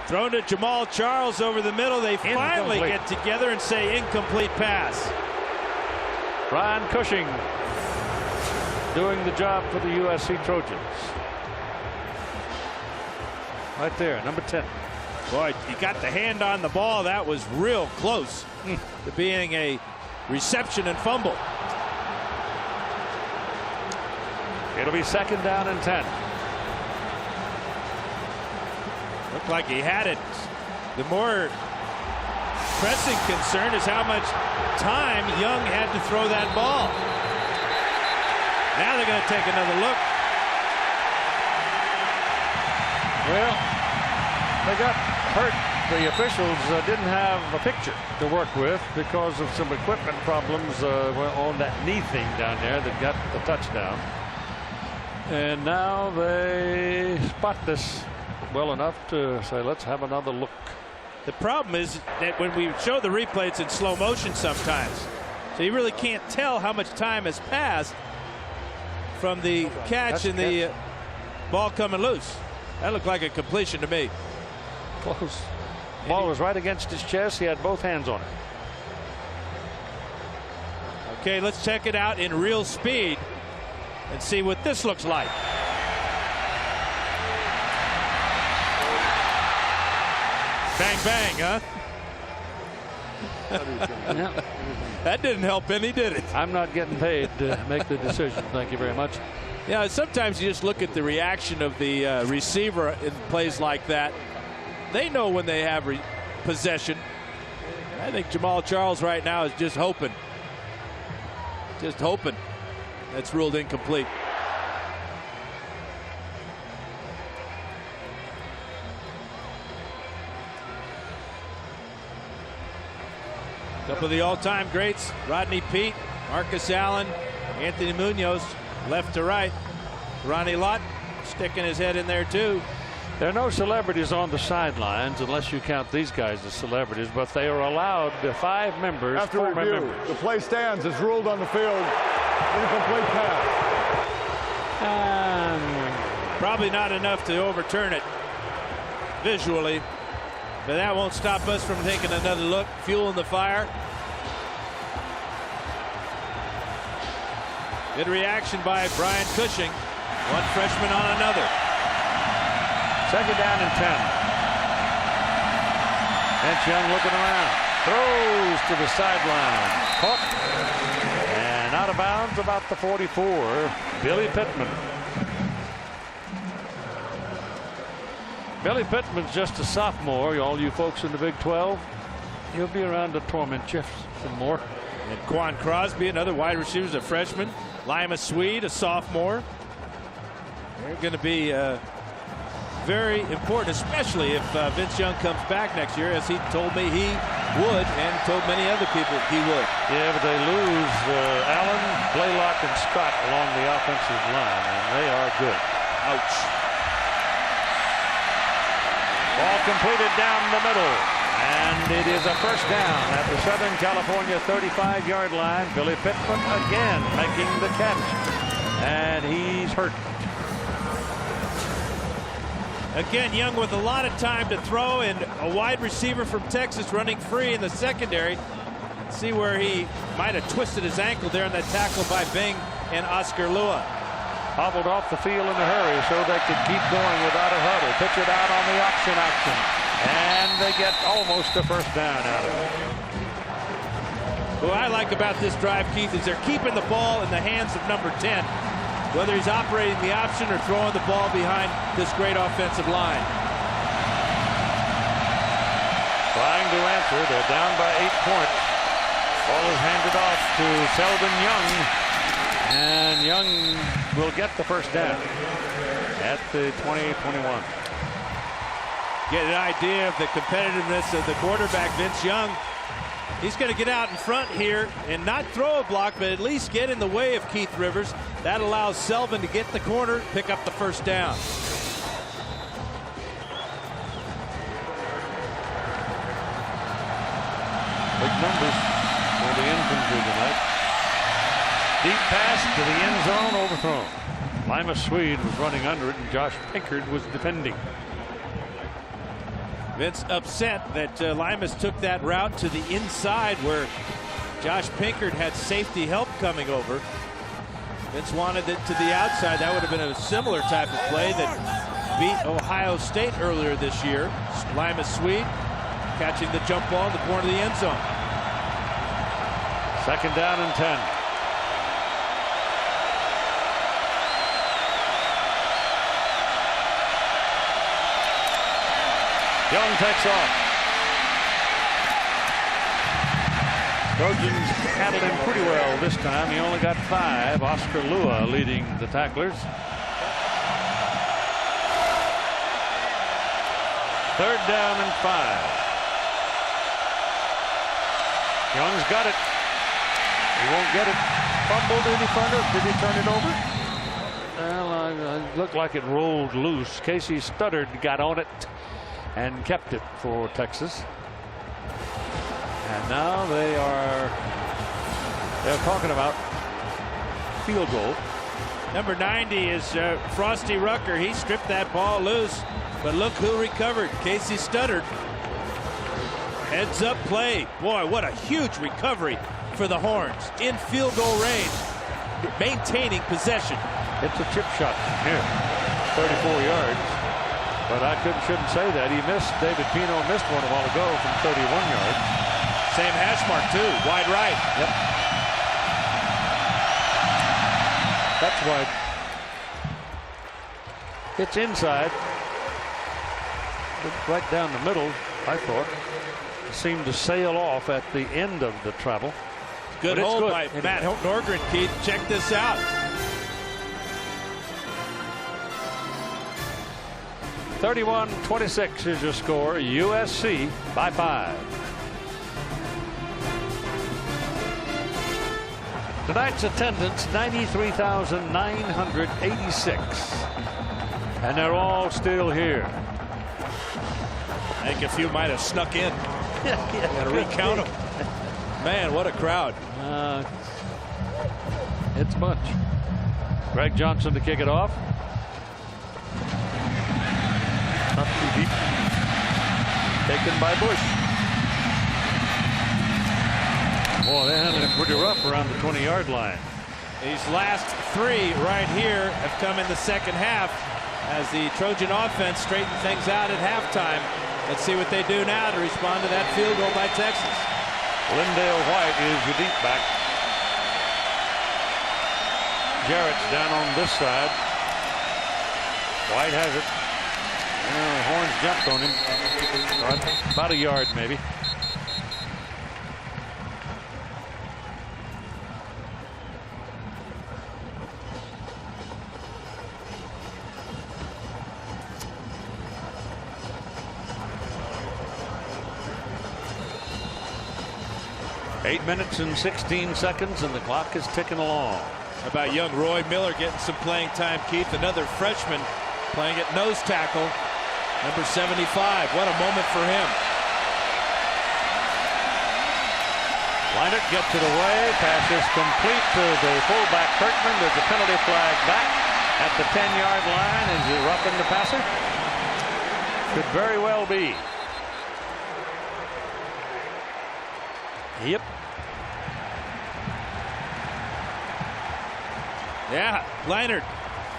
Thrown to Jamal Charles over the middle. They finally Incomplete. get together and say incomplete pass. Brian Cushing doing the job for the USC Trojans. Right there, number 10. Boy, he got the hand on the ball. That was real close to being a reception and fumble. It'll be second down and 10. Looked like he had it. The more pressing concern is how much time Young had to throw that ball. Now they're going to take another look. Well, they got hurt. The officials didn't have a picture to work with because of some equipment problems on that knee thing down there that got the touchdown. And now they spot this well enough to say, let's have another look. The problem is that when we show the replay, it's in slow motion sometimes. So you really can't tell how much time has passed from the catch and the ball coming loose. That looked like a completion to me. Close. Ball was right against his chest. He had both hands on it. Okay, let's check it out in real speed and see what this looks like. Bang, bang, huh? Yeah. That didn't help any, did it? I'm not getting paid to make the decision. Thank you very much. Yeah, sometimes you just look at the reaction of the receiver in plays like that. They know when they have possession. I think Jamal Charles right now is just hoping. Just hoping. That's ruled incomplete. Couple of the all-time greats, Rodney Peete, Marcus Allen, Anthony Munoz, left to right. Ronnie Lott sticking his head in there too. There are no celebrities on the sidelines unless you count these guys as celebrities, but they are allowed 5 members, After former review, members. the play stands as ruled on the field. Incomplete pass. Probably not enough to overturn it visually, but that won't stop us from taking another look, fueling the fire. Good reaction by Brian Cushing. One freshman on another. Second down and 10. Vince Young looking around. Throws to the sideline. Caught. And out of bounds about the 44. Billy Pittman. Billy Pittman's just a sophomore. All you folks in the Big 12. He'll be around to torment you some more. And Quan Crosby, another wide receiver, is a freshman. Lima Swede, a sophomore. They're going to be very important, especially if Vince Young comes back next year, as he told me he would, and told many other people he would. Yeah, but they lose Allen, Blaylock, and Scott along the offensive line, and they are good. Ouch. Ball completed down the middle, and it is a first down at the Southern California 35-yard line. Billy Pittman again making the catch, and he's hurt. Again, Young with a lot of time to throw, and a wide receiver from Texas running free in the secondary. See where he might have twisted his ankle there in that tackle by Bing and Oscar Lua. Hobbled off the field in a hurry so they could keep going without a huddle. Pitch it out on the option action, and they get almost a first down out of it. What I like about this drive, Keith, is they're keeping the ball in the hands of number 10. Whether he's operating the option or throwing the ball behind this great offensive line. Trying to answer. They're down by 8 points. Ball is handed off to Selden Young. And Young will get the first down at the 20-21. Get an idea of the competitiveness of the quarterback, Vince Young. He's going to get out in front here and not throw a block, but at least get in the way of Keith Rivers. That allows Selvin to get the corner, pick up the first down. Big numbers for the infantry tonight. Deep pass to the end zone, overthrown. Lima Swede was running under it, and Josh Pinkard was defending. Vince upset that Limas took that route to the inside where Josh Pinkard had safety help coming over. Vince wanted it to the outside. That would have been a similar type of play that beat Ohio State earlier this year. Lima Swede catching the jump ball in the corner of the end zone. Second down and 10. Young takes off. Trojans handled him pretty well this time. He only got 5. Oscar Lua leading the tacklers. Third down and 5. Young's got it. He won't get it. Fumbled in front of. Did he turn it over? Well, it looked like it rolled loose. Casey Studdard got on it and kept it for Texas. And now they're talking about field goal. Number 90 is Frosty Rucker. He stripped that ball loose, but look who recovered. Casey Studdard. Heads up play. Boy, what a huge recovery for the Horns. In field goal range, maintaining possession. It's a chip shot here, 34 yards. But I shouldn't say that. He missed. David Pino missed one a while ago from 31 yards. Same hash mark, too. Wide right. Yep. That's wide. It's inside. Right down the middle, I thought. It seemed to sail off at the end of the travel. Good hold by Matt Norgren, Keith. Check this out. (31-26) is your score. USC by 5. Tonight's attendance 93,986, and they're all still here. I think a few might have snuck in. Gotta recount them. Man, what a crowd. It's a bunch. Greg Johnson to kick it off. Not too deep. Taken by Bush. Boy, they handled him pretty rough around the 20-yard line. These last three right here have come in the second half as the Trojan offense straightened things out at halftime. Let's see what they do now to respond to that field goal by Texas. Lindale White is the deep back. Jarrett's down on this side. White has it. Horns jumped on him. About a yard, maybe. Eight minutes and 16 seconds, and the clock is ticking along. How about young Roy Miller getting some playing time, Keith? Another freshman playing at nose tackle, number 75. What a moment for him. Leinert gets it away. Pass is complete to the fullback Kirkman. There's a penalty flag back at the 10-yard line. Is he roughing the passer? Could very well be. Yep. Yeah, Leinert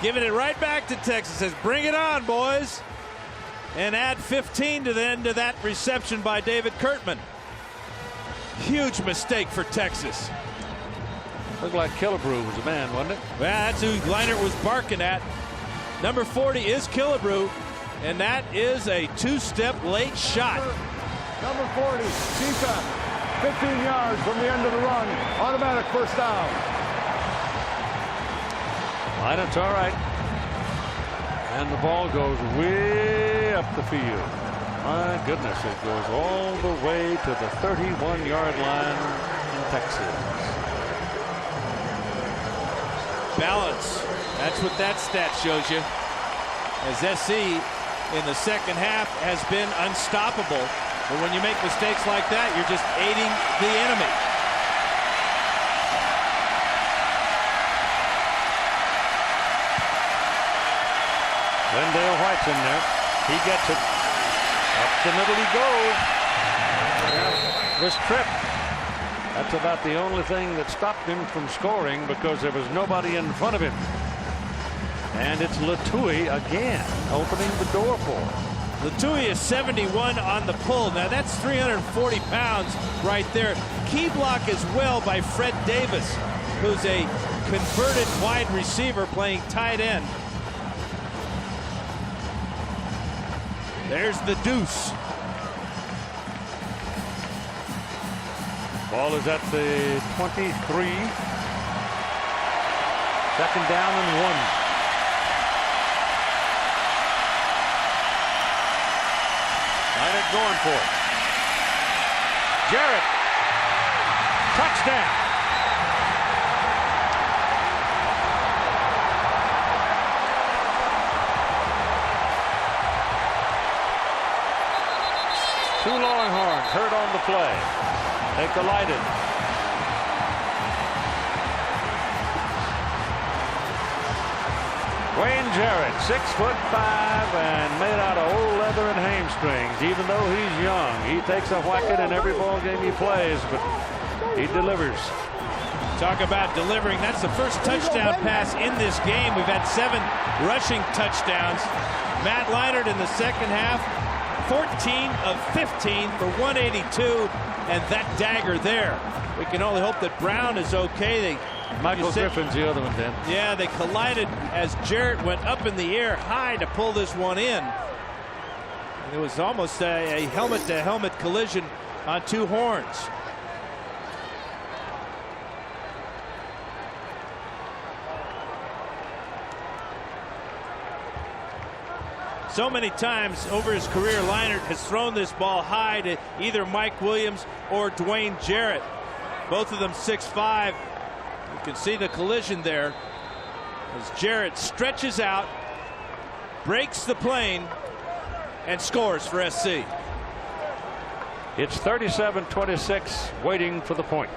giving it right back to Texas. Says, bring it on, boys. And add 15 to the end of that reception by David Kirkman. Huge mistake for Texas. Looked like Killebrew was a man, wasn't it? Well, that's who Leinert was barking at. Number 40 is Killebrew, and that is a two-step late shot. Number 40, defense. 15 yards from the end of the run. Automatic first down. Leinert's all right. And the ball goes way up the field. My goodness, it goes all the way to the 31-yard line in Texas. Balance. That's what that stat shows you. As SC in the second half has been unstoppable. But when you make mistakes like that, you're just aiding the enemy. Lindale White's in there. He gets it. Up the middle he goes. This trip. That's about the only thing that stopped him from scoring because there was nobody in front of him. And it's Latouille again opening the door for him. Latouille is 71 on the pull. Now that's 340 pounds right there. Key block as well by Fred Davis, who's a converted wide receiver playing tight end. There's the deuce. Ball is at the 23. Second down and 1. Leinert going for it. Jarrett. Touchdown. Two Longhorns hurt on the play. They collided. Wayne Jarrett, 6'5" and made out of old leather and hamstrings. Even though he's young, he takes a whack in every ball game he plays, but he delivers. Talk about delivering. That's the first touchdown pass in this game. We've had 7 rushing touchdowns. Matt Leinert in the second half, 14 of 15 for 182, and that dagger there. We can only hope that Brown is okay. Michael Griffin's the other one, Dan. Yeah, they collided as Jarrett went up in the air high to pull this one in. And it was almost a helmet-to-helmet collision on two horns. So many times over his career, Leinart has thrown this ball high to either Mike Williams or Dwayne Jarrett. Both of them 6'5". You can see the collision there as Jarrett stretches out, breaks the plane, and scores for SC. It's 37-26, waiting for the point.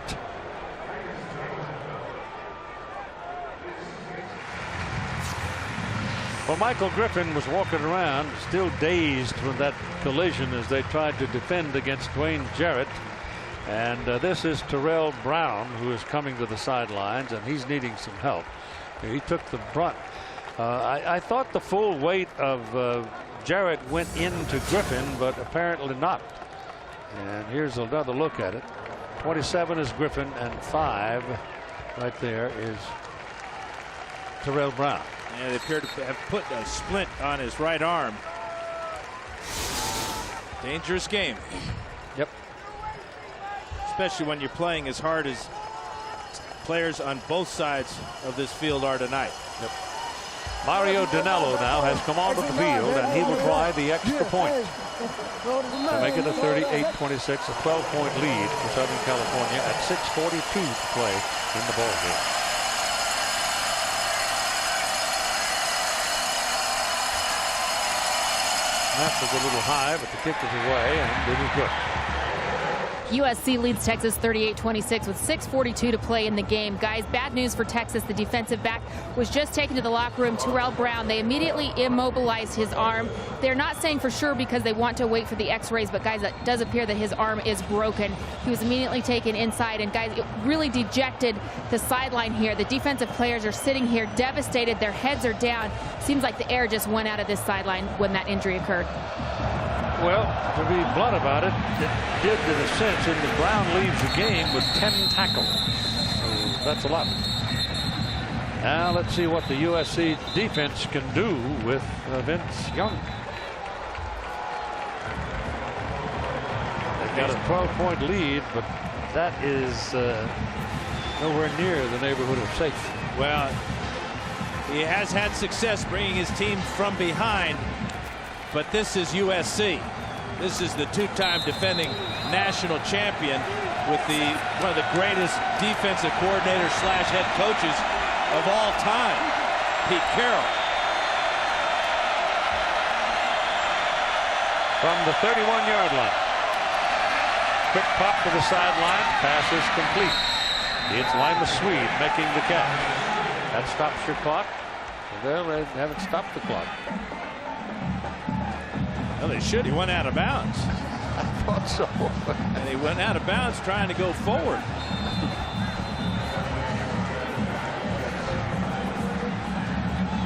Well, Michael Griffin was walking around still dazed from that collision as they tried to defend against Dwayne Jarrett. And this is Terrell Brown, who is coming to the sidelines, and he's needing some help. He took the brunt. I thought the full weight of Jarrett went into Griffin, but apparently not. And here's another look at it. 27 is Griffin, and 5 right there is Terrell Brown. Yeah, they appear to have put a splint on his right arm. Dangerous game. Yep. Especially when you're playing as hard as players on both sides of this field are tonight. Yep. Mario Danello now has come onto the field, and he will try the extra point to make it a 38-26, a 12-point lead for Southern California at 6:42 to play in the ball game. That was a little high, but the kick is away, and it is good. USC leads Texas 38-26 with 6:42 to play in the game. Guys, bad news for Texas. The defensive back was just taken to the locker room, Terrell Brown. They immediately immobilized his arm. They're not saying for sure because they want to wait for the x-rays, but guys, it does appear that his arm is broken. He was immediately taken inside, and guys, it really dejected the sideline here. The defensive players are sitting here devastated. Their heads are down. Seems like the air just went out of this sideline when that injury occurred. Well, to be blunt about it, it did in a sense, and the Brown leaves the game with 10 tackles. So that's a lot. Now let's see what the USC defense can do with Vince Young. They've got a 12-point lead, but that is nowhere near the neighborhood of safe. Well, he has had success bringing his team from behind, but this is USC. This is the two-time defending national champion with one of the greatest defensive coordinators / head coaches of all time, Pete Carroll. From the 31-yard line. Quick pop to the sideline. Pass is complete. It's Lima Swede making the catch. That stops your clock. Well, they haven't stopped the clock. Well, they should. He went out of bounds. I thought so. And he went out of bounds trying to go forward.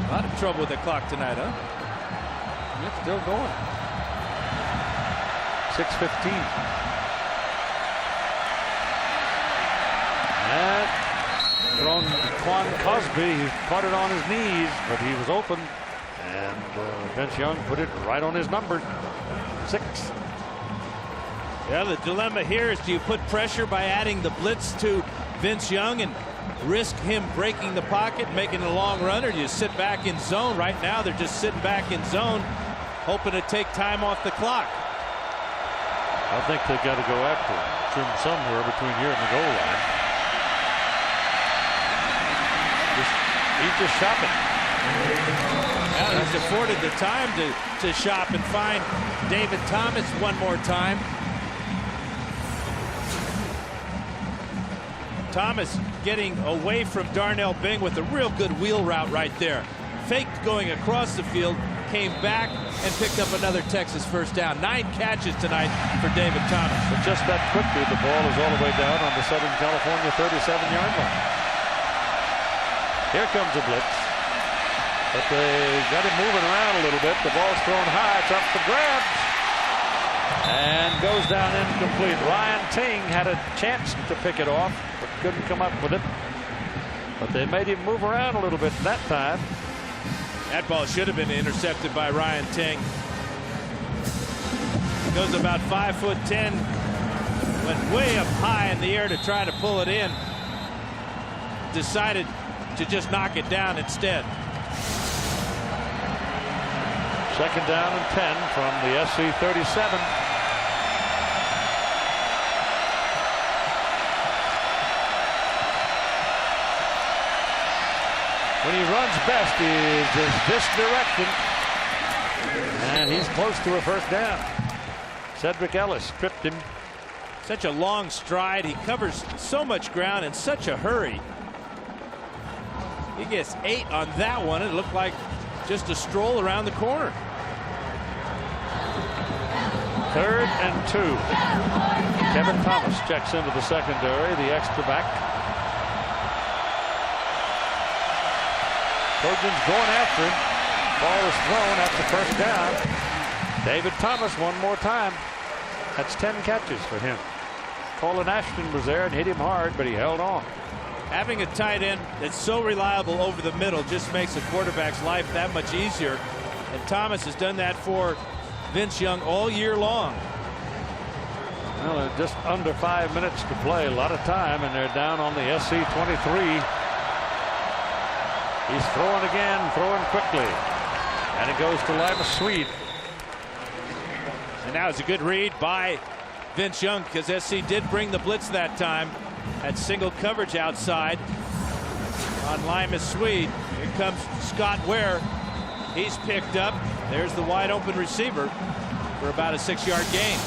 A lot of trouble with the clock tonight, huh? It's still going. 6:15. And thrown Quan Cosby. He caught it on his knees, but he was open. And Vince Young put it right on his number, 6. Yeah, the dilemma here is, do you put pressure by adding the blitz to Vince Young and risk him breaking the pocket, making a long run, or do you sit back in zone? Right now, they're just sitting back in zone, hoping to take time off the clock. I think they've got to go after him from somewhere between here and the goal line. He's just shopping. Now he's afforded the time to shop and find David Thomas one more time. Thomas getting away from Darnell Bing with a real good wheel route right there. Faked going across the field, came back and picked up another Texas first down. 9 catches tonight for David Thomas. But just that quickly, the ball is all the way down on the Southern California 37-yard line. Here comes a blitz. But they got him moving around a little bit. The ball's thrown high. It's up for grabs. And goes down incomplete. Ryan Ting had a chance to pick it off, but couldn't come up with it. But they made him move around a little bit that time. That ball should have been intercepted by Ryan Ting. Goes about 5'10". Went way up high in the air to try to pull it in. Decided to just knock it down instead. Second down and 10 from the SC 37. When he runs best, he is this direction. And he's close to a first down. Cedric Ellis tripped him. Such a long stride. He covers so much ground in such a hurry. He gets 8 on that one. It looked like just a stroll around the corner. 3rd and 2. Kevin Thomas checks into the secondary, the extra back. Trojans going after him. Ball is thrown at the first down. David Thomas one more time. That's 10 catches for him. Colin Ashton was there and hit him hard, but he held on. Having a tight end that's so reliable over the middle just makes a quarterback's life that much easier. And Thomas has done that for Vince Young all year long. Well, just under 5 minutes to play, a lot of time, and they're down on the SC 23. He's throwing again, throwing quickly, and it goes to Lima Swede. And now it's a good read by Vince Young, because SC did bring the blitz that time. Had single coverage outside on Lima Swede. Here comes Scott Ware. He's picked up. There's the wide open receiver for about a 6-yard gain.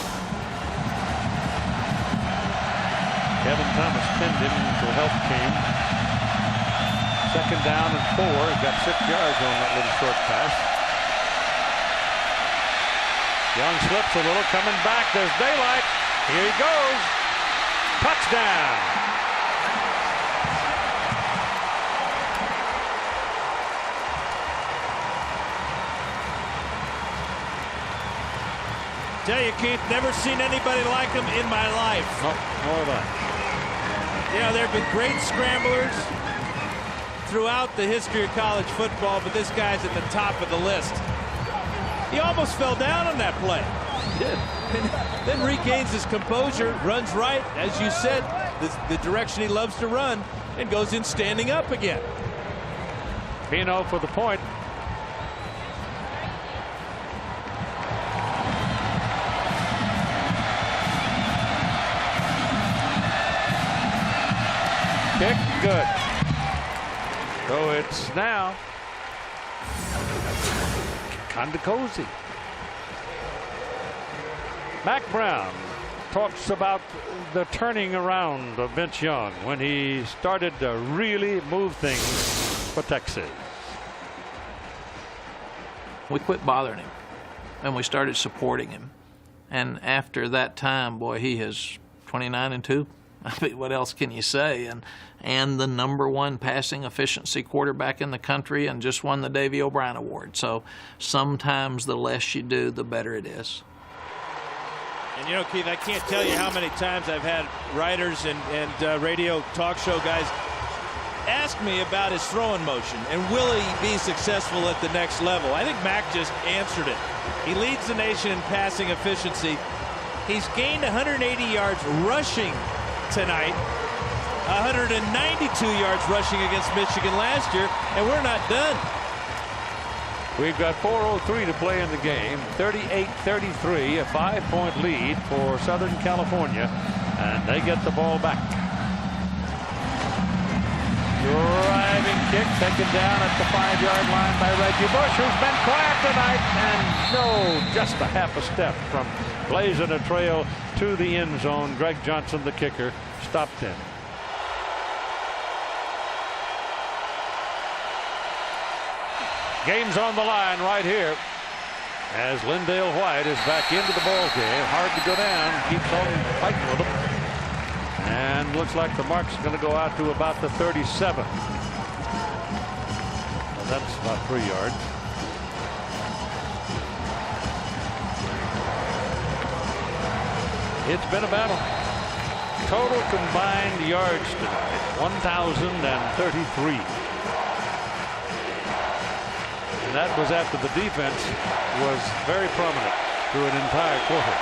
Kevin Thomas pinned him to help team. Second down and 4. He got 6 yards on that little short pass. Young slips a little, coming back. There's daylight. Here he goes. Touchdown. Tell you, Keith, never seen anybody like him in my life. No, more of that. You know, there have been great scramblers throughout the history of college football, but this guy's at the top of the list. He almost fell down on that play. He did. And then regains his composure, runs right, as you said, the direction he loves to run, and goes in standing up again. Pino for the point. Kick, good. So it's now kind of cozy. Mac Brown talks about the turning around of Vince Young when he started to really move things for Texas. We quit bothering him and we started supporting him. And after that time, boy, he is 29-2. I mean, what else can you say? And the #1 passing efficiency quarterback in the country, and just won the Davy O'Brien Award. So sometimes the less you do, the better it is. And you know, Keith, I can't tell you how many times I've had writers and radio talk show guys ask me about his throwing motion and will he be successful at the next level. I think Mac just answered it. He leads the nation in passing efficiency. He's gained 180 yards rushing tonight, 192 yards rushing against Michigan last year, and we're not done. We've got 4:03 to play in the game. 38-33, a 5-point lead for Southern California, and they get the ball back. Driving kick taken down at the 5-yard line by Reggie Bush, who's been quiet tonight, and just a half a step from blazing a trail to the end zone. Greg Johnson, the kicker, stopped him. Game's on the line right here as Lindale White is back into the ball game. Hard to go down, keeps on fighting with him, and looks like the mark's going to go out to about the 37. Well, that's about 3 yards. It's been a battle. Total combined yards tonight, 1,033. And that was after the defense was very prominent through an entire quarter.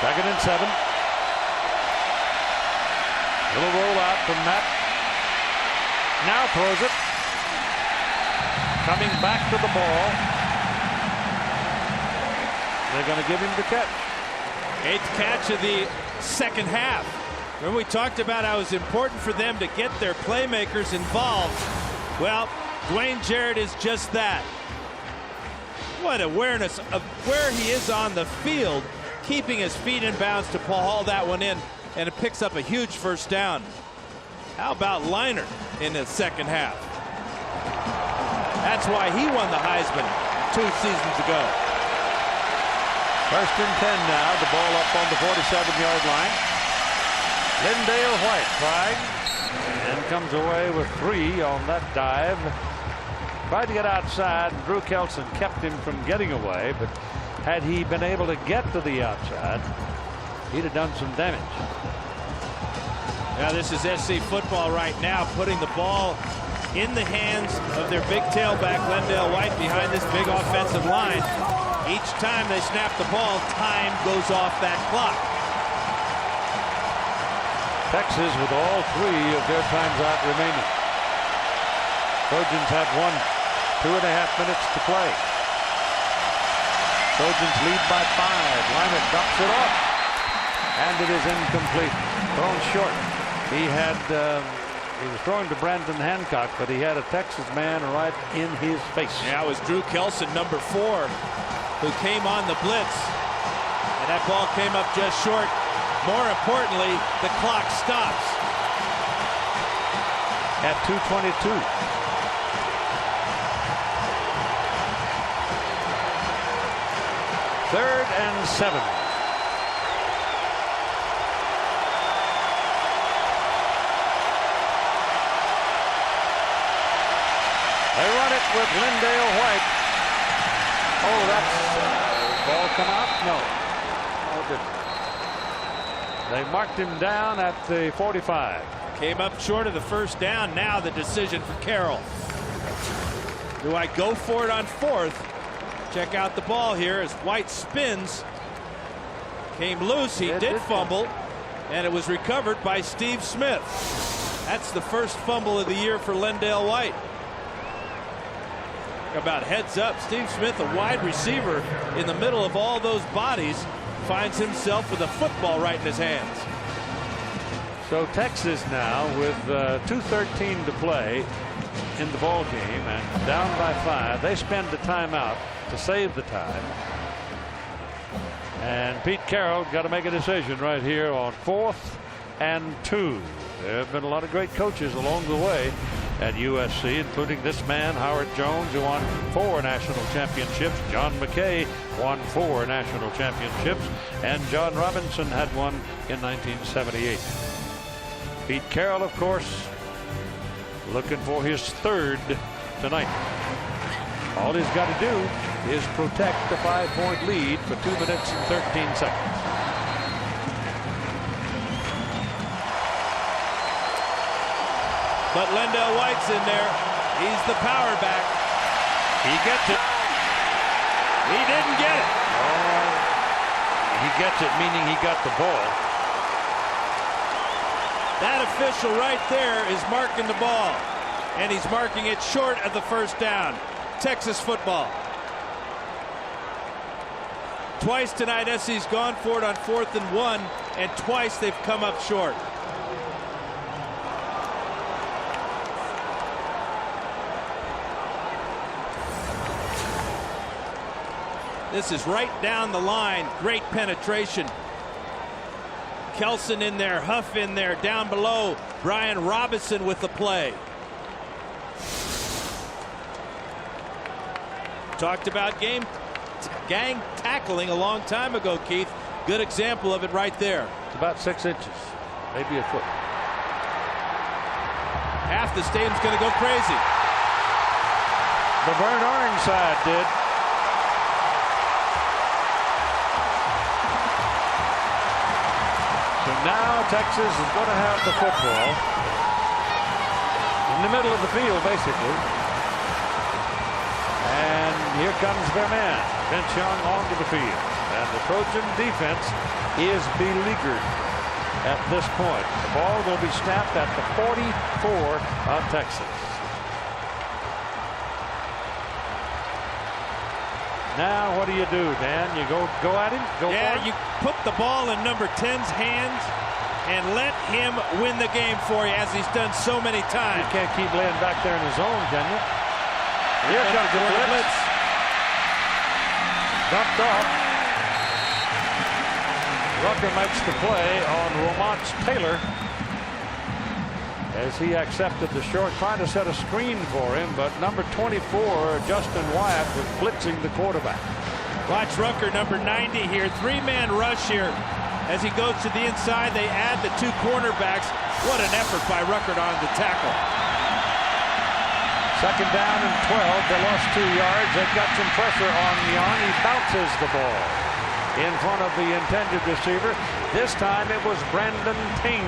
2nd and 7. Little roll out from Matt. Now throws it. Coming back to the ball. They're going to give him the catch. 8th catch of the second half. Remember, we talked about how it was important for them to get their playmakers involved. Well, Dwayne Jarrett is just that. What awareness of where he is on the field, keeping his feet in bounds to haul that one in, and it picks up a huge first down. How about Leinart in the second half? That's why he won the Heisman 2 seasons ago. 1st and 10 now. The ball up on the 47-yard line. Lindale White trying and comes away with 3 on that dive. Tried to get outside. Drew Kelson kept him from getting away, but had he been able to get to the outside, he'd have done some damage. Now this is SC football right now, putting the ball in the hands of their big tailback, Lindale White, behind this big offensive line. Each time they snap the ball, time goes off that clock. Texas with all 3 of their times out remaining. Trojans have 2.5 minutes to play. Trojans lead by 5. Leinart drops it off, and it is incomplete. Thrown short. He was throwing to Brandon Hancock, but he had a Texas man right in his face. Yeah, it was Drew Kelson, number 4, who came on the blitz, and that ball came up just short. More importantly, the clock stops at 2:22. Third and 7. They run it with Lindale White. Oh, that's ball come out? No. Oh, it didn't. They marked him down at the 45. Came up short of the first down. Now the decision for Carroll. Do I go for it on 4th? Check out the ball here as White spins. Came loose. He did fumble, and it was recovered by Steve Smith. That's the first fumble of the year for Lindale White. About heads up, Steve Smith, a wide receiver in the middle of all those bodies, finds himself with a football right in his hands. So Texas now with 2:13 to play in the ball game and down by 5. They spend the timeout to save the time. And Pete Carroll got to make a decision right here on 4th and 2. There have been a lot of great coaches along the way at USC, including this man, Howard Jones, who won 4 national championships. John McKay won 4 national championships, and John Robinson had one in 1978. Pete Carroll, of course, looking for his 3rd tonight. All he's got to do is protect the 5-point lead for 2 minutes and 13 seconds. But Lindale White's in there. He's the power back. He gets it. He didn't get it. Oh, he gets it, meaning he got the ball. That official right there is marking the ball, and he's marking it short of the first down. Texas football. Twice tonight, SC's gone for it on 4th and 1, and twice they've come up short. This is right down the line. Great penetration. Kelson in there, Huff in there, down below. Brian Robinson with the play. Talked about gang tackling a long time ago, Keith. Good example of it right there. It's about 6 inches, maybe a foot. Half the stadium's going to go crazy. The burnt orange side did. Now Texas is going to have the football in the middle of the field, basically. And here comes their man, Vince Young, onto the field. And the Trojan defense is beleaguered at this point. The ball will be snapped at the 44 of Texas. Now what do you do, Dan? You go at him? Go for it? You put the ball in number 10's hands and let him win the game for you, as he's done so many times. You can't keep laying back there in the zone, can you? Here comes the blitz. Dumped off. Rucker makes the play on Romance Taylor as he accepted the short, trying to set a screen for him, but number 24, Justin Wyatt, was blitzing the quarterback. Watch Rucker, number 90 here. Three-man rush here. As he goes to the inside, they add the two cornerbacks. What an effort by Rucker on the tackle. Second down and 12. They lost 2 yards. They've got some pressure on Young. He bounces the ball in front of the intended receiver. This time it was Brandon Ting.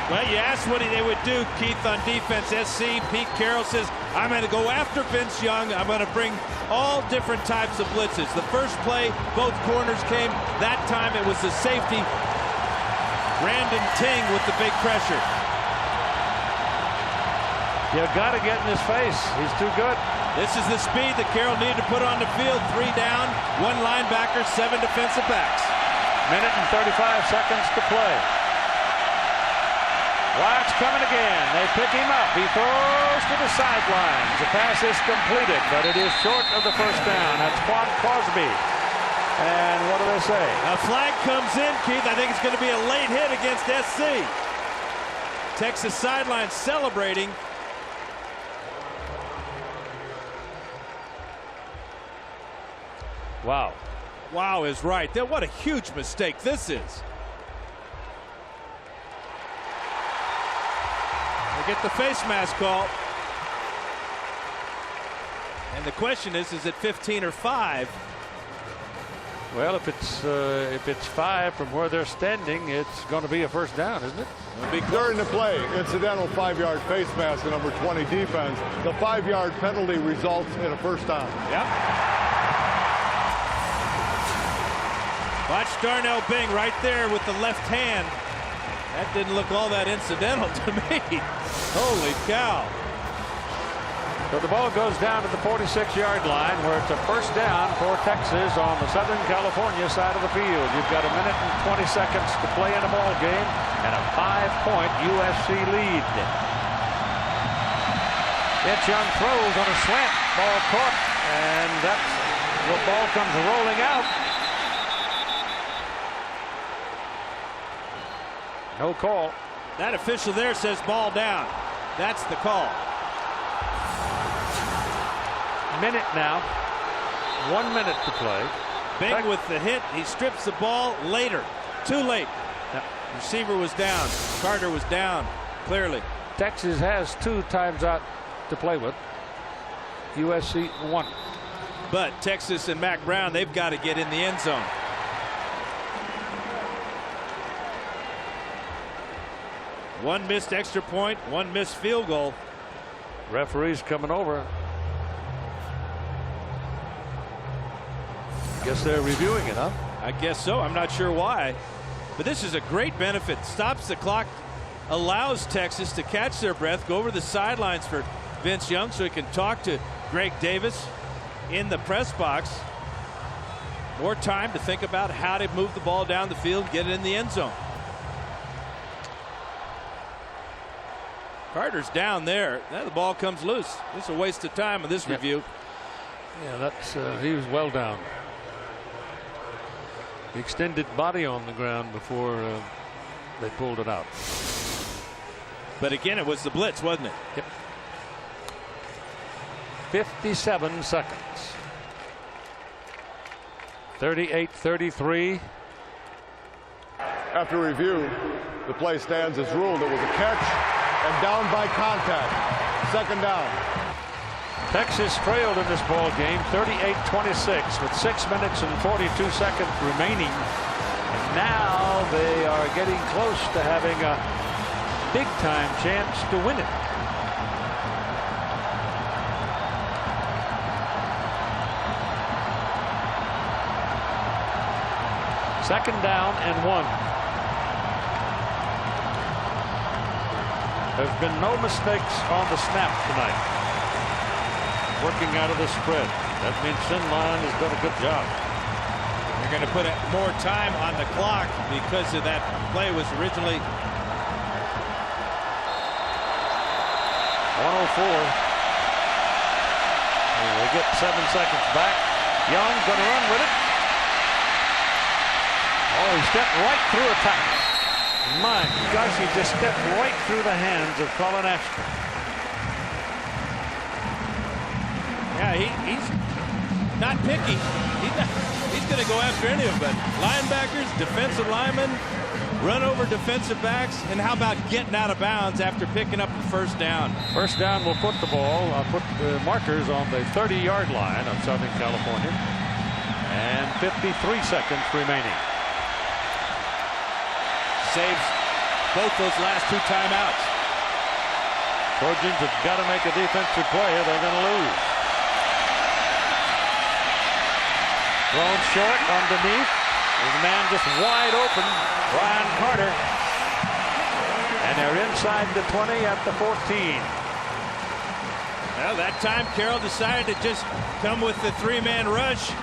Well, you asked what they would do, Keith, on defense. SC, Pete Carroll says, I'm going to go after Vince Young. I'm going to bring all different types of blitzes. The first play, both corners came. That time it was the safety, Brandon Ting, with the big pressure. You got to get in his face. He's too good. This is the speed that Carroll needed to put on the field. 3 down, 1 linebacker, 7 defensive backs. Minute and 35 seconds to play. Wyatt's coming again. They pick him up. He throws to the sidelines. The pass is completed, but it is short of the first down. That's Quan Crosby. And what do they say? A flag comes in, Keith. I think it's going to be a late hit against SC. Texas sideline celebrating. Wow. Wow is right. What a huge mistake this is. They get the face mask call. And the question is it 15 or 5? Well, if it's 5 from where they're standing, it's going to be a first down, isn't it? During the play, incidental 5-yard face mask to number 20 defense. The 5-yard penalty results in a first down. Yep. Watch Darnell Bing right there with the left hand. That didn't look all that incidental to me. Holy cow. So the ball goes down to the 46-yard line, where it's a first down for Texas on the Southern California side of the field. You've got a minute and 20 seconds to play in a ball game and a 5-point USC lead. Vince Young throws on a slant. Ball caught, and that's the ball comes rolling out. No call. That official there says ball down. That's the call. Minute now. 1 minute to play. Bing with the hit. He strips the ball later. Too late. Receiver was down. Carter was down, clearly. Texas has 2 times out to play with. USC 1. But Texas and Mac Brown, they've got to get in the end zone. One missed extra point, 1 missed field goal. Referee's coming over. Guess they're reviewing it, huh? I guess so. I'm not sure why. But this is a great benefit. Stops the clock, allows Texas to catch their breath, go over the sidelines for Vince Young so he can talk to Greg Davis in the press box. More time to think about how to move the ball down the field, get it in the end zone. Carter's down there. Now the ball comes loose. This is a waste of time in this review. Yeah, that's he was well down. The extended body on the ground before they pulled it out. But again, it was the blitz, wasn't it? Yep. 57 seconds. 38-33. After review, the play stands as ruled. It was a catch and down by contact. Second down. Texas trailed in this ball game 38-26 with 6 minutes and 42 seconds remaining. And now they are getting close to having a big-time chance to win it. Second down and 1. There's been no mistakes on the snap tonight. Working out of the spread. That means Sinline has done a good job. They're going to put more time on the clock because of that play was originally 104. And they get 7 seconds back. Young going to run with it. Oh, he stepped right through a tackle. My gosh, he just stepped right through the hands of Colin Ashton. Yeah, he's not picky. He's going to go after any of them. Linebackers, defensive linemen, run over defensive backs, and how about getting out of bounds after picking up the first down? First down will put the ball, put the markers on the 30-yard line of Southern California. And 53 seconds remaining. Saves both those last 2 timeouts. Trojans have got to make a defensive play or they're going to lose. Thrown short underneath. There's a man just wide open, Brian Carter. And they're inside the 20 at the 14. Well, that time Carroll decided to just come with the 3-man rush.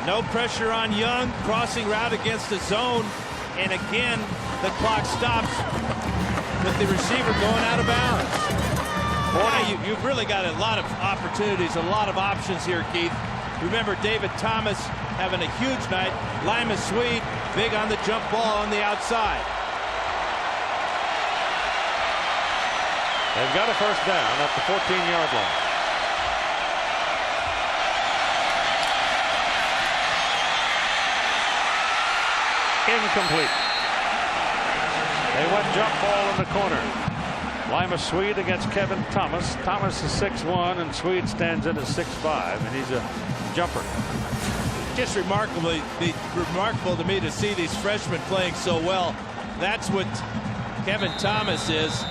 No pressure on Young, crossing route against the zone. And again, the clock stops with the receiver going out of bounds. Boy, you've really got a lot of opportunities, a lot of options here, Keith. Remember David Thomas having a huge night. Lima Swede big on the jump ball on the outside. They've got a first down at the 14-yard line. Incomplete. They went jump ball in the corner. Lima Swede against Kevin Thomas. Thomas is 6'1", and Swede stands in at 6'5", and he's a jumper. Just remarkable to me to see these freshmen playing so well. That's what Kevin Thomas is.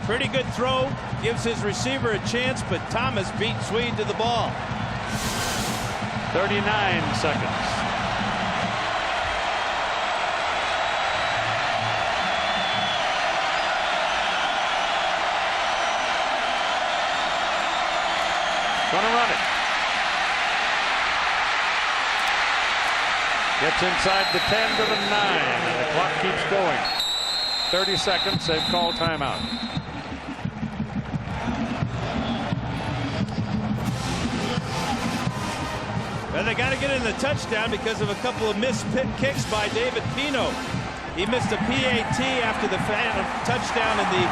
Pretty good throw, gives his receiver a chance, but Thomas beat Swede to the ball. 39 seconds. Gonna run it. Gets inside the 10 to the 9, and the clock keeps going. 30 seconds. They've called timeout. Well, they got to get in the touchdown because of a couple of missed kicks by David Pino. He missed a PAT after the touchdown in the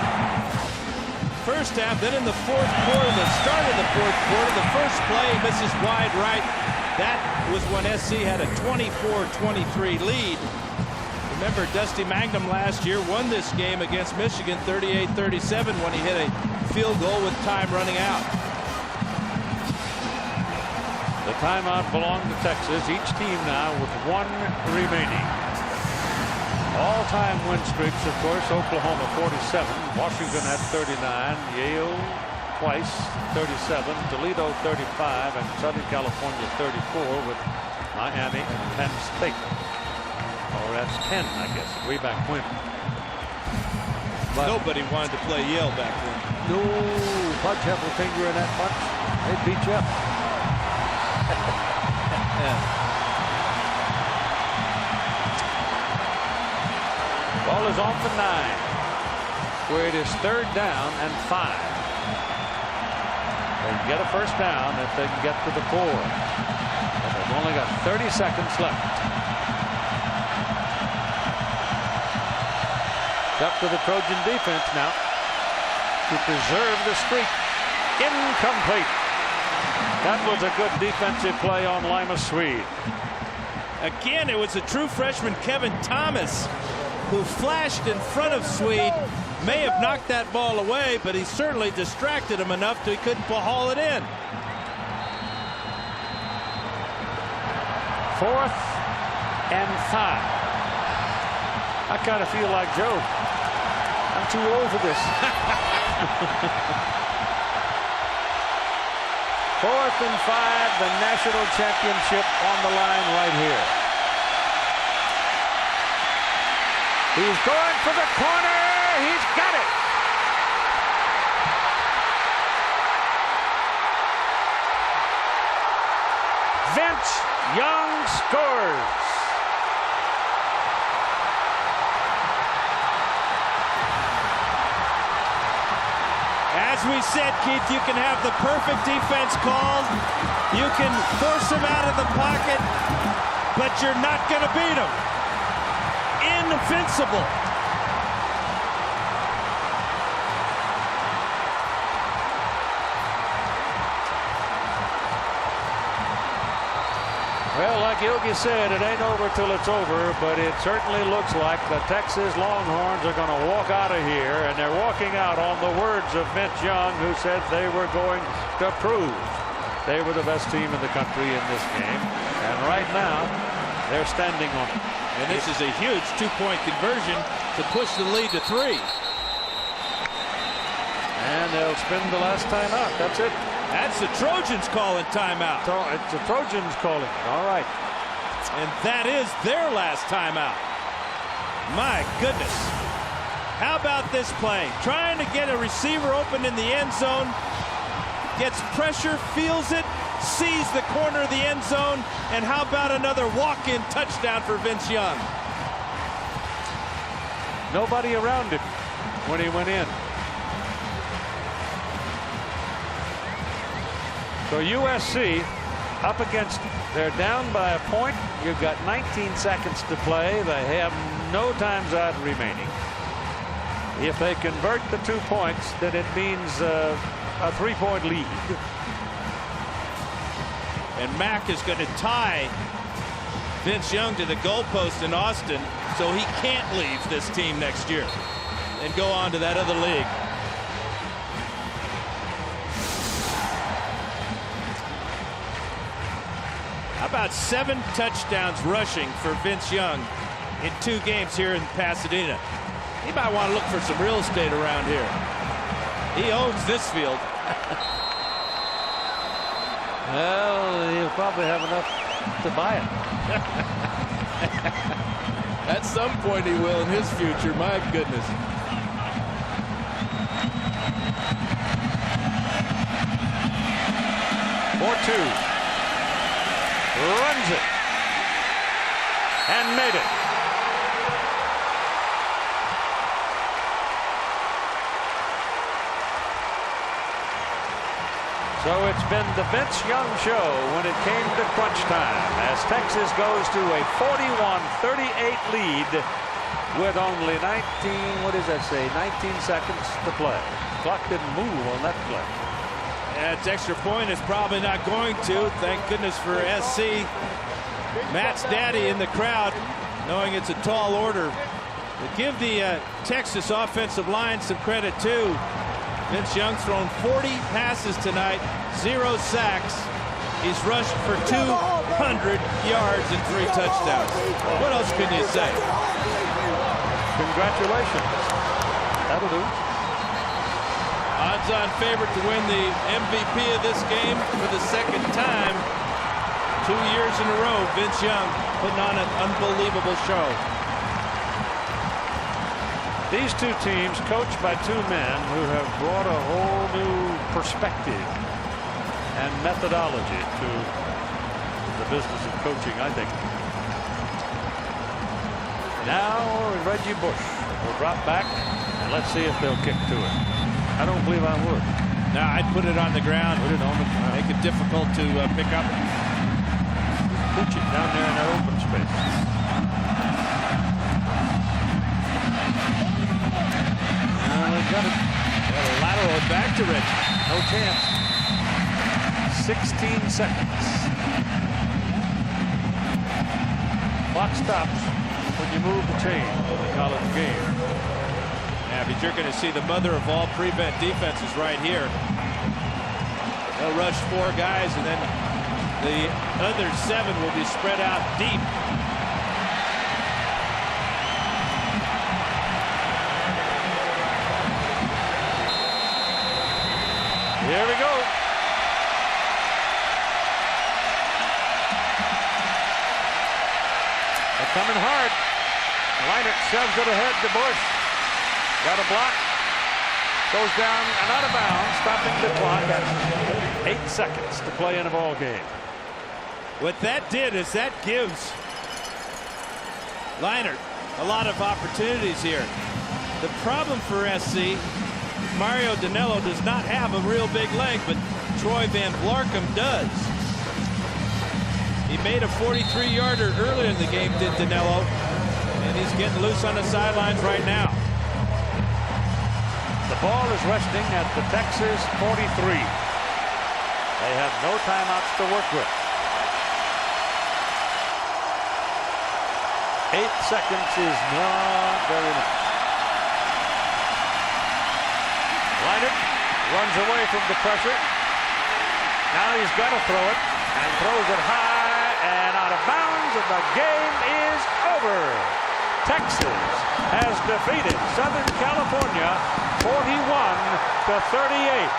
first half. Then in the fourth quarter, the start of the fourth quarter, the first play misses wide right. That was when SC had a 24-23 lead. Remember, Dusty Magnum last year won this game against Michigan 38-37 when he hit a field goal with time running out. The timeout belonged to Texas. Each team now with 1 remaining. All-time win streaks, of course. Oklahoma 47, Washington had 39, Yale twice 37, Toledo 35, and Southern California 34 with Miami and Penn State. Oh, that's 10, I guess. Way back when. But nobody wanted to play Yale back then. No, Bud Heffelfinger in that bunch. They'd beat you up. Ball is on the 9, where it is 3rd down and 5. They can get a first down if they can get to the 4. But they've only got 30 seconds left. It's up to the Trojan defense now to preserve the streak. Incomplete. That was a good defensive play on Lima Swede. Again, it was a true freshman, Kevin Thomas, who flashed in front of Swede. May have knocked that ball away, but he certainly distracted him enough that he couldn't haul it in. 4th and 5. I kind of feel like Joe. I'm too old for this. 4th and 5, the national championship on the line right here. He's going for the corner. He's got it. Vince Young scores. As we said, Keith, you can have the perfect defense called. You can force him out of the pocket, but you're not going to beat him. Invincible. Well, like Yogi said, it ain't over till it's over, but it certainly looks like the Texas Longhorns are going to walk out of here, and they're walking out on the words of Vince Young, who said they were going to prove they were the best team in the country in this game. And right now, they're standing on it. And this is a huge two-point conversion to push the lead to 3. And they'll spin the last timeout. That's it. That's the Trojans calling timeout. It's the Trojans calling it. All right. And that is their last timeout. My goodness. How about this play? Trying to get a receiver open in the end zone. Gets pressure, feels it, sees the corner of the end zone. And how about another walk-in touchdown for Vince Young? Nobody around him when he went in. So USC up against, they're down by a point. You've got 19 seconds to play. They have no times out remaining. If they convert the 2 points, then it means a 3-point lead. And Mack is going to tie Vince Young to the goalpost in Austin, so he can't leave this team next year and go on to that other league. How about 7 touchdowns rushing for Vince Young in 2 games here in Pasadena? He might want to look for some real estate around here. He owns this field. Well, he'll probably have enough to buy it. At some point he will in his future, my goodness. Runs it and made it. So it's been the Vince Young show when it came to crunch time, as Texas goes to a 41-38 lead with only 19 seconds to play. Clock didn't move on that play. That's extra point is probably not going to. Thank goodness for SC. Matt's daddy in the crowd, knowing it's a tall order. But give the Texas offensive line some credit too. Vince Young's thrown 40 passes tonight, 0 sacks. He's rushed for 200 yards and 3 touchdowns. What else can you say? Congratulations. That'll do. Odds-on favorite to win the MVP of this game for the 2nd time. 2 years in a row, Vince Young putting on an unbelievable show. These 2 teams coached by 2 men who have brought a whole new perspective and methodology to the business of coaching, I think. Now Reggie Bush will drop back, and let's see if they'll kick to it. I don't believe I would. No, I'd put it on the ground. Put it on the ground. Make it difficult to pick up. Put it down there in that open space. Got it. Got a lateral back to Reggie. No chance. 16 seconds. Clock stops when you move the chain in the college game. Yeah, but you're going to see the mother of all prevent defenses right here. They'll rush 4 guys, and then the other 7 will be spread out deep. coming hard. Leinert shoves it ahead to Bush. Got a block. Goes down and out of bounds, stopping the clock at 8 seconds to play in a ball game. What that did is that gives Leinert a lot of opportunities here. The problem for SC, Mario Danello does not have a real big leg, but Troy Van Blarcom does. He made a 43-yarder earlier in the game, did Danello, and he's getting loose on the sidelines right now. The ball is resting at the Texas 43. They have no timeouts to work with. 8 seconds is not very much. Leinert runs away from the pressure. Now he's got to throw it, and throws it high and out of bounds, and the game is over. Texas has defeated Southern California 41-38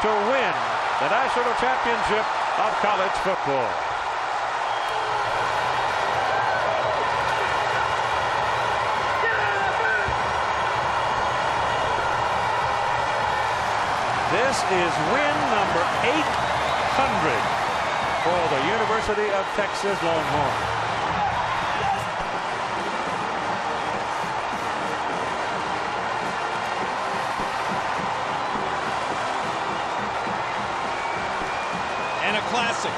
to win the national championship of college football. This is win number 800 for the University of Texas Longhorns. And a classic.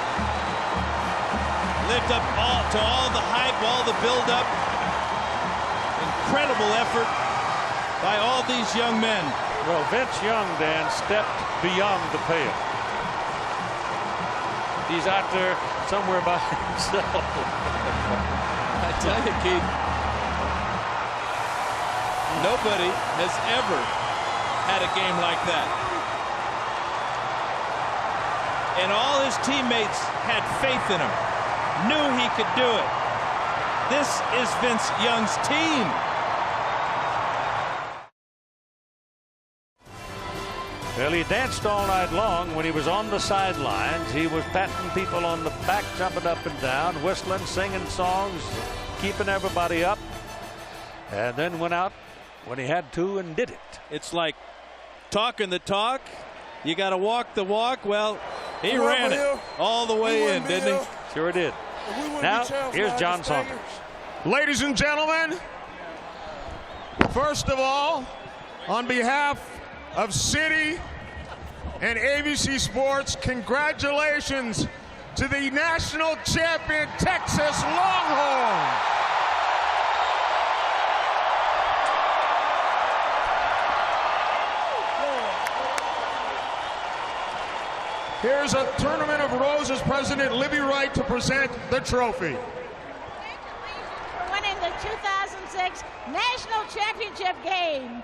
Lived up to all the hype, all the build-up. Incredible effort by all these young men. Well, Vince Young, Dan, stepped beyond the pale. He's out there somewhere by himself. I tell you, Keith, nobody has ever had a game like that. And all his teammates had faith in him, knew he could do it. This is Vince Young's team. Well, he danced all night long when he was on the sidelines. He was patting people on the back, jumping up and down, whistling, singing songs, keeping everybody up, and then went out when he had to and did it. It's like talking the talk. You got to walk the walk. Well, he ran it all the way in, didn't he? Sure did. Now, here's John Saunders. Ladies and gentlemen, first of all, on behalf of City and ABC Sports, congratulations to the national champion Texas Longhorns. Here's a Tournament of Roses President Libby Wright to present the trophy. Winning the 2006 National Championship game.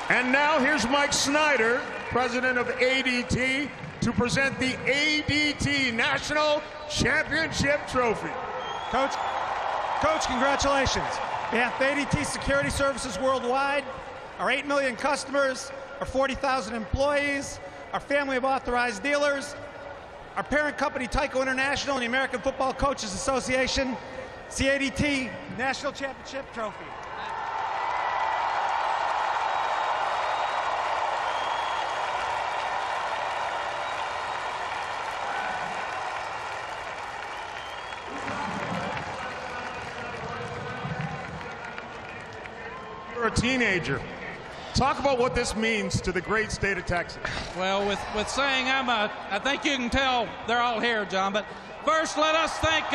And now here's Mike Snyder, president of ADT, to present the ADT National Championship Trophy. Coach, congratulations. On behalf of ADT Security Services Worldwide, our 8 million customers, our 40,000 employees, our family of authorized dealers, our parent company Tyco International and the American Football Coaches Association, it's the ADT National Championship Trophy. A teenager. Talk about what this means to the great state of Texas. Well, with saying I think you can tell they're all here, John. But first, let us thank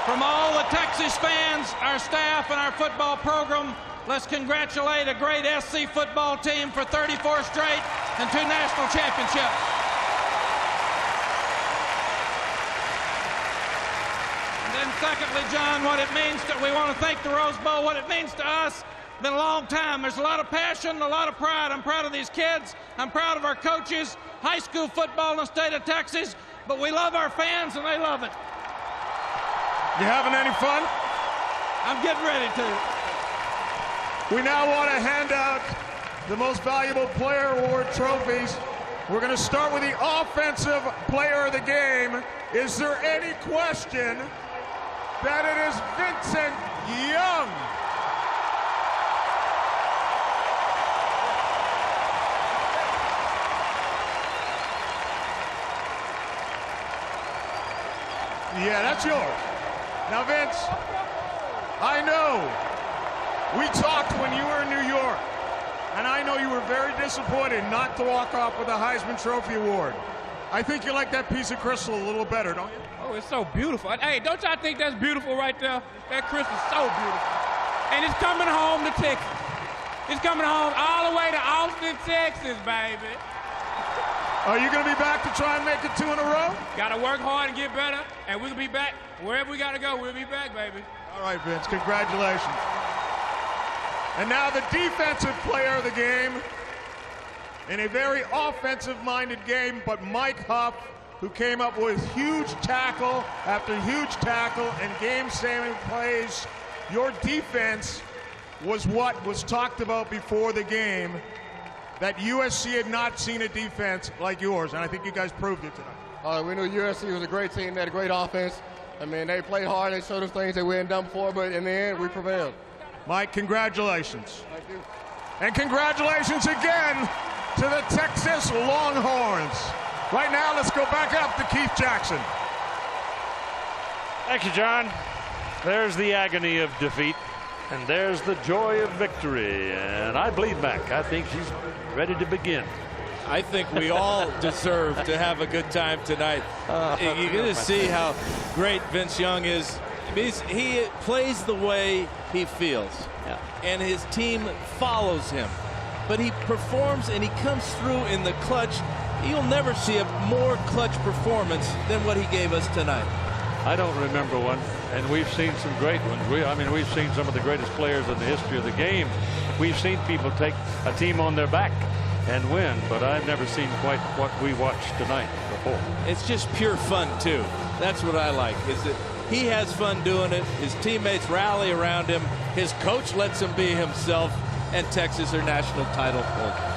from all the Texas fans, our staff, and our football program. Let's congratulate a great SC football team for 34 straight and 2 national championships. Secondly, John, what it means to, we want to thank the Rose Bowl, what it means to us. It's been a long time. There's a lot of passion, a lot of pride. I'm proud of these kids. I'm proud of our coaches, high school football in the state of Texas. But we love our fans, and they love it. You having any fun? I'm getting ready to. We now want to hand out the most valuable player award trophies. We're going to start with the offensive player of the game. Is there any question that it is Vincent Young? Yeah, that's yours. Now, Vince, I know we talked when you were in New York, and I know you were very disappointed not to walk off with a Heisman Trophy award. I think you like that piece of crystal a little better, don't you? Oh, it's so beautiful. Hey, don't y'all think that's beautiful right there? That crystal's so beautiful. And it's coming home to Texas. It's coming home all the way to Austin, Texas, baby. Are you going to be back to try and make it 2 in a row? Got to work hard and get better, and we'll be back. Wherever we got to go, we'll be back, baby. All right, Vince, congratulations. And now the defensive player of the game in a very offensive-minded game, but Mike Huff, who came up with huge tackle after huge tackle and game-saving plays. Your defense was what was talked about before the game, that USC had not seen a defense like yours, and I think you guys proved it tonight. We knew USC was a great team. They had a great offense. I mean, they played hard. They showed us things that we hadn't done before, but in the end, we prevailed. Mike, congratulations. Thank you. And congratulations again to the Texas Longhorns. Right now, let's go back up to Keith Jackson. Thank you, John. There's the agony of defeat, and there's the joy of victory. And I believe Mac. I think she's ready to begin. I think we all deserve to have a good time tonight. You're going to see how great Vince Young is. He plays the way he feels, and his team follows him. But he performs and he comes through in the clutch. You'll never see a more clutch performance than what he gave us tonight. I don't remember one, and we've seen some great ones. We've seen some of the greatest players in the history of the game. We've seen people take a team on their back and win, but I've never seen quite what we watched tonight before. It's just pure fun, too. That's what I like, is that he has fun doing it. His teammates rally around him. His coach lets him be himself, and Texas are national title holders.